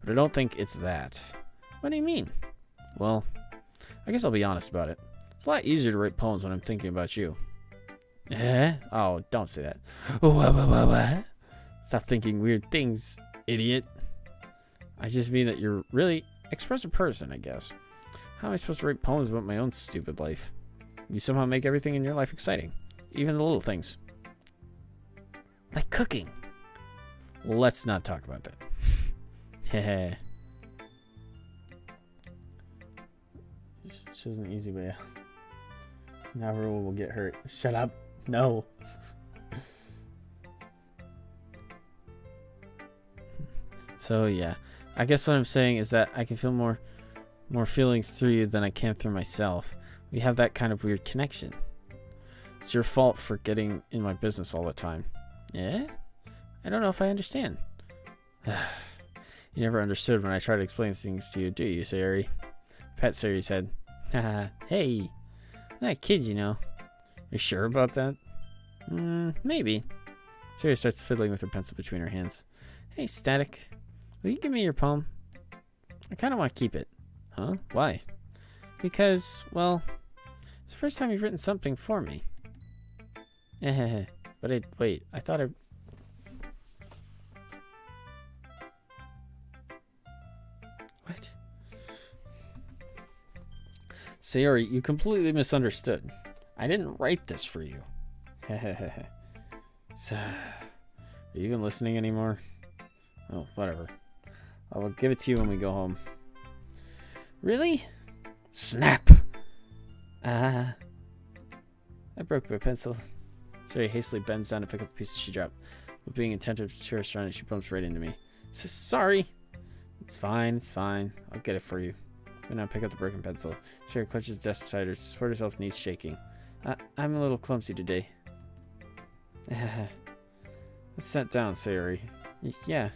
But I don't think it's that. What do you mean? Well, I guess I'll be honest about it. It's a lot easier to write poems when I'm thinking about you. Oh, don't say that. What? Stop thinking weird things, idiot. I just mean that you're really expressive person, I guess. How am I supposed to write poems about my own stupid life? You somehow make everything in your life exciting. Even the little things. Like cooking. Let's not talk about that. Heh. Choose an easy way out. Now everyone will get hurt. Shut up. No. So yeah. I guess what I'm saying is that I can feel more feelings through you than I can through myself. We have that kind of weird connection. It's your fault for getting in my business all the time. Yeah? I don't know if I understand. You never understood when I tried to explain things to you, do you, Sayori? Pat Sayori's head. Haha, hey. I'm not a kid, you know. Are you sure about that? Maybe. Sayori starts fiddling with her pencil between her hands. Hey, Static. Will you give me your poem? I kind of want to keep it. Huh? Why? Because, well, it's the first time you've written something for me. But wait, I thought I... What? Sayori, you completely misunderstood. I didn't write this for you. So, are you even listening anymore? Oh, whatever. I will give it to you when we go home. Really? Snap! I broke my pencil. Sayori hastily bends down to pick up the pieces she dropped. With being attentive to her surroundings, she bumps right into me. Sorry! It's fine, it's fine. I'll get it for you. I now pick up the broken pencil. Sayori clutches the desk beside her, support herself, knees shaking. I'm a little clumsy today. Let's sit down, Sayori. Yeah.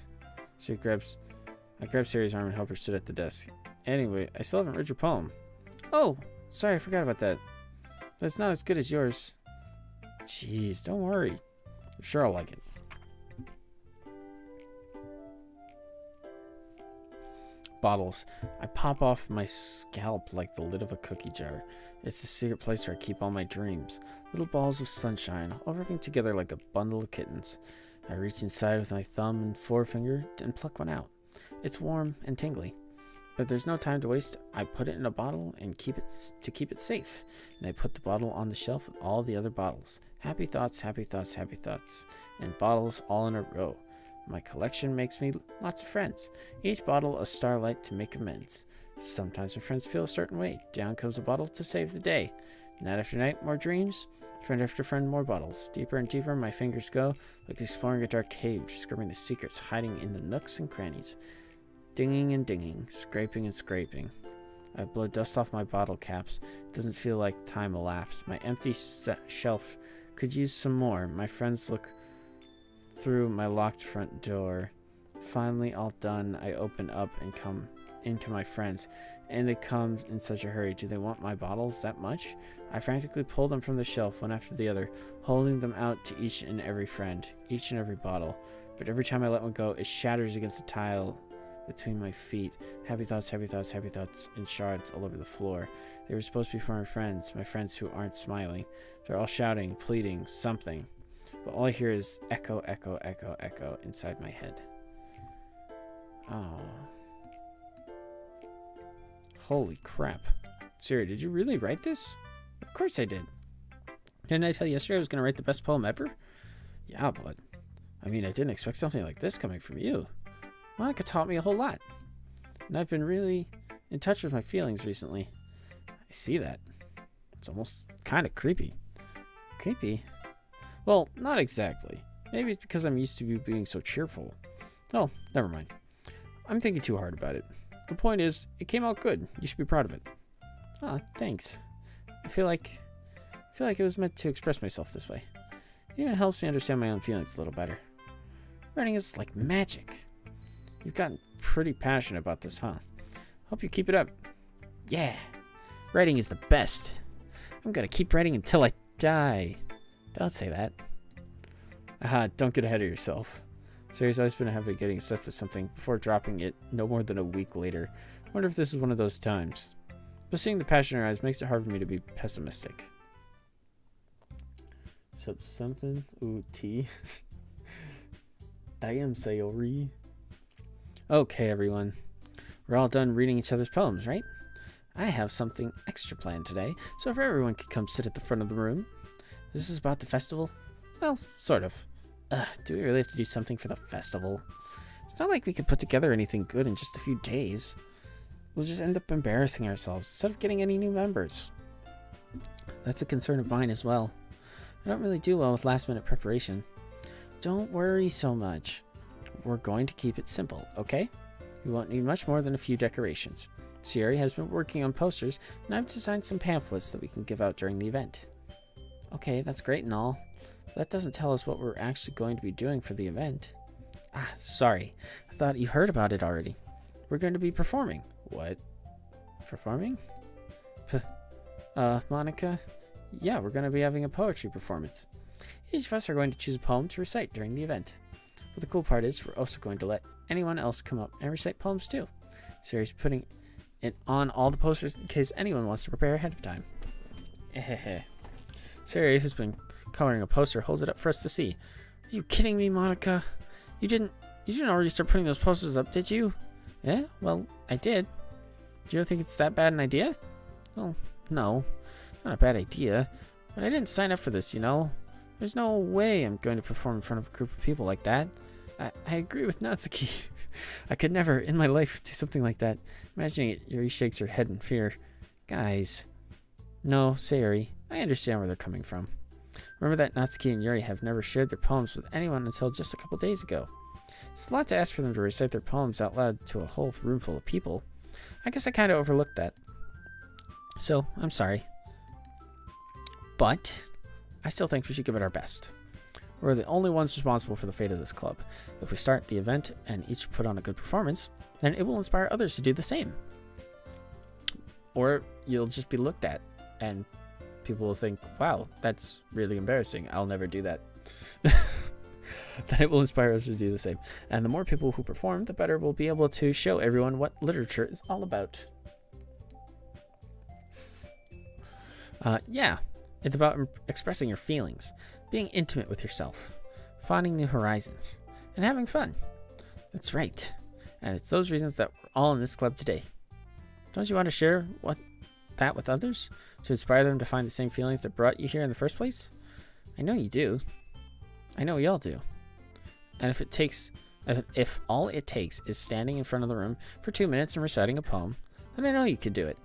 I grab Sayori's arm and help her sit at the desk. Anyway, I still haven't read your poem. Oh, sorry, I forgot about that. But it's not as good as yours. Jeez, don't worry. I'm sure I'll like it. Bottles. I pop off my scalp like the lid of a cookie jar. It's the secret place where I keep all my dreams. Little balls of sunshine, all rubbing together like a bundle of kittens. I reach inside with my thumb and forefinger and pluck one out. It's warm and tingly. But there's no time to waste. I put it in a bottle and keep it safe. And I put the bottle on the shelf with all the other bottles. Happy thoughts, happy thoughts, happy thoughts. And bottles all in a row. My collection makes me lots of friends. Each bottle a starlight to make amends. Sometimes my friends feel a certain way. Down comes a bottle to save the day. Night after night, more dreams. Friend after friend, more bottles. Deeper and deeper my fingers go, like exploring a dark cave, discovering the secrets hiding in the nooks and crannies. Dinging and dinging, scraping and scraping. I blow dust off my bottle caps. It doesn't feel like time elapsed. My empty shelf could use some more. My friends look through my locked front door. Finally all done, I open up and come into my friends. And they come in such a hurry. Do they want my bottles that much? I frantically pull them from the shelf, one after the other, holding them out to each and every friend, each and every bottle. but every time I let one go, it shatters against the tile between my feet. Happy thoughts, happy thoughts, happy thoughts in shards all over the floor. They were supposed to be for my friends who aren't smiling. They're all shouting, pleading, something. But all I hear is echo, echo, echo, echo inside my head. Oh. Holy crap. Siri, did you really write this? Of course I did. Didn't I tell you yesterday I was going to write the best poem ever? Yeah, but I mean, I didn't expect something like this coming from you. Monica taught me a whole lot. And I've been really in touch with my feelings recently. I see that. It's almost kind of creepy. Creepy? Well, not exactly. Maybe it's because I'm used to you being so cheerful. Oh, never mind. I'm thinking too hard about it. The point is, it came out good. You should be proud of it. Ah, thanks. I feel like it was meant to express myself this way. It even helps me understand my own feelings a little better. Writing is like magic. You've gotten pretty passionate about this, huh? Hope you keep it up. Yeah. Writing is the best. I'm gonna keep writing until I die. Don't say that. Aha, don't get ahead of yourself. Siri's always been a habit of getting stuff with something before dropping it no more than a week later. I wonder if this is one of those times. But seeing the passion in her eyes makes it hard for me to be pessimistic. Something? Ooh, tea. Damn, Sayori. Okay, everyone. We're all done reading each other's poems, right? I have something extra planned today, so if everyone could come sit at the front of the room. This is about the festival? Well, sort of. Do we really have to do something for the festival? It's not like we could put together anything good in just a few days. We'll just end up embarrassing ourselves instead of getting any new members. That's a concern of mine as well. I don't really do well with last-minute preparation. Don't worry so much. We're going to keep it simple, okay? We won't need much more than a few decorations. Siri has been working on posters, and I've designed some pamphlets that we can give out during the event. Okay, that's great and all. But that doesn't tell us what we're actually going to be doing for the event. Ah, sorry. I thought you heard about it already. We're going to be performing. What? Performing? Monica? Yeah, we're going to be having a poetry performance. Each of us are going to choose a poem to recite during the event. But the cool part is we're also going to let anyone else come up and recite poems too. Siri's putting it on all the posters in case anyone wants to prepare ahead of time. Siri, who's been coloring a poster, holds it up for us to see. Are you kidding me, Monica? You didn't already start putting those posters up, did you? Yeah, well, I did. Do you think it's that bad an idea? Well, no. It's not a bad idea. But I didn't sign up for this, you know? There's no way I'm going to perform in front of a group of people like that. I agree with Natsuki. I could never in my life do something like that. Imagining it, Yuri shakes her head in fear. Guys. No, Sayori. I understand where they're coming from. Remember that Natsuki and Yuri have never shared their poems with anyone until just a couple days ago. It's a lot to ask for them to recite their poems out loud to a whole room full of people. I guess I kind of overlooked that. So, I'm sorry. But I still think we should give it our best. We're the only ones responsible for the fate of this club. If we start the event and each put on a good performance, then it will inspire others to do the same. Or you'll just be looked at and people will think, wow, that's really embarrassing. I'll never do that. Then it will inspire us to do the same. And the more people who perform, the better we'll be able to show everyone what literature is all about. Yeah, it's about expressing your feelings, being intimate with yourself, finding new horizons, and having fun. That's right. And it's those reasons that we're all in this club today. Don't you want to share that with others to inspire them to find the same feelings that brought you here in the first place? I know you do. I know we all do. And if all it takes is standing in front of the room for 2 minutes and reciting a poem, then I know you could do it.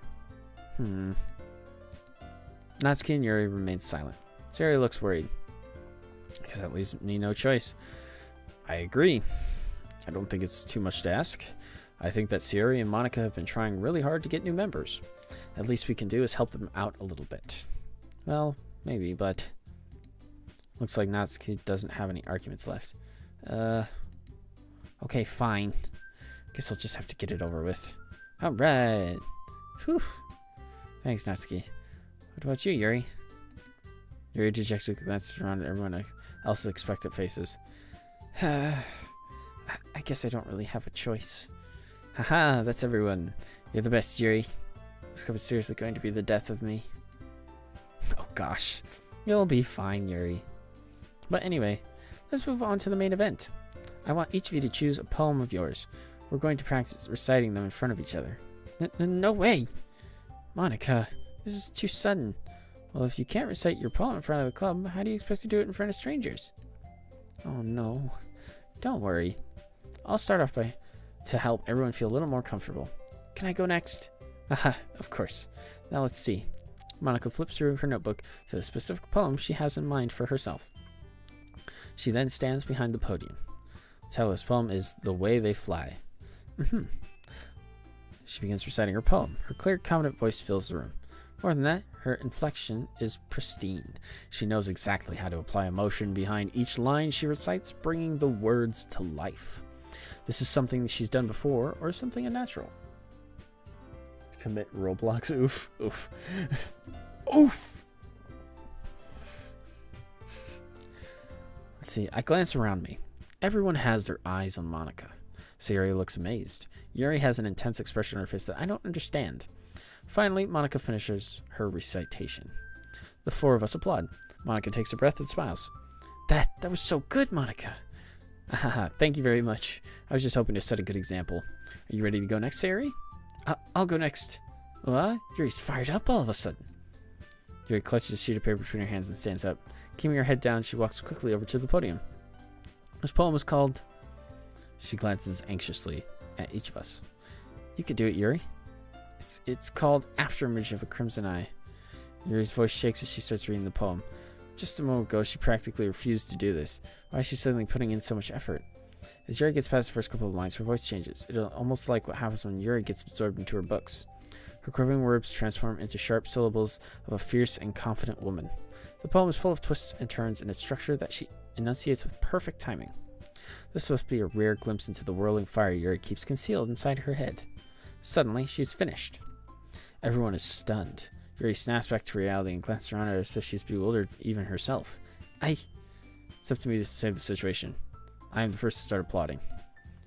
Natsuki and Yuri remain silent. Siri looks worried. I guess that leaves me no choice. I agree. I don't think it's too much to ask. I think that Siri and Monica have been trying really hard to get new members. At least we can do is help them out a little bit. Well, maybe, but looks like Natsuki doesn't have any arguments left. Okay, fine. Guess I'll just have to get it over with. Alright. Whew. Thanks, Natsuki. What about you, Yuri? Yuri dejectedly glanced around at everyone else's expectant faces. I guess I don't really have a choice. Haha, that's everyone. You're the best, Yuri. This club is seriously going to be the death of me. Oh gosh. You'll be fine, Yuri. But anyway, let's move on to the main event. I want each of you to choose a poem of yours. We're going to practice reciting them in front of each other. No way! Monica, this is too sudden. Well, if you can't recite your poem in front of the club, how do you expect to do it in front of strangers? Oh no. Don't worry. I'll start off to help everyone feel a little more comfortable. Can I go next? Haha, of course. Now let's see. Monica flips through her notebook to the specific poem she has in mind for herself. She then stands behind the podium. The title of this poem is The Way They Fly. She begins reciting her poem. Her clear, confident voice fills the room. More than that, her inflection is pristine. She knows exactly how to apply emotion behind each line she recites, bringing the words to life. This is something she's done before, or something unnatural. Commit Roblox. Oof. Oof. Oof! Let's see. I glance around me. Everyone has their eyes on Monica. Sayori looks amazed. Yuri has an intense expression on her face that I don't understand. Finally, Monica finishes her recitation. The four of us applaud. Monica takes a breath and smiles. That was so good, Monica. Thank you very much. I was just hoping to set a good example. Are you ready to go next, Sayori? I'll go next. What? Yuri's fired up all of a sudden. Yuri clutches a sheet of paper between her hands and stands up. Keeping her head down, she walks quickly over to the podium. This poem is called... She glances anxiously at each of us. You could do it, Yuri. It's called Afterimage of a Crimson Eye. Yuri's voice shakes as she starts reading the poem. Just a moment ago, she practically refused to do this. Why is she suddenly putting in so much effort? As Yuri gets past the first couple of lines, her voice changes. It's almost like what happens when Yuri gets absorbed into her books. Her quivering words transform into sharp syllables of a fierce and confident woman. The poem is full of twists and turns in its structure that she enunciates with perfect timing. This must be a rare glimpse into the whirling fire Yuri keeps concealed inside her head. Suddenly, she's finished. Everyone is stunned. Yuri snaps back to reality and glances around at her as if she's bewildered even herself. It's up to me to save the situation. I am the first to start applauding.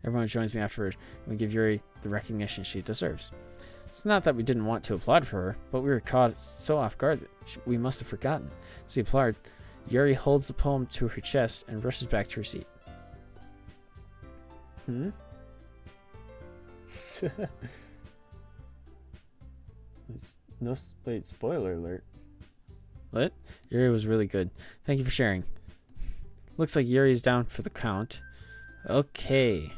Everyone joins me afterward, and we give Yuri the recognition she deserves. It's not that we didn't want to applaud for her, but we were caught so off guard that we must have forgotten. As we applaud, Yuri holds the poem to her chest and rushes back to her seat. Wait, spoiler alert. What? Yuri was really good. Thank you for sharing. Looks like Yuri is down for the count. Okay.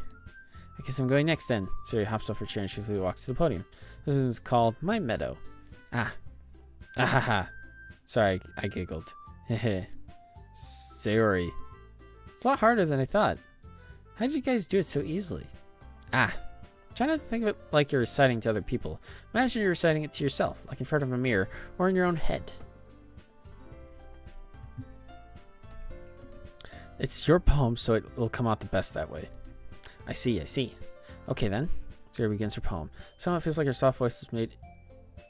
I guess I'm going next then. Sayori hops off her chair and swiftly walks to the podium. This is called My Meadow. Sorry, I giggled. Hehe. Sayori. It's a lot harder than I thought. How did you guys do it so easily? Try not to think of it like you're reciting to other people. Imagine you're reciting it to yourself, like in front of a mirror or in your own head. It's your poem, so it'll come out the best that way. I see. Okay then. Sayori begins her poem. Somehow it feels like her soft voice was made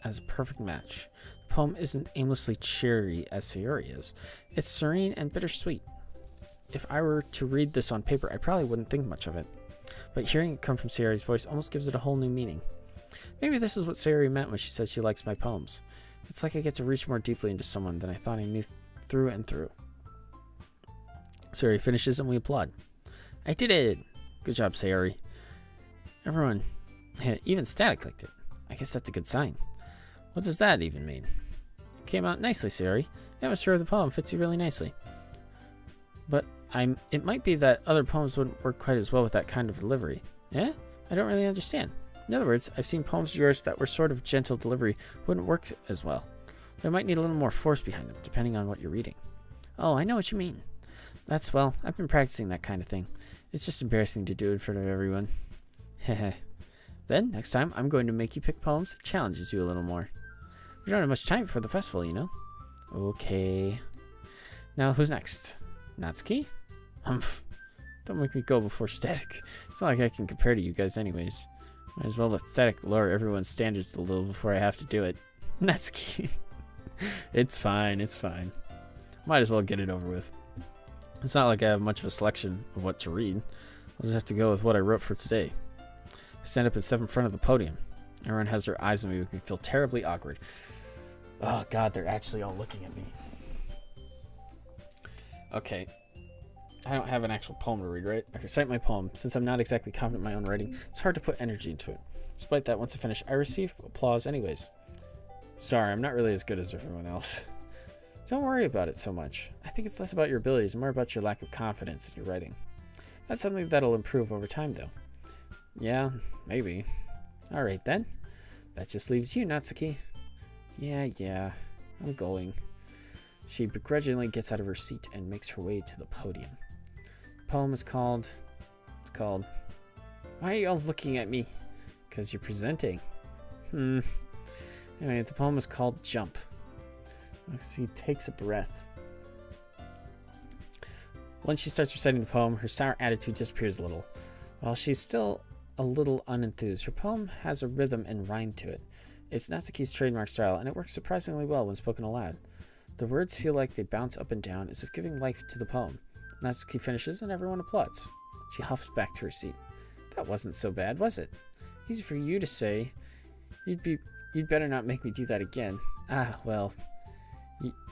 as a perfect match. The poem isn't aimlessly cheery as Sayori is. It's serene and bittersweet. If I were to read this on paper, I probably wouldn't think much of it. But hearing it come from Sayori's voice almost gives it a whole new meaning. Maybe this is what Sayori meant when she said she likes my poems. It's like I get to reach more deeply into someone than I thought I knew through and through. Sayori finishes and we applaud. I did it! Good job, Sayori. Everyone, even Static liked it. I guess that's a good sign. What does that even mean? It came out nicely, Sayori. The atmosphere of the poem fits you really nicely. But it might be that other poems wouldn't work quite as well with that kind of delivery. Yeah? I don't really understand. In other words, I've seen poems of yours that were sort of gentle delivery wouldn't work as well. They might need a little more force behind them, depending on what you're reading. Oh, I know what you mean. I've been practicing that kind of thing. It's just embarrassing to do in front of everyone. Heh. Then, next time, I'm going to make you pick poems that challenges you a little more. We don't have much time before the festival, you know? Okay. Now, who's next? Natsuki? Humph. Don't make me go before Static. It's not like I can compare to you guys anyways. Might as well let Static lower everyone's standards a little before I have to do it. Natsuki. It's fine. Might as well get it over with. It's not like I have much of a selection of what to read. I'll just have to go with what I wrote for today. Stand up and step in front of the podium. Everyone has their eyes on me, making me feel terribly awkward. Oh god, they're actually all looking at me. Okay. I don't have an actual poem to read, right? I recite my poem. Since I'm not exactly confident in my own writing, it's hard to put energy into it. Despite that, once I finish, I receive applause anyways. Sorry, I'm not really as good as everyone else. Don't worry about it so much. I think it's less about your abilities and more about your lack of confidence in your writing. That's something that'll improve over time, though. Yeah, maybe. Alright then. That just leaves you, Natsuki. Yeah, I'm going. She begrudgingly gets out of her seat and makes her way to the podium. The poem is called... Why are you all looking at me? Because you're presenting. Anyway, the poem is called Jump. She takes a breath. Once she starts reciting the poem, her sour attitude disappears a little. While she's still a little unenthused, her poem has a rhythm and rhyme to it. It's Natsuki's trademark style, and it works surprisingly well when spoken aloud. The words feel like they bounce up and down as if giving life to the poem. Natsuki finishes and everyone applauds. She huffs back to her seat. That wasn't so bad, was it? Easy for you to say. You'd better not make me do that again. Well.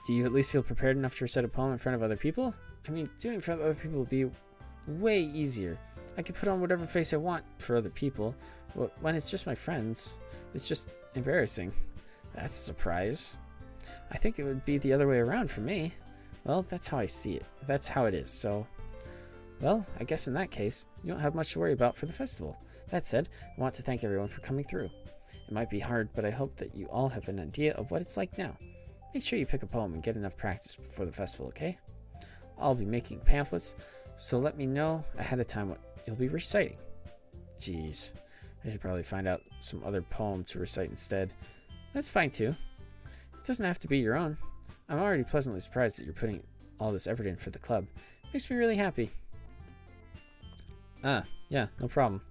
Do you at least feel prepared enough to recite a poem in front of other people? I mean, doing it in front of other people would be way easier. I could put on whatever face I want for other people. Well, when it's just my friends, it's just embarrassing. That's a surprise. I think it would be the other way around for me. Well, that's how I see it. That's how it is, so... Well, I guess in that case, you don't have much to worry about for the festival. That said, I want to thank everyone for coming through. It might be hard, but I hope that you all have an idea of what it's like now. Make sure you pick a poem and get enough practice before the festival, okay? I'll be making pamphlets, so let me know ahead of time what you'll be reciting. Jeez, I should probably find out some other poem to recite instead. That's fine too. It doesn't have to be your own. I'm already pleasantly surprised that you're putting all this effort in for the club. It makes me really happy. Yeah, no problem.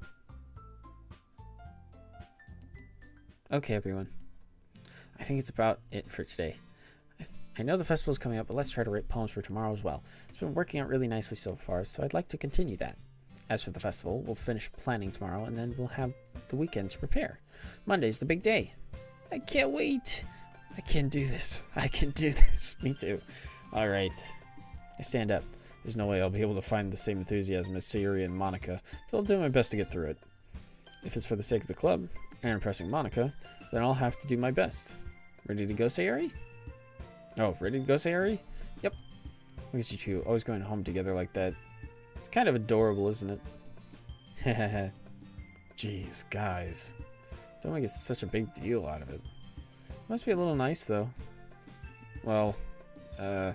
Okay, everyone. I think it's about it for today. I know the festival's coming up, but let's try to write poems for tomorrow as well. It's been working out really nicely so far, so I'd like to continue that. As for the festival, we'll finish planning tomorrow, and then we'll have the weekend to prepare. Monday's the big day. I can't wait. I can do this. I can do this. Me too. All right. I stand up. There's no way I'll be able to find the same enthusiasm as Sayuri and Monica, but I'll do my best to get through it. If it's for the sake of the club and impressing Monica, then I'll have to do my best. Ready to go, Sayuri? Oh, ready to go, Sayuri? Yep. Look at you two, always going home together like that. It's kind of adorable, isn't it? Hehehe. Jeez, guys. Don't make it such a big deal out of it. Must be a little nice, though. Well, how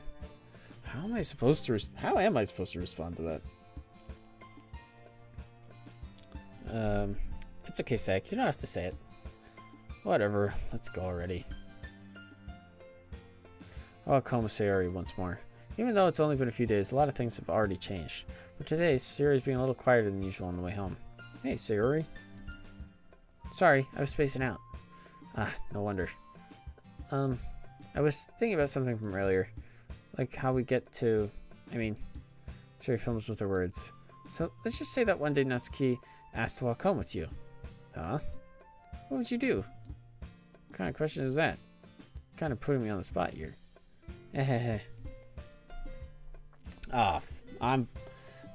am I supposed to respond to that? It's okay, Sak. You don't have to say it. Whatever. Let's go already. I'll call Sayuri once more. Even though it's only been a few days, a lot of things have already changed. But today, Sayuri's being a little quieter than usual on the way home. Hey, Sayuri. Sorry, I was spacing out. No wonder. I was thinking about something from earlier. Like how we get to... Sayuri films with her words. So, let's just say that one day Natsuki asked to walk home with you. Huh? What would you do? What kind of question is that? Kind of putting me on the spot here.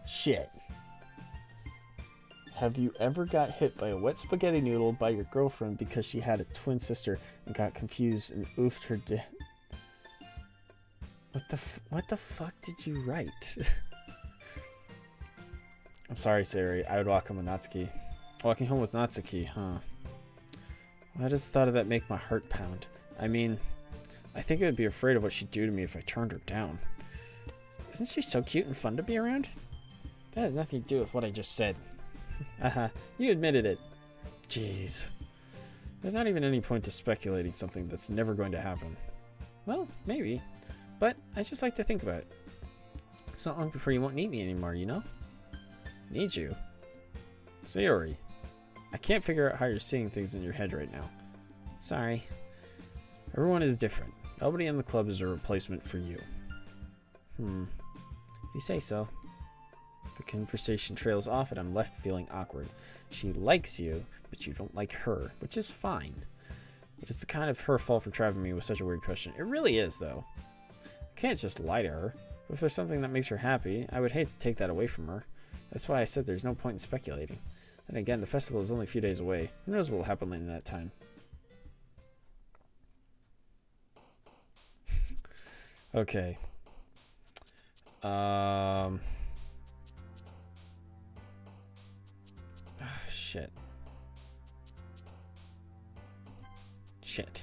Shit. Have you ever got hit by a wet spaghetti noodle by your girlfriend because she had a twin sister and got confused and oofed her What the fuck did you write? I'm sorry, Sayuri. I would walk home with Natsuki. Walking home with Natsuki, huh? Why does the thought of that make my heart pound? I think I would be afraid of what she'd do to me if I turned her down. Isn't she so cute and fun to be around? That has nothing to do with what I just said. You admitted it. Jeez. There's not even any point to speculating something that's never going to happen. Well, maybe. But I just like to think about it. It's not long before you won't need me anymore, you know? Need you? Sayuri. I can't figure out how you're seeing things in your head right now. Sorry. Everyone is different. Nobody in the club is a replacement for you. If you say so. The conversation trails off and I'm left feeling awkward. She likes you, but you don't like her, which is fine. But it's kind of her fault for trapping me with such a weird question. It really is, though. I can't just lie to her. But if there's something that makes her happy, I would hate to take that away from her. That's why I said there's no point in speculating. And again, the festival is only a few days away. Who knows what will happen in that time? Okay. Shit. Shit.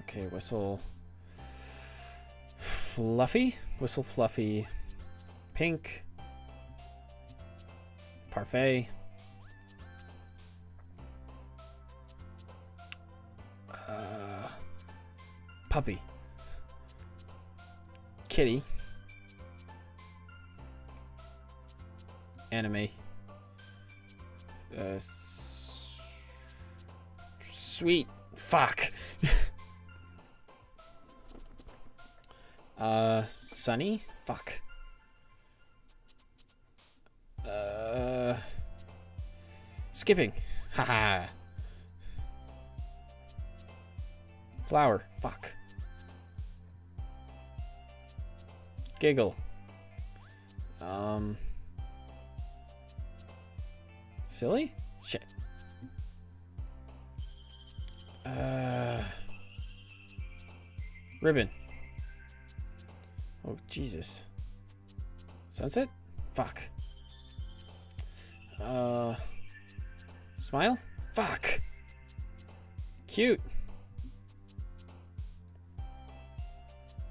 Okay, whistle. Fluffy? Whistle Fluffy. Pink. Parfait. Puppy. Kitty. Anime. Sweet. Fuck. Sunny? Fuck. Skipping. Haha. Flower. Fuck. Giggle. Silly? Shit. Ribbon. Oh, Jesus. Sunset? Fuck. Smile? Fuck. Cute.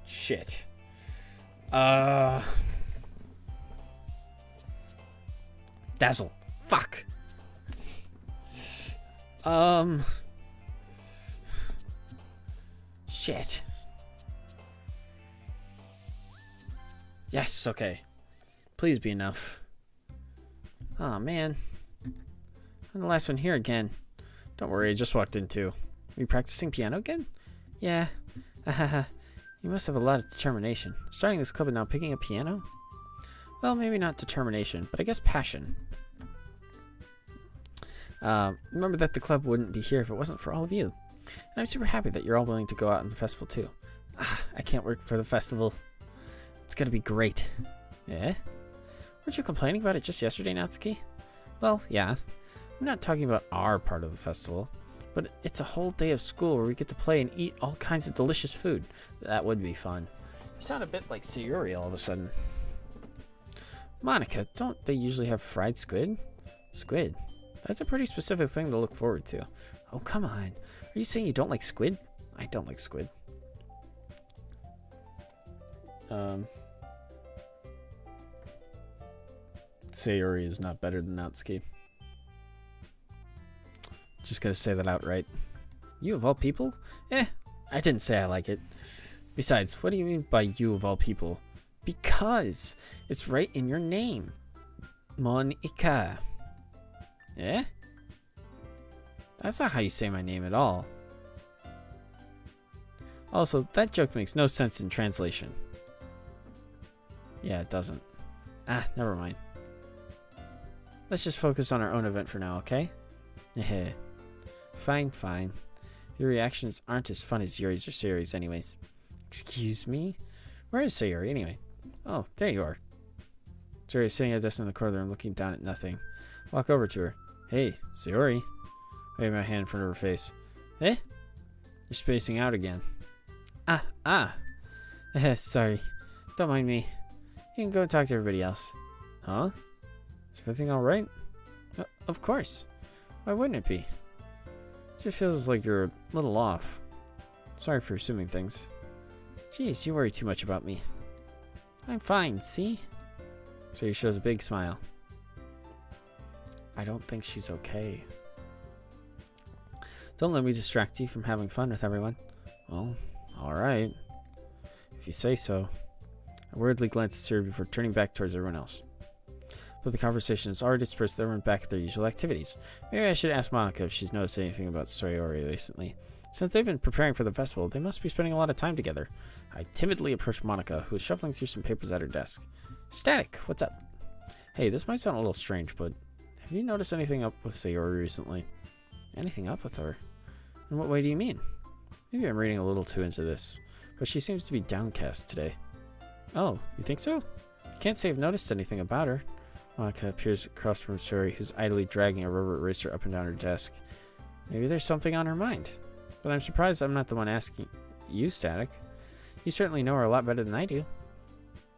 Shit. Dazzle. Fuck. Shit. Yes, okay. Please be enough. Aw, man. I'm the last one here again. Don't worry, I just walked in too. Are you practicing piano again? Yeah. You must have a lot of determination. Starting this club and now picking up piano? Well, maybe not determination, but I guess passion. Remember that the club wouldn't be here if it wasn't for all of you. And I'm super happy that you're all willing to go out on the festival too. I can't wait for the festival. It's gonna be great. Eh? Weren't you complaining about it just yesterday, Natsuki? Well, yeah. I'm not talking about our part of the festival, but it's a whole day of school where we get to play and eat all kinds of delicious food. That would be fun. You sound a bit like Sayuri all of a sudden. Monica, don't they usually have fried squid? Squid? That's a pretty specific thing to look forward to. Oh, come on. Are you saying you don't like squid? I don't like squid. Sayuri is not better than Natsuki. Just gotta say that outright. You of all people? I didn't say I like it. Besides, what do you mean by you of all people? Because it's right in your name. Monica. Eh? That's not how you say my name at all. Also, that joke makes no sense in translation. Yeah, it doesn't. Never mind. Let's just focus on our own event for now, okay? Fine, fine. Your reactions aren't as fun as Yuri's or Sayuri's anyways. Excuse me? Where is Sayuri anyway? Oh, there you are. Sayuri is sitting at a desk in the corner and looking down at nothing. Walk over to her. Hey, Sayuri. Wave my hand in front of her face. Eh? You're spacing out again. Sorry. Don't mind me. You can go and talk to everybody else. Huh? Is everything alright? Of course. Why wouldn't it be? It just feels like you're a little off. Sorry for assuming things. Jeez, you worry too much about me. I'm fine, see? So he shows a big smile. I don't think she's okay. Don't let me distract you from having fun with everyone. Well, alright. If you say so. I worriedly glanced at Sayuri before turning back towards everyone else. But the conversation has already dispersed, everyone back at their usual activities. Maybe I should ask Monica if she's noticed anything about Sayuri recently. Since they've been preparing for the festival, they must be spending a lot of time together. I timidly approached Monica, who was shuffling through some papers at her desk. Static, what's up? Hey, this might sound a little strange, but have you noticed anything up with Sayori recently? Anything up with her? In what way do you mean? Maybe I'm reading a little too into this, but she seems to be downcast today. Oh, you think so? I can't say I've noticed anything about her. Monica appears across from Sayori, who's idly dragging a rubber eraser up and down her desk. Maybe there's something on her mind. But I'm surprised I'm not the one asking you, Static. You certainly know her a lot better than I do.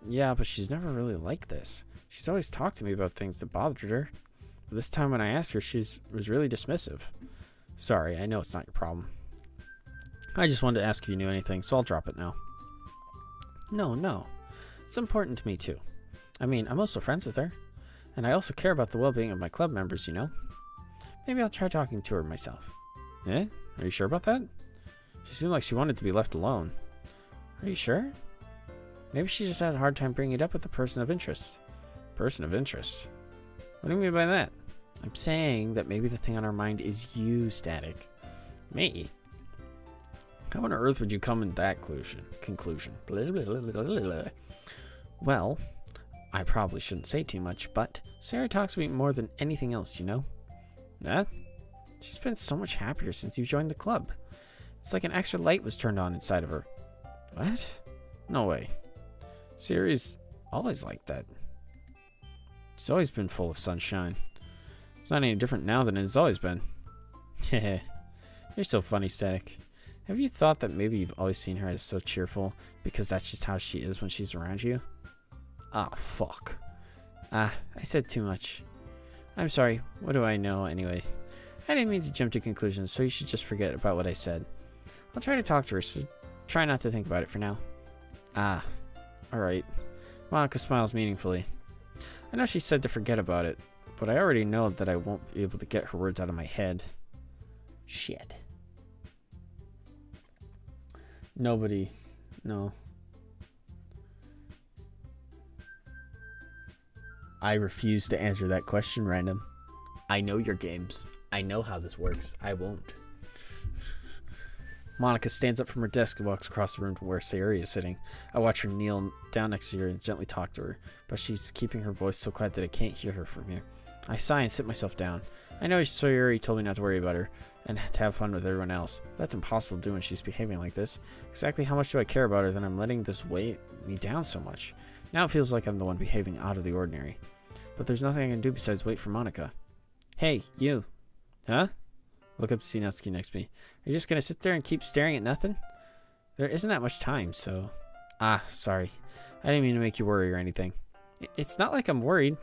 Yeah, but she's never really like this. She's always talked to me about things that bothered her. But this time when I asked her, she was really dismissive. Sorry, I know it's not your problem. I just wanted to ask if you knew anything, so I'll drop it now. No. It's important to me, too. I mean, I'm also friends with her. And I also care about the well-being of my club members, you know? Maybe I'll try talking to her myself. Eh? Are you sure about that? She seemed like she wanted to be left alone. Are you sure? Maybe she just had a hard time bringing it up with the person of interest. Person of interest? What do you mean by that? I'm saying that maybe the thing on our mind is you, Static. Me? How on earth would you come in that conclusion? Blah, blah, blah, blah, blah. Well, I probably shouldn't say too much, but Sarah talks to me more than anything else, you know? Huh? She's been so much happier since you joined the club. It's like an extra light was turned on inside of her. What? No way. Siri's always like that. She's always been full of sunshine. It's not any different now than it's always been. Heh. You're so funny, Static. Have you thought that maybe you've always seen her as so cheerful because that's just how she is when she's around you? Ah, fuck. I said too much. I'm sorry. What do I know anyway? I didn't mean to jump to conclusions, so you should just forget about what I said. I'll try to talk to her, so try not to think about it for now. Ah, alright. Monica smiles meaningfully. I know she said to forget about it, but I already know that I won't be able to get her words out of my head. Shit. Nobody. No. I refuse to answer that question, random. I know your games. I know how this works. I won't. Monica stands up from her desk and walks across the room to where Sayori is sitting. I watch her kneel down next to her and gently talk to her, but she's keeping her voice so quiet that I can't hear her from here. I sigh and sit myself down. I know Sayori told me not to worry about her and to have fun with everyone else, but that's impossible to do when she's behaving like this. Exactly how much do I care about her that I'm letting this weigh me down so much? Now it feels like I'm the one behaving out of the ordinary. But there's nothing I can do besides wait for Monica. Hey, you. Huh? Look up to see Natsuki next to me. Are you just gonna sit there and keep staring at nothing? There isn't that much time, so... Ah, sorry. I didn't mean to make you worry or anything. It's not like I'm worried.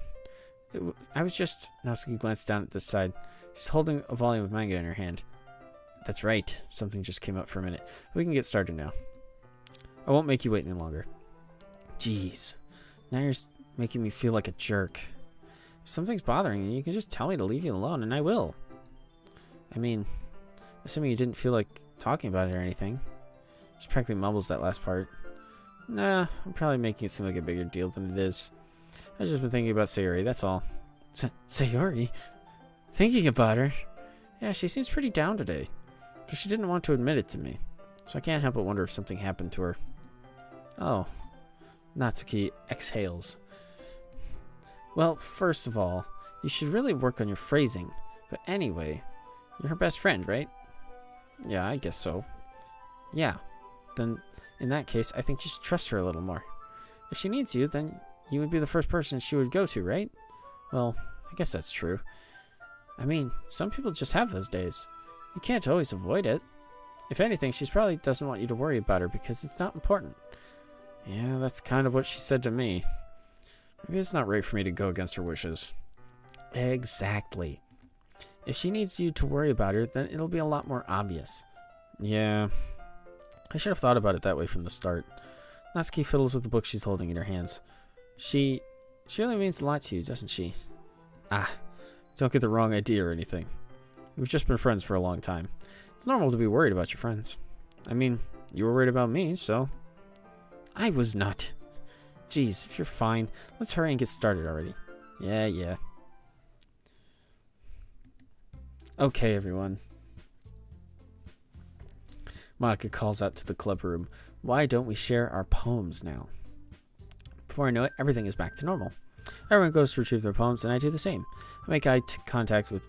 I was just... Natsuki glanced down at this side. She's holding a volume of manga in her hand. That's right. Something just came up for a minute. We can get started now. I won't make you wait any longer. Jeez. Now you're making me feel like a jerk. If something's bothering you, you can just tell me to leave you alone, and I will. I mean, assuming you didn't feel like talking about it or anything. She practically mumbles that last part. Nah, I'm probably making it seem like a bigger deal than it is. I've just been thinking about Sayori, that's all. Sayori? Thinking about her? Yeah, she seems pretty down today. But she didn't want to admit it to me. So I can't help but wonder if something happened to her. Oh. Natsuki exhales. Well, first of all, you should really work on your phrasing. But anyway, you're her best friend, right? Yeah, I guess so. Yeah. Then, in that case, I think you should trust her a little more. If she needs you, then you would be the first person she would go to, right? Well, I guess that's true. I mean, some people just have those days. You can't always avoid it. If anything, she probably doesn't want you to worry about her because it's not important. Yeah, that's kind of what she said to me. Maybe it's not right for me to go against her wishes. Exactly. If she needs you to worry about her, then it'll be a lot more obvious. Yeah. I should have thought about it that way from the start. Natsuki fiddles with the book she's holding in her hands. She really means a lot to you, doesn't she? Ah, don't get the wrong idea or anything. We've just been friends for a long time. It's normal to be worried about your friends. I mean, you were worried about me, so... I was not. Jeez, if you're fine, let's hurry and get started already. Yeah. Okay, everyone. Monica calls out to the club room. Why don't we share our poems now? Before I know it, everything is back to normal. Everyone goes to retrieve their poems, and I do the same. I make eye contact with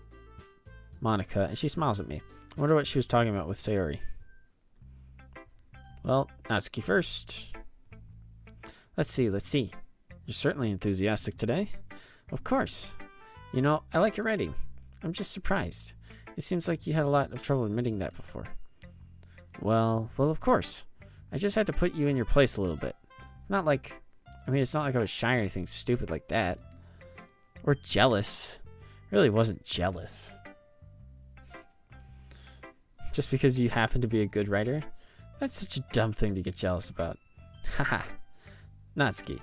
Monica, and she smiles at me. I wonder what she was talking about with Sayori. Well, Natsuki first. Let's see. You're certainly enthusiastic today. Of course. You know, I like your writing. I'm just surprised. It seems like you had a lot of trouble admitting that before. Well, of course. I just had to put you in your place a little bit. It's not like I was shy or anything stupid like that. Or jealous. I really wasn't jealous. Just because you happen to be a good writer? That's such a dumb thing to get jealous about. Haha. Natsuki.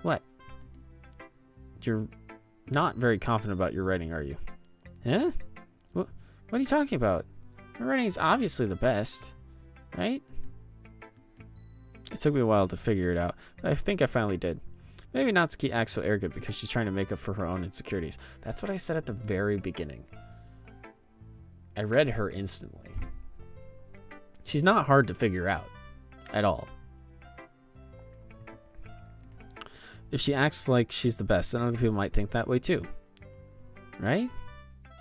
What? You're not very confident about your writing, are you? Huh? What are you talking about? My writing is obviously the best, right? It took me a while to figure it out, but I think I finally did. Maybe Natsuki acts so arrogant because she's trying to make up for her own insecurities. That's what I said at the very beginning. I read her instantly. She's not hard to figure out at all. If she acts like she's the best, then other people might think that way too. Right?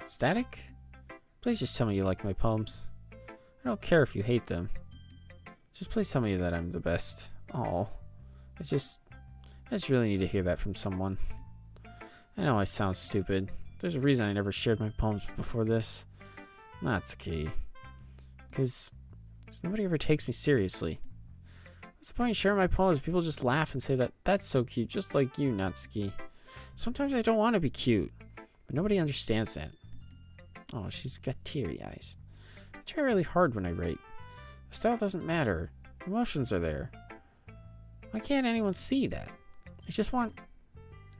Static? Please just tell me you like my poems. I don't care if you hate them. Just please tell me that I'm the best. Oh, I just really need to hear that from someone. I know I sound stupid. There's a reason I never shared my poems before this. Natsuki. Because nobody ever takes me seriously. What's the point of sharing my poems? People just laugh and say that that's so cute, just like you, Natsuki. Sometimes I don't want to be cute, but nobody understands that. Oh, she's got teary eyes. I try really hard when I write. The style doesn't matter. Emotions are there. Why can't anyone see that? I just want...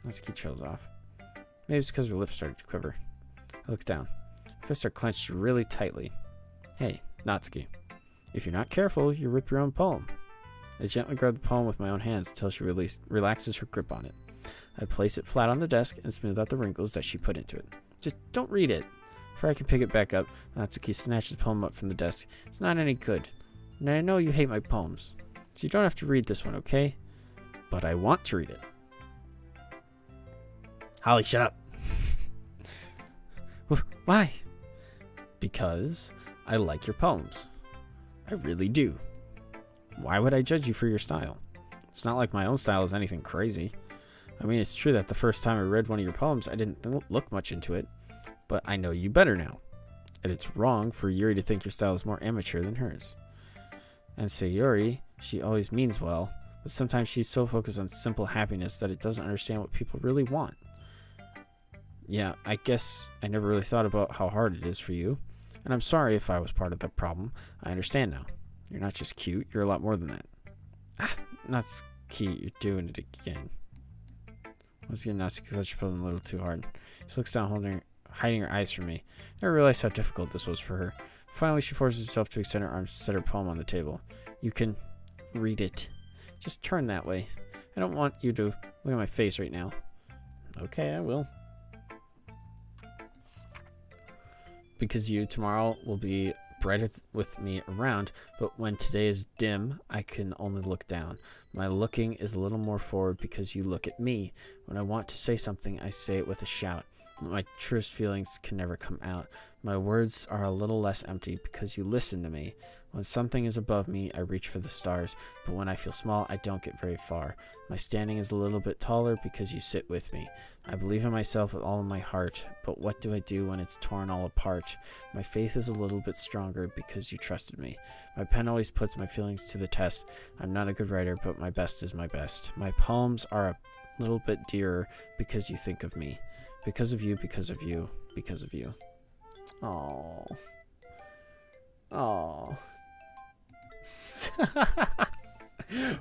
Natsuki trails off. Maybe it's because her lips started to quiver. I look down. Her fists are clenched really tightly. Hey, Natsuki. If you're not careful, you rip your own poem. I gently grab the poem with my own hands until she relaxes her grip on it. I place it flat on the desk and smooth out the wrinkles that she put into it. Just don't read it. Before I can pick it back up, Natsuki snatches the poem up from the desk. It's not any good. And I know you hate my poems, so you don't have to read this one, okay? But I want to read it. Holly, shut up. Why? Because I like your poems. I really do. Why would I judge you for your style? It's not like my own style is anything crazy. I mean, it's true that the first time I read one of your poems, I didn't look much into it, but I know you better now. And it's wrong for Yuri to think your style is more amateur than hers. And Sayori, she always means well, but sometimes she's so focused on simple happiness that it doesn't understand what people really want. Yeah, I guess I never really thought about how hard it is for you, and I'm sorry if I was part of the problem. I understand now. You're not just cute, you're a lot more than that. Natsuki, you're doing it again. Once again, Natsuki clutched her a little too hard. She looks down, hiding her eyes from me. I never realized how difficult this was for her. Finally, she forces herself to extend her arms to set her poem on the table. You can read it. Just turn that way. I don't want you to look at my face right now. Okay, I will. Because you tomorrow will be brighter with me around, but when today is dim, I can only look down. My looking is a little more forward because you look at me. When I want to say something, I say it with a shout. My truest feelings can never come out. My words are a little less empty because you listen to me. When something is above me, I reach for the stars, but when I feel small, I don't get very far. My standing is a little bit taller because you sit with me. I believe in myself with all of my heart, but what do I do when it's torn all apart? My faith is a little bit stronger because you trusted me. My pen always puts my feelings to the test. I'm not a good writer, but my best is my best. My poems are a little bit dearer because you think of me. Because of you, because of you, because of you. Aww. Aww.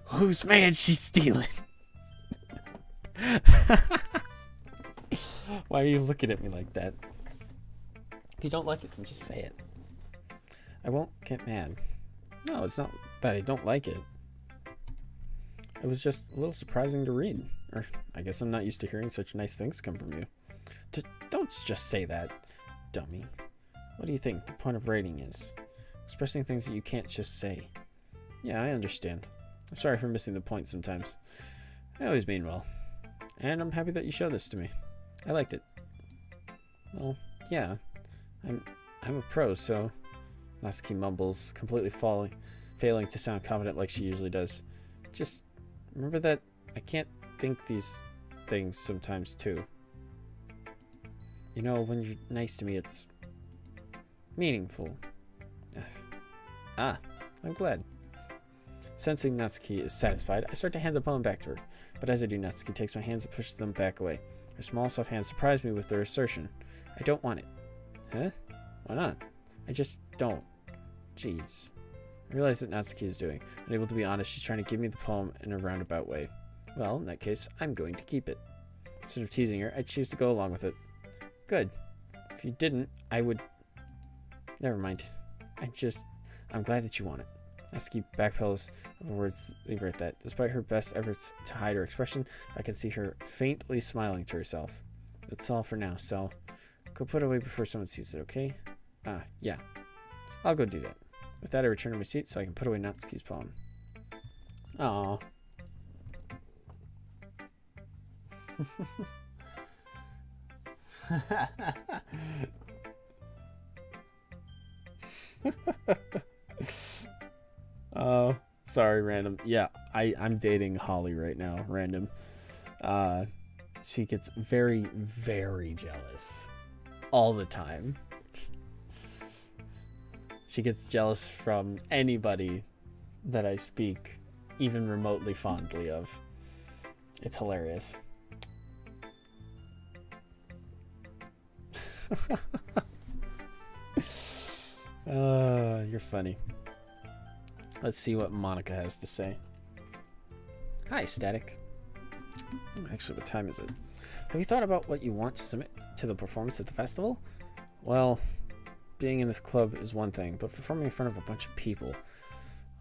Whose man she's stealing? Why are you looking at me like that? If you don't like it, then just say it. I won't get mad. No, it's not that I don't like it. It was just a little surprising to read. Or I guess I'm not used to hearing such nice things come from you. Don't just say that, dummy. What do you think the point of writing is? expressing things that you can't just say. Yeah, I understand. I'm sorry for missing the point sometimes. I always mean well. And I'm happy that you showed this to me. I liked it. Well, yeah. I'm a pro, so... Natsuki mumbles, completely failing to sound confident like she usually does. Just remember that I can't think these things sometimes, too. You know, when you're nice to me, it's meaningful. I'm glad. Sensing Natsuki is satisfied, I start to hand the poem back to her. But as I do, Natsuki takes my hands and pushes them back away. Her small, soft hands surprise me with their assertion. I don't want it. Huh? Why not? I just don't. Jeez. I realize that Natsuki is doing. Unable to be honest, she's trying to give me the poem in a roundabout way. Well, in that case, I'm going to keep it. Instead of teasing her, I choose to go along with it. Good. If you didn't, I would... Never mind. I'm glad that you want it. Natsuki backpedals over words, leave her at that. Despite her best efforts to hide her expression, I can see her faintly smiling to herself. That's all for now, so go put it away before someone sees it, okay? Yeah. I'll go do that. With that, I return to my seat so I can put away Natsuki's poem. Aww. Oh, sorry, random. Yeah, I'm dating Holly right now, random. She gets very, very jealous all the time. She gets jealous from anybody that I speak even remotely fondly of. It's hilarious. You're funny. Let's see what Monica has to say. Hi, Static. Actually, what time is it? Have you thought about what you want to submit to the performance at the festival? Well, being in this club is one thing, but performing in front of a bunch of people,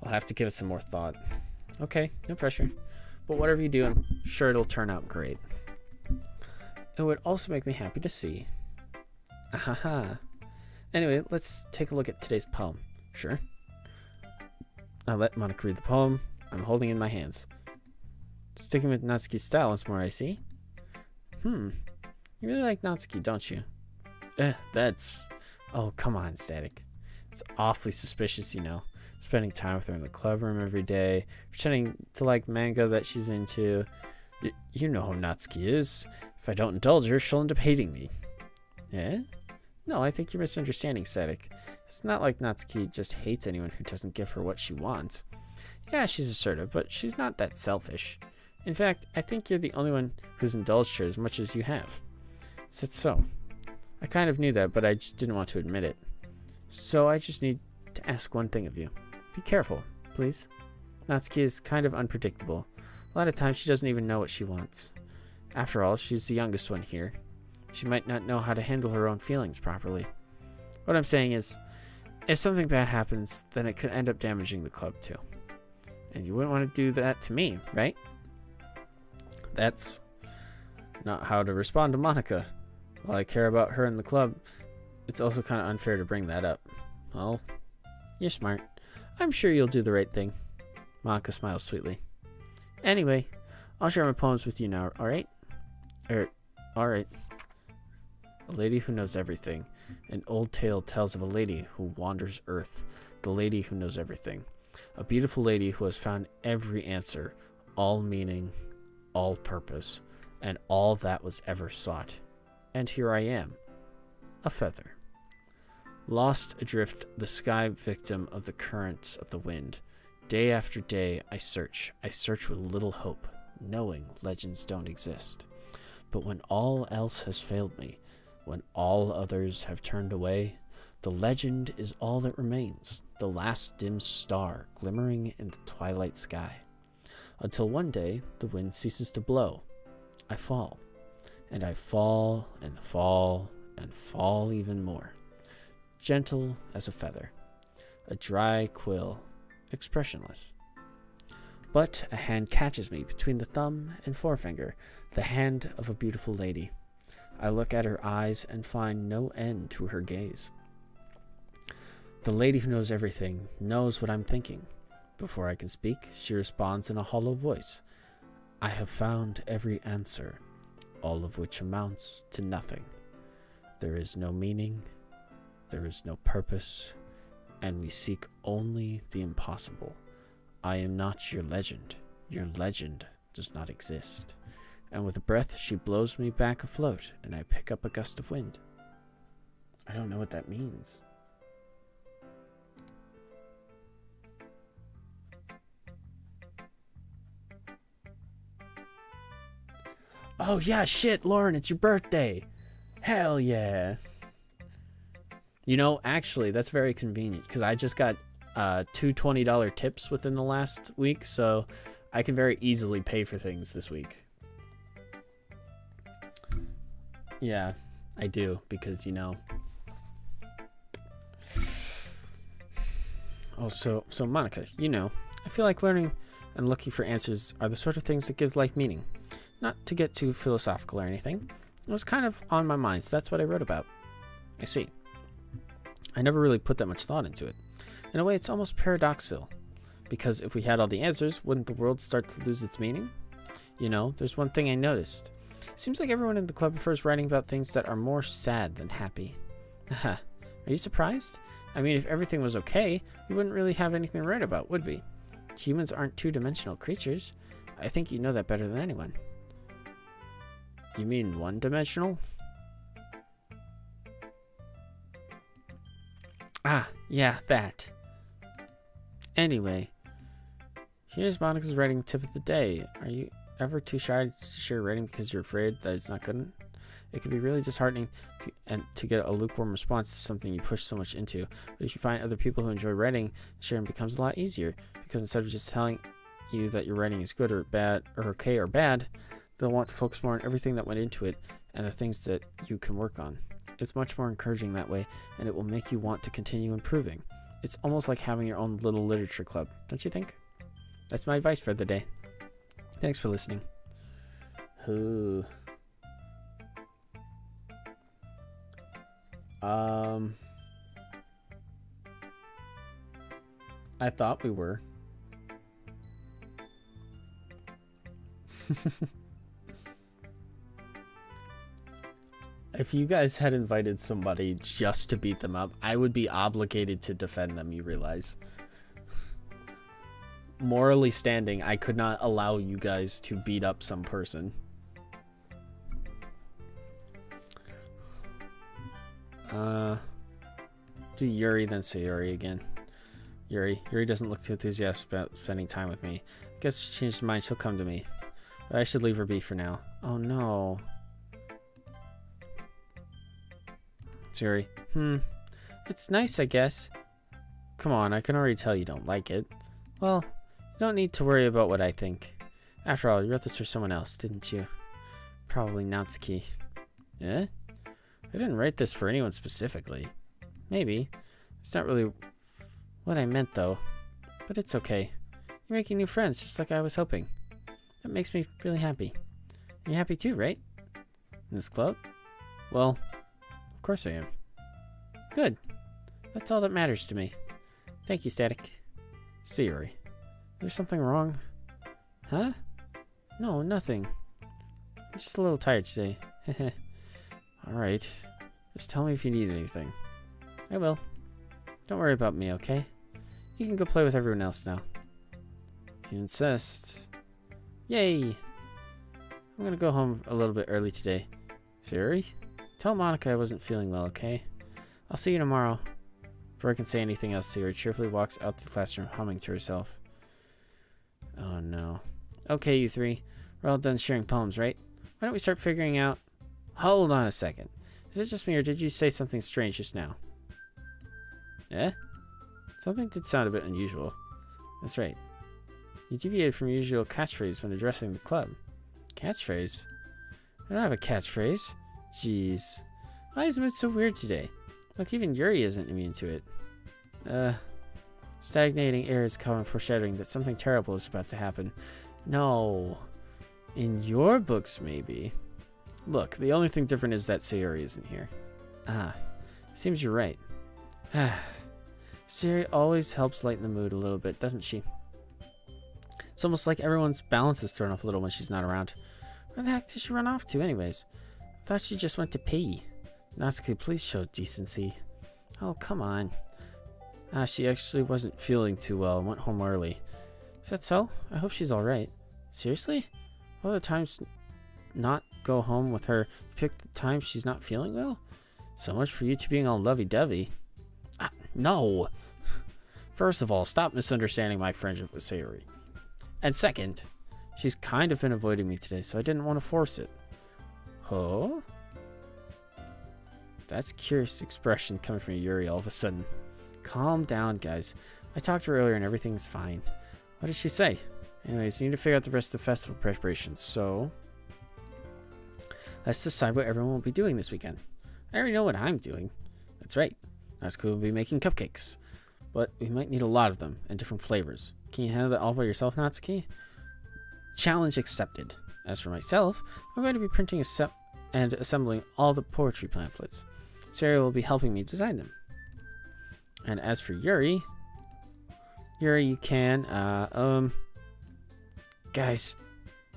I'll have to give it some more thought. Okay, no pressure. But whatever you do, I'm sure it'll turn out great. It would also make me happy to see. Ahaha. Anyway, let's take a look at today's poem. Sure. I'll let Monica read the poem I'm holding in my hands. Sticking with Natsuki's style once more, I see. You really like Natsuki, don't you? That's... Oh, come on, Static. It's awfully suspicious, you know. Spending time with her in the club room every day, pretending to like manga that she's into. You know how Natsuki is. If I don't indulge her, she'll end up hating me. Eh? No, I think you're misunderstanding, Static. It's not like Natsuki just hates anyone who doesn't give her what she wants. Yeah, she's assertive, but she's not that selfish. In fact, I think you're the only one who's indulged her as much as you have. Is that so? I kind of knew that, but I just didn't want to admit it. So I just need to ask one thing of you. Be careful, please. Natsuki is kind of unpredictable. A lot of times she doesn't even know what she wants. After all, she's the youngest one here. She might not know how to handle her own feelings properly. What I'm saying is, if something bad happens, then it could end up damaging the club too. And you wouldn't want to do that to me, right? That's not how to respond to Monica. While I care about her in the club, it's also kind of unfair to bring that up. Well, you're smart. I'm sure you'll do the right thing. Monica smiles sweetly. Anyway, I'll share my poems with you now, alright? Alright. A lady who knows everything. An old tale tells of a lady who wanders earth. The lady who knows everything. A beautiful lady who has found every answer, all meaning, all purpose, and all that was ever sought. And here I am, a feather. Lost adrift the sky, victim of the currents of the wind. Day after day I search with little hope, knowing legends don't exist. But when all else has failed me, when all others have turned away, the legend is all that remains, the last dim star glimmering in the twilight sky. Until one day the wind ceases to blow. I fall. And I fall and fall and fall even more. Gentle as a feather. A dry quill, expressionless. But a hand catches me between the thumb and forefinger, the hand of a beautiful lady. I look at her eyes and find no end to her gaze. The lady who knows everything knows what I'm thinking. Before I can speak, she responds in a hollow voice. I have found every answer, all of which amounts to nothing. There is no meaning, there is no purpose, and we seek only the impossible. I am not your legend. Your legend does not exist. And with a breath, she blows me back afloat, and I pick up a gust of wind. I don't know what that means. Oh yeah, shit, Lauren, it's your birthday. Hell yeah. You know, actually, that's very convenient because I just got two $20 tips within the last week, so I can very easily pay for things this week. Yeah, I do, because, you know. Oh, so Monica, you know, I feel like learning and looking for answers are the sort of things that give life meaning. Not to get too philosophical or anything. It was kind of on my mind, so that's what I wrote about. I see. I never really put that much thought into it. In a way, it's almost paradoxical. Because if we had all the answers, wouldn't the world start to lose its meaning? You know, there's one thing I noticed. Seems like everyone in the club prefers writing about things that are more sad than happy. Haha. Are you surprised? I mean, if everything was okay, we wouldn't really have anything to write about, would we? Humans aren't two-dimensional creatures. I think you know that better than anyone. You mean one-dimensional? Ah, yeah, that. Anyway, here's Monica's writing tip of the day. Are you ever too shy to share writing because you're afraid that it's not good? It can be really disheartening to get a lukewarm response to something you push so much into. But if you find other people who enjoy writing, sharing becomes a lot easier. Because instead of just telling you that your writing is good or bad, or okay or bad, they'll want to focus more on everything that went into it and the things that you can work on. It's much more encouraging that way, and it will make you want to continue improving. It's almost like having your own little literature club, don't you think? That's my advice for the day. Thanks for listening. Ooh. I thought we were. If you guys had invited somebody just to beat them up, I would be obligated to defend them, you realize. Morally standing, I could not allow you guys to beat up some person. Do Yuri, then Sayori again. Yuri doesn't look too enthusiastic about spending time with me. Guess she changed her mind, she'll come to me. But I should leave her be for now. Oh no. Sayori, it's nice, I guess. Come on, I can already tell you don't like it. Well, you don't need to worry about what I think. After all, you wrote this for someone else, didn't you? Probably Natsuki. Eh? I didn't write this for anyone specifically. Maybe. It's not really what I meant, though. But it's okay. You're making new friends, just like I was hoping. That makes me really happy. You're happy too, right? In this club? Well, of course I am. Good. That's all that matters to me. Thank you, Static. Sayori. There's something wrong? Huh? No, nothing. I'm just a little tired today. Alright. Just tell me if you need anything. I will. Don't worry about me, okay? You can go play with everyone else now. If you insist. Yay! I'm gonna go home a little bit early today. Sayori? Tell Monica I wasn't feeling well, okay? I'll see you tomorrow. Before I can say anything else, Sayori cheerfully walks out the classroom, humming to herself. Oh no. Okay, you three. We're all done sharing poems, right? Why don't we start figuring out... Hold on a second. Is it just me, or did you say something strange just now? Eh? Something did sound a bit unusual. That's right. You deviated from your usual catchphrase when addressing the club. Catchphrase? I don't have a catchphrase. Jeez. Why is it so weird today? Look, even Yuri isn't immune to it. Stagnating air is common foreshadowing that something terrible is about to happen. No. In your books, maybe. Look, the only thing different is that Sayori isn't here. Ah, seems you're right. Siri always helps lighten the mood a little bit, doesn't she? It's almost like everyone's balance is thrown off a little when she's not around. Where the heck did she run off to anyways? I thought she just went to pee. Natsuki, please show decency. Oh, come on. She actually wasn't feeling too well and went home early. Is that so? I hope she's alright. Seriously? All the times not go home with her, you pick the time she's not feeling well? So much for you two being all lovey-dovey. No! First of all, stop misunderstanding my friendship with Sayuri. And second, she's kind of been avoiding me today, so I didn't want to force it. Huh? That's a curious expression coming from Yuri all of a sudden. Calm down, guys. I talked to her earlier and everything's fine. What did she say? Anyways, we need to figure out the rest of the festival preparations, so let's decide what everyone will be doing this weekend. I already know what I'm doing. That's right. Natsuki will be making cupcakes. But we might need a lot of them and different flavors. Can you handle that all by yourself, Natsuki? Challenge accepted. As for myself, I'm going to be printing and assembling all the poetry pamphlets. Sarah will be helping me design them. And as for Yuri, you can, guys,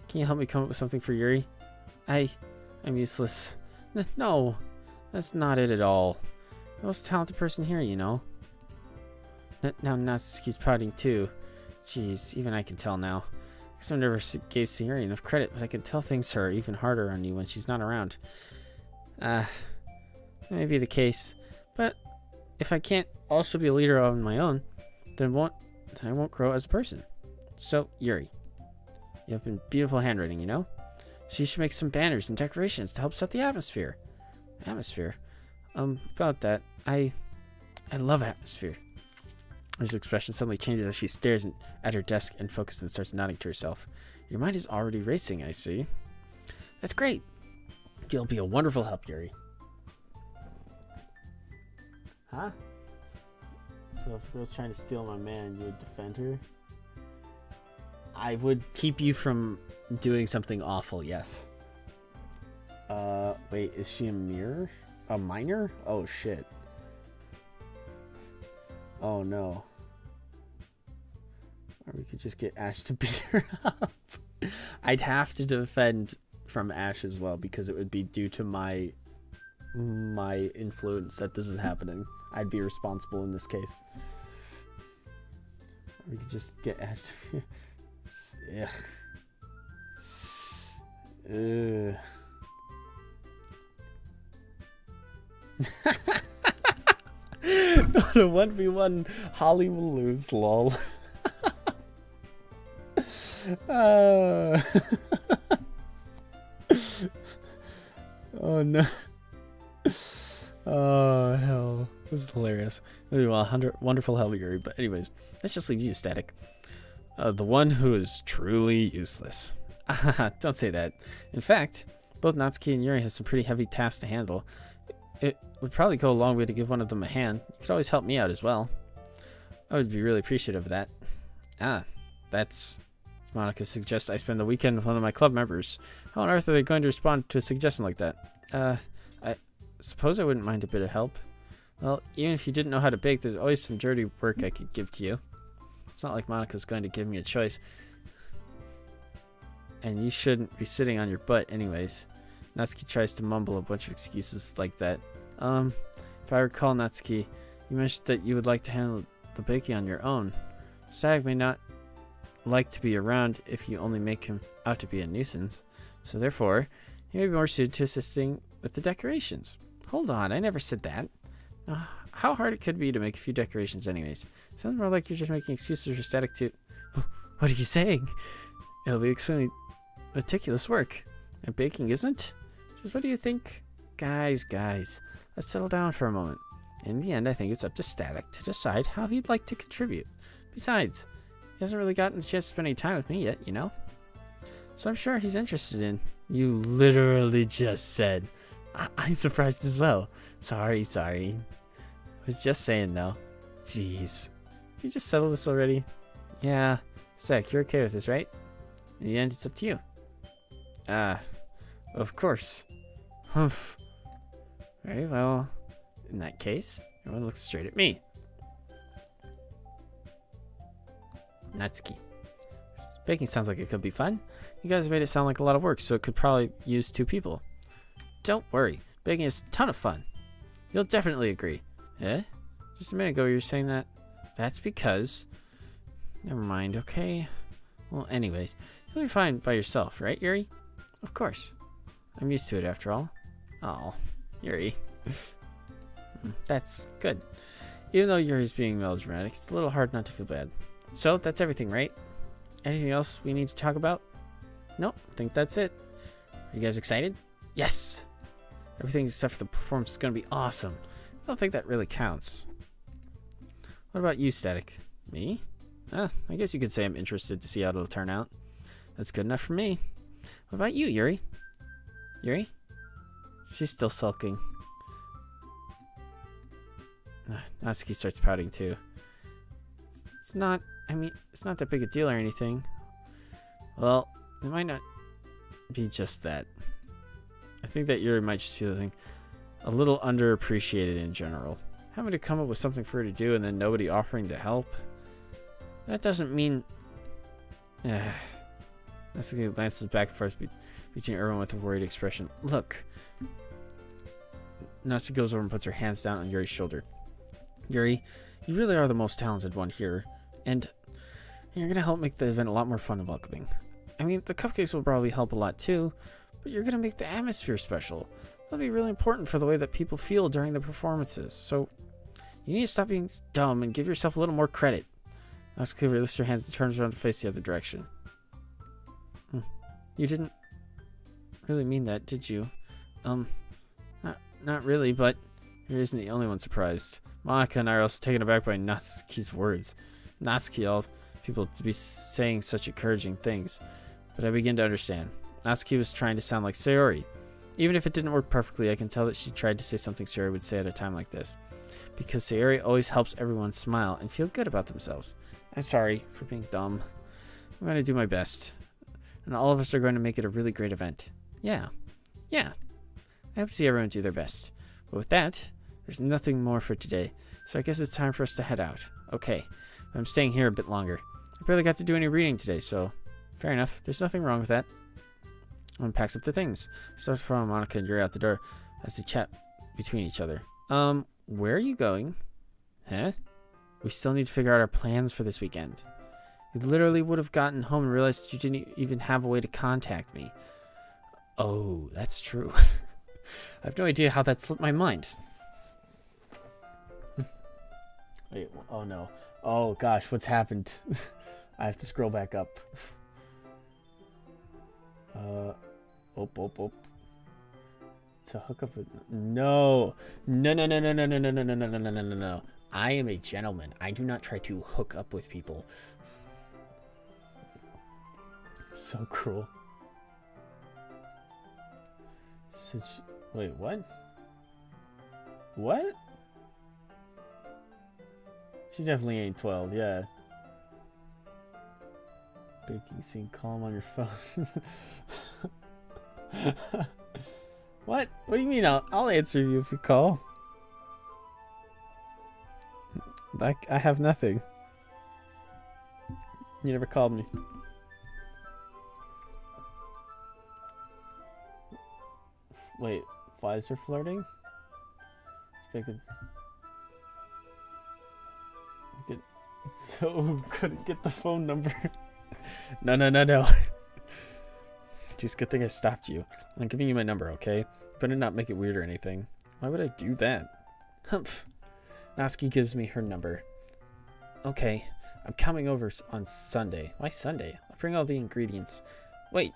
can you help me come up with something for Yuri? I'm useless. No, that's not it at all. The most talented person here, you know. Now Natsuki's pouting too. Jeez, even I can tell now. Guess I never gave Sayuri enough credit, but I can tell things are even harder on you when she's not around. That may be the case, but if I can't also be a leader on my own, then I won't grow as a person. So, Yuri, you have beautiful handwriting, you know? So you should make some banners and decorations to help set the atmosphere. Atmosphere? About that, I love atmosphere. His expression suddenly changes as she stares at her desk and focuses and starts nodding to herself. Your mind is already racing, I see. That's great. You'll be a wonderful help, Yuri. Huh? So if a girl's trying to steal my man, you would defend her? I would keep you from doing something awful, yes. Wait, is she a mirror? A minor? Oh, shit. Oh, no. Or we could just get Ash to beat her up. I'd have to defend from Ash as well, because it would be due to my influence that this is happening. I'd be responsible in this case. Or we could just get Ash to be... Ugh. Ugh. The 1v1 Holly will lose, lol. Oh no. Oh hell. This is hilarious. Well, wonderful hell, Yuri. But anyways, that just leaves you, Static. The one who is truly useless. Don't say that. In fact, both Natsuki and Yuri have some pretty heavy tasks to handle. It would probably go a long way to give one of them a hand. You could always help me out as well. I would be really appreciative of that. That's... Monica suggests I spend the weekend with one of my club members. How on earth are they going to respond to a suggestion like that? I suppose I wouldn't mind a bit of help. Well, even if you didn't know how to bake, there's always some dirty work I could give to you. It's not like Monica's going to give me a choice. And you shouldn't be sitting on your butt anyways. Natsuki tries to mumble a bunch of excuses like that. If I recall, Natsuki, you mentioned that you would like to handle the baking on your own. Stag may not like to be around if you only make him out to be a nuisance. So therefore, he may be more suited to assisting with the decorations. Hold on, I never said that. How hard it could be to make a few decorations anyways. Sounds more like you're just making excuses for Static to... What are you saying? It'll be extremely meticulous work. And baking isn't? Just what do you think? Guys, let's settle down for a moment. In the end, I think it's up to Static to decide how he'd like to contribute. Besides, he hasn't really gotten a chance to spend any time with me yet, you know? So I'm sure he's interested in... You literally just said. I'm surprised as well. Sorry. I was just saying, though. Jeez. You just settled this already? Yeah. Static, you're okay with this, right? In the end, it's up to you. Of course. Humph. Very well. In that case, everyone looks straight at me. Natsuki. Baking sounds like it could be fun. You guys made it sound like a lot of work, so it could probably use 2 people. Don't worry. Baking is a ton of fun. You'll definitely agree. Eh? Just a minute ago you were saying that. That's because... Never mind, okay? Well, anyways, you'll be fine by yourself, right, Yuri? Of course. I'm used to it after all. Oh, Yuri. That's good. Even though Yuri's being melodramatic, it's a little hard not to feel bad. So, that's everything, right? Anything else we need to talk about? Nope, I think that's it. Are you guys excited? Yes! Everything except for the performance is going to be awesome. I don't think that really counts. What about you, Static? Me? I guess you could say I'm interested to see how it'll turn out. That's good enough for me. What about you, Yuri? Yuri? She's still sulking. Natsuki starts pouting too. It's not that big a deal or anything. Well, it might not be just that. I think that Yuri might just feeling a little underappreciated in general. Having to come up with something for her to do and then nobody offering to help. That doesn't mean... Natsuki glances back and forth between everyone with a worried expression. Look. Natsuki goes over and puts her hands down on Yuri's shoulder. Yuri, you really are the most talented one here. And you're going to help make the event a lot more fun and welcoming. I mean, the cupcakes will probably help a lot too, but you're going to make the atmosphere special. That'll be really important for the way that people feel during the performances. So, you need to stop being dumb and give yourself a little more credit. Natsuki releases her hands and turns around to face the other direction. You didn't really mean that, did you? Not really, but Yuri isn't the only one surprised. Monika and I are also taken aback by Natsuki's words. Natsuki, all people to be saying such encouraging things. But I begin to understand. Natsuki was trying to sound like Sayori. Even if it didn't work perfectly, I can tell that she tried to say something Sayori would say at a time like this. Because Sayori always helps everyone smile and feel good about themselves. I'm sorry for being dumb. I'm going to do my best. And all of us are going to make it a really great event. Yeah. I hope to see everyone do their best. But with that, there's nothing more for today. So I guess it's time for us to head out. Okay. I'm staying here a bit longer. I barely got to do any reading today, so fair enough. There's nothing wrong with that. Everyone packs up their things. Starts from Monika and Yuri out the door as they chat between each other. Where are you going? Huh? We still need to figure out our plans for this weekend. You literally would have gotten home and realized that you didn't even have a way to contact me. Oh, that's true. I have no idea how that slipped my mind. Wait, oh no. Oh gosh, what's happened? I have to scroll back up. To hook up with... No. No. I am a gentleman. I do not try to hook up with people. So cruel. Wait, what? What? She definitely ain't 12, yeah. Baking scene, calm on your phone. What? What do you mean? I'll answer you if you call. I have nothing. You never called me. Wait, flies are flirting? Couldn't get the phone number. No. Just good thing I stopped you. I'm giving you my number, okay? Better not make it weird or anything. Why would I do that? Humph. Natsuki gives me her number. Okay, I'm coming over on Sunday. Why Sunday? I'll bring all the ingredients. Wait,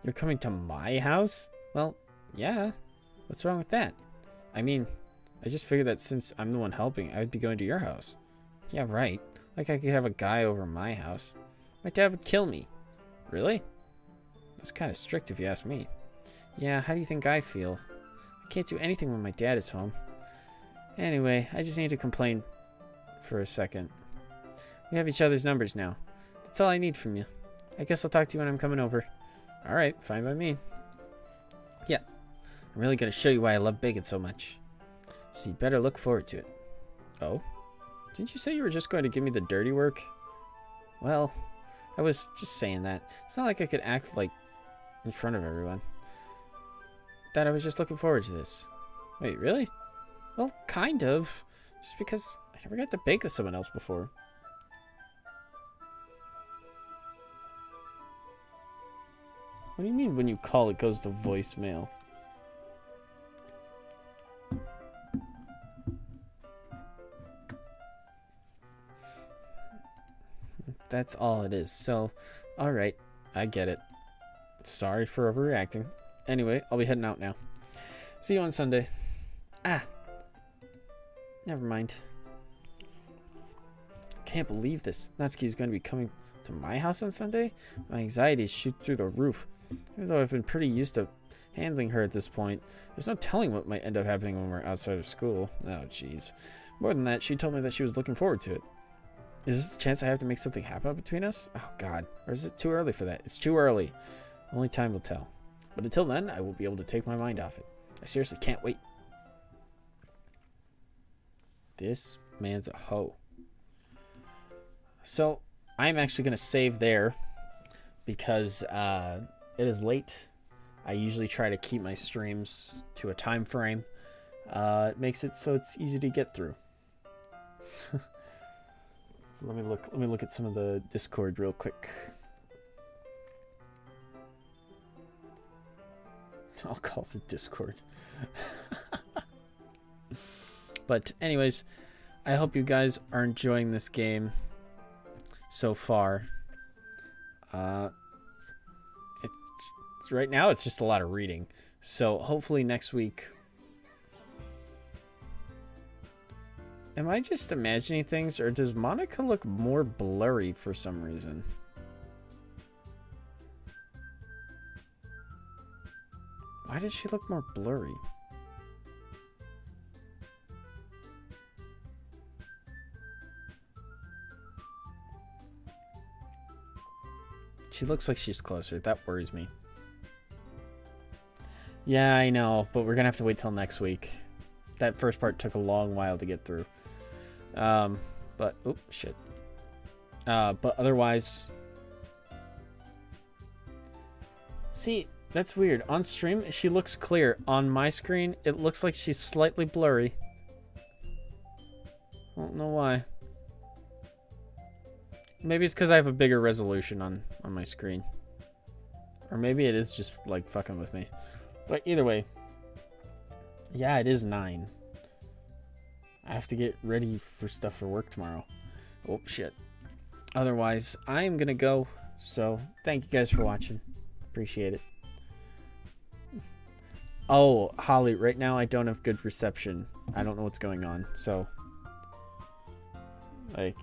you're coming to my house? Well, yeah. What's wrong with that? I mean, I just figured that since I'm the one helping, I would be going to your house. Yeah, right. Like I could have a guy over my house. My dad would kill me. Really? That's kind of strict if you ask me. Yeah, how do you think I feel? I can't do anything when my dad is home. Anyway, I just need to complain for a second. We have each other's numbers now. That's all I need from you. I guess I'll talk to you when I'm coming over. Alright, fine by me. Yeah, I'm really going to show you why I love bacon so much. So you better look forward to it. Oh? Didn't you say you were just going to give me the dirty work? Well, I was just saying that. It's not like I could act like in front of everyone. That I was just looking forward to this. Wait, really? Well, kind of. Just because I never got to bake with someone else before. What do you mean when you call it goes to voicemail? That's all it is. So, alright. I get it. Sorry for overreacting. Anyway, I'll be heading out now. See you on Sunday. Ah. Never mind. Can't believe this. Natsuki is going to be coming to my house on Sunday? My anxieties shoot through the roof. Even though I've been pretty used to handling her at this point, there's no telling what might end up happening when we're outside of school. Oh, jeez. More than that, she told me that she was looking forward to it. Is this the chance I have to make something happen between us? Oh, God. Or is it too early for that? It's too early. Only time will tell. But until then, I will be able to take my mind off it. I seriously can't wait. This man's a hoe. So, I'm actually going to save there because it is late. I usually try to keep my streams to a time frame. It makes it so it's easy to get through. Let me look at some of the Discord real quick. I'll call the Discord. But anyways, I hope you guys are enjoying this game so far. It's right now it's just a lot of reading. So hopefully next week. Am I just imagining things, or does Monica look more blurry for some reason? Why does she look more blurry? She looks like she's closer. That worries me. Yeah, I know, but we're gonna have to wait till next week. That first part took a long while to get through. But oh shit. But otherwise, see, that's weird. On stream, she looks clear. On my screen, it looks like she's slightly blurry. I don't know why. Maybe it's because I have a bigger resolution on my screen. Or maybe it is just, like, fucking with me. But either way. Yeah, it is 9. I have to get ready for stuff for work tomorrow. Oh, shit. Otherwise, I'm gonna go. So, thank you guys for watching. Appreciate it. Oh, Holly, right now I don't have good reception. I don't know what's going on. So, like,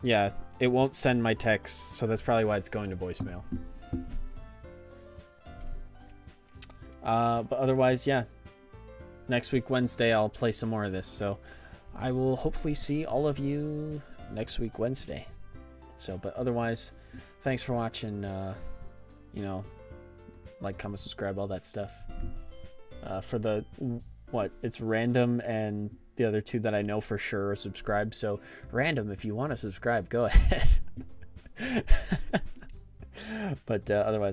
yeah, it won't send my text. So that's probably why it's going to voicemail. But otherwise, yeah. Next week, Wednesday, I'll play some more of this. So I will hopefully see all of you next week, Wednesday. So, but otherwise, thanks for watching. You know, like, comment, subscribe, all that stuff. For the, what, it's Random and the other two that I know for sure are subscribed. So, Random, if you want to subscribe, go ahead. But otherwise...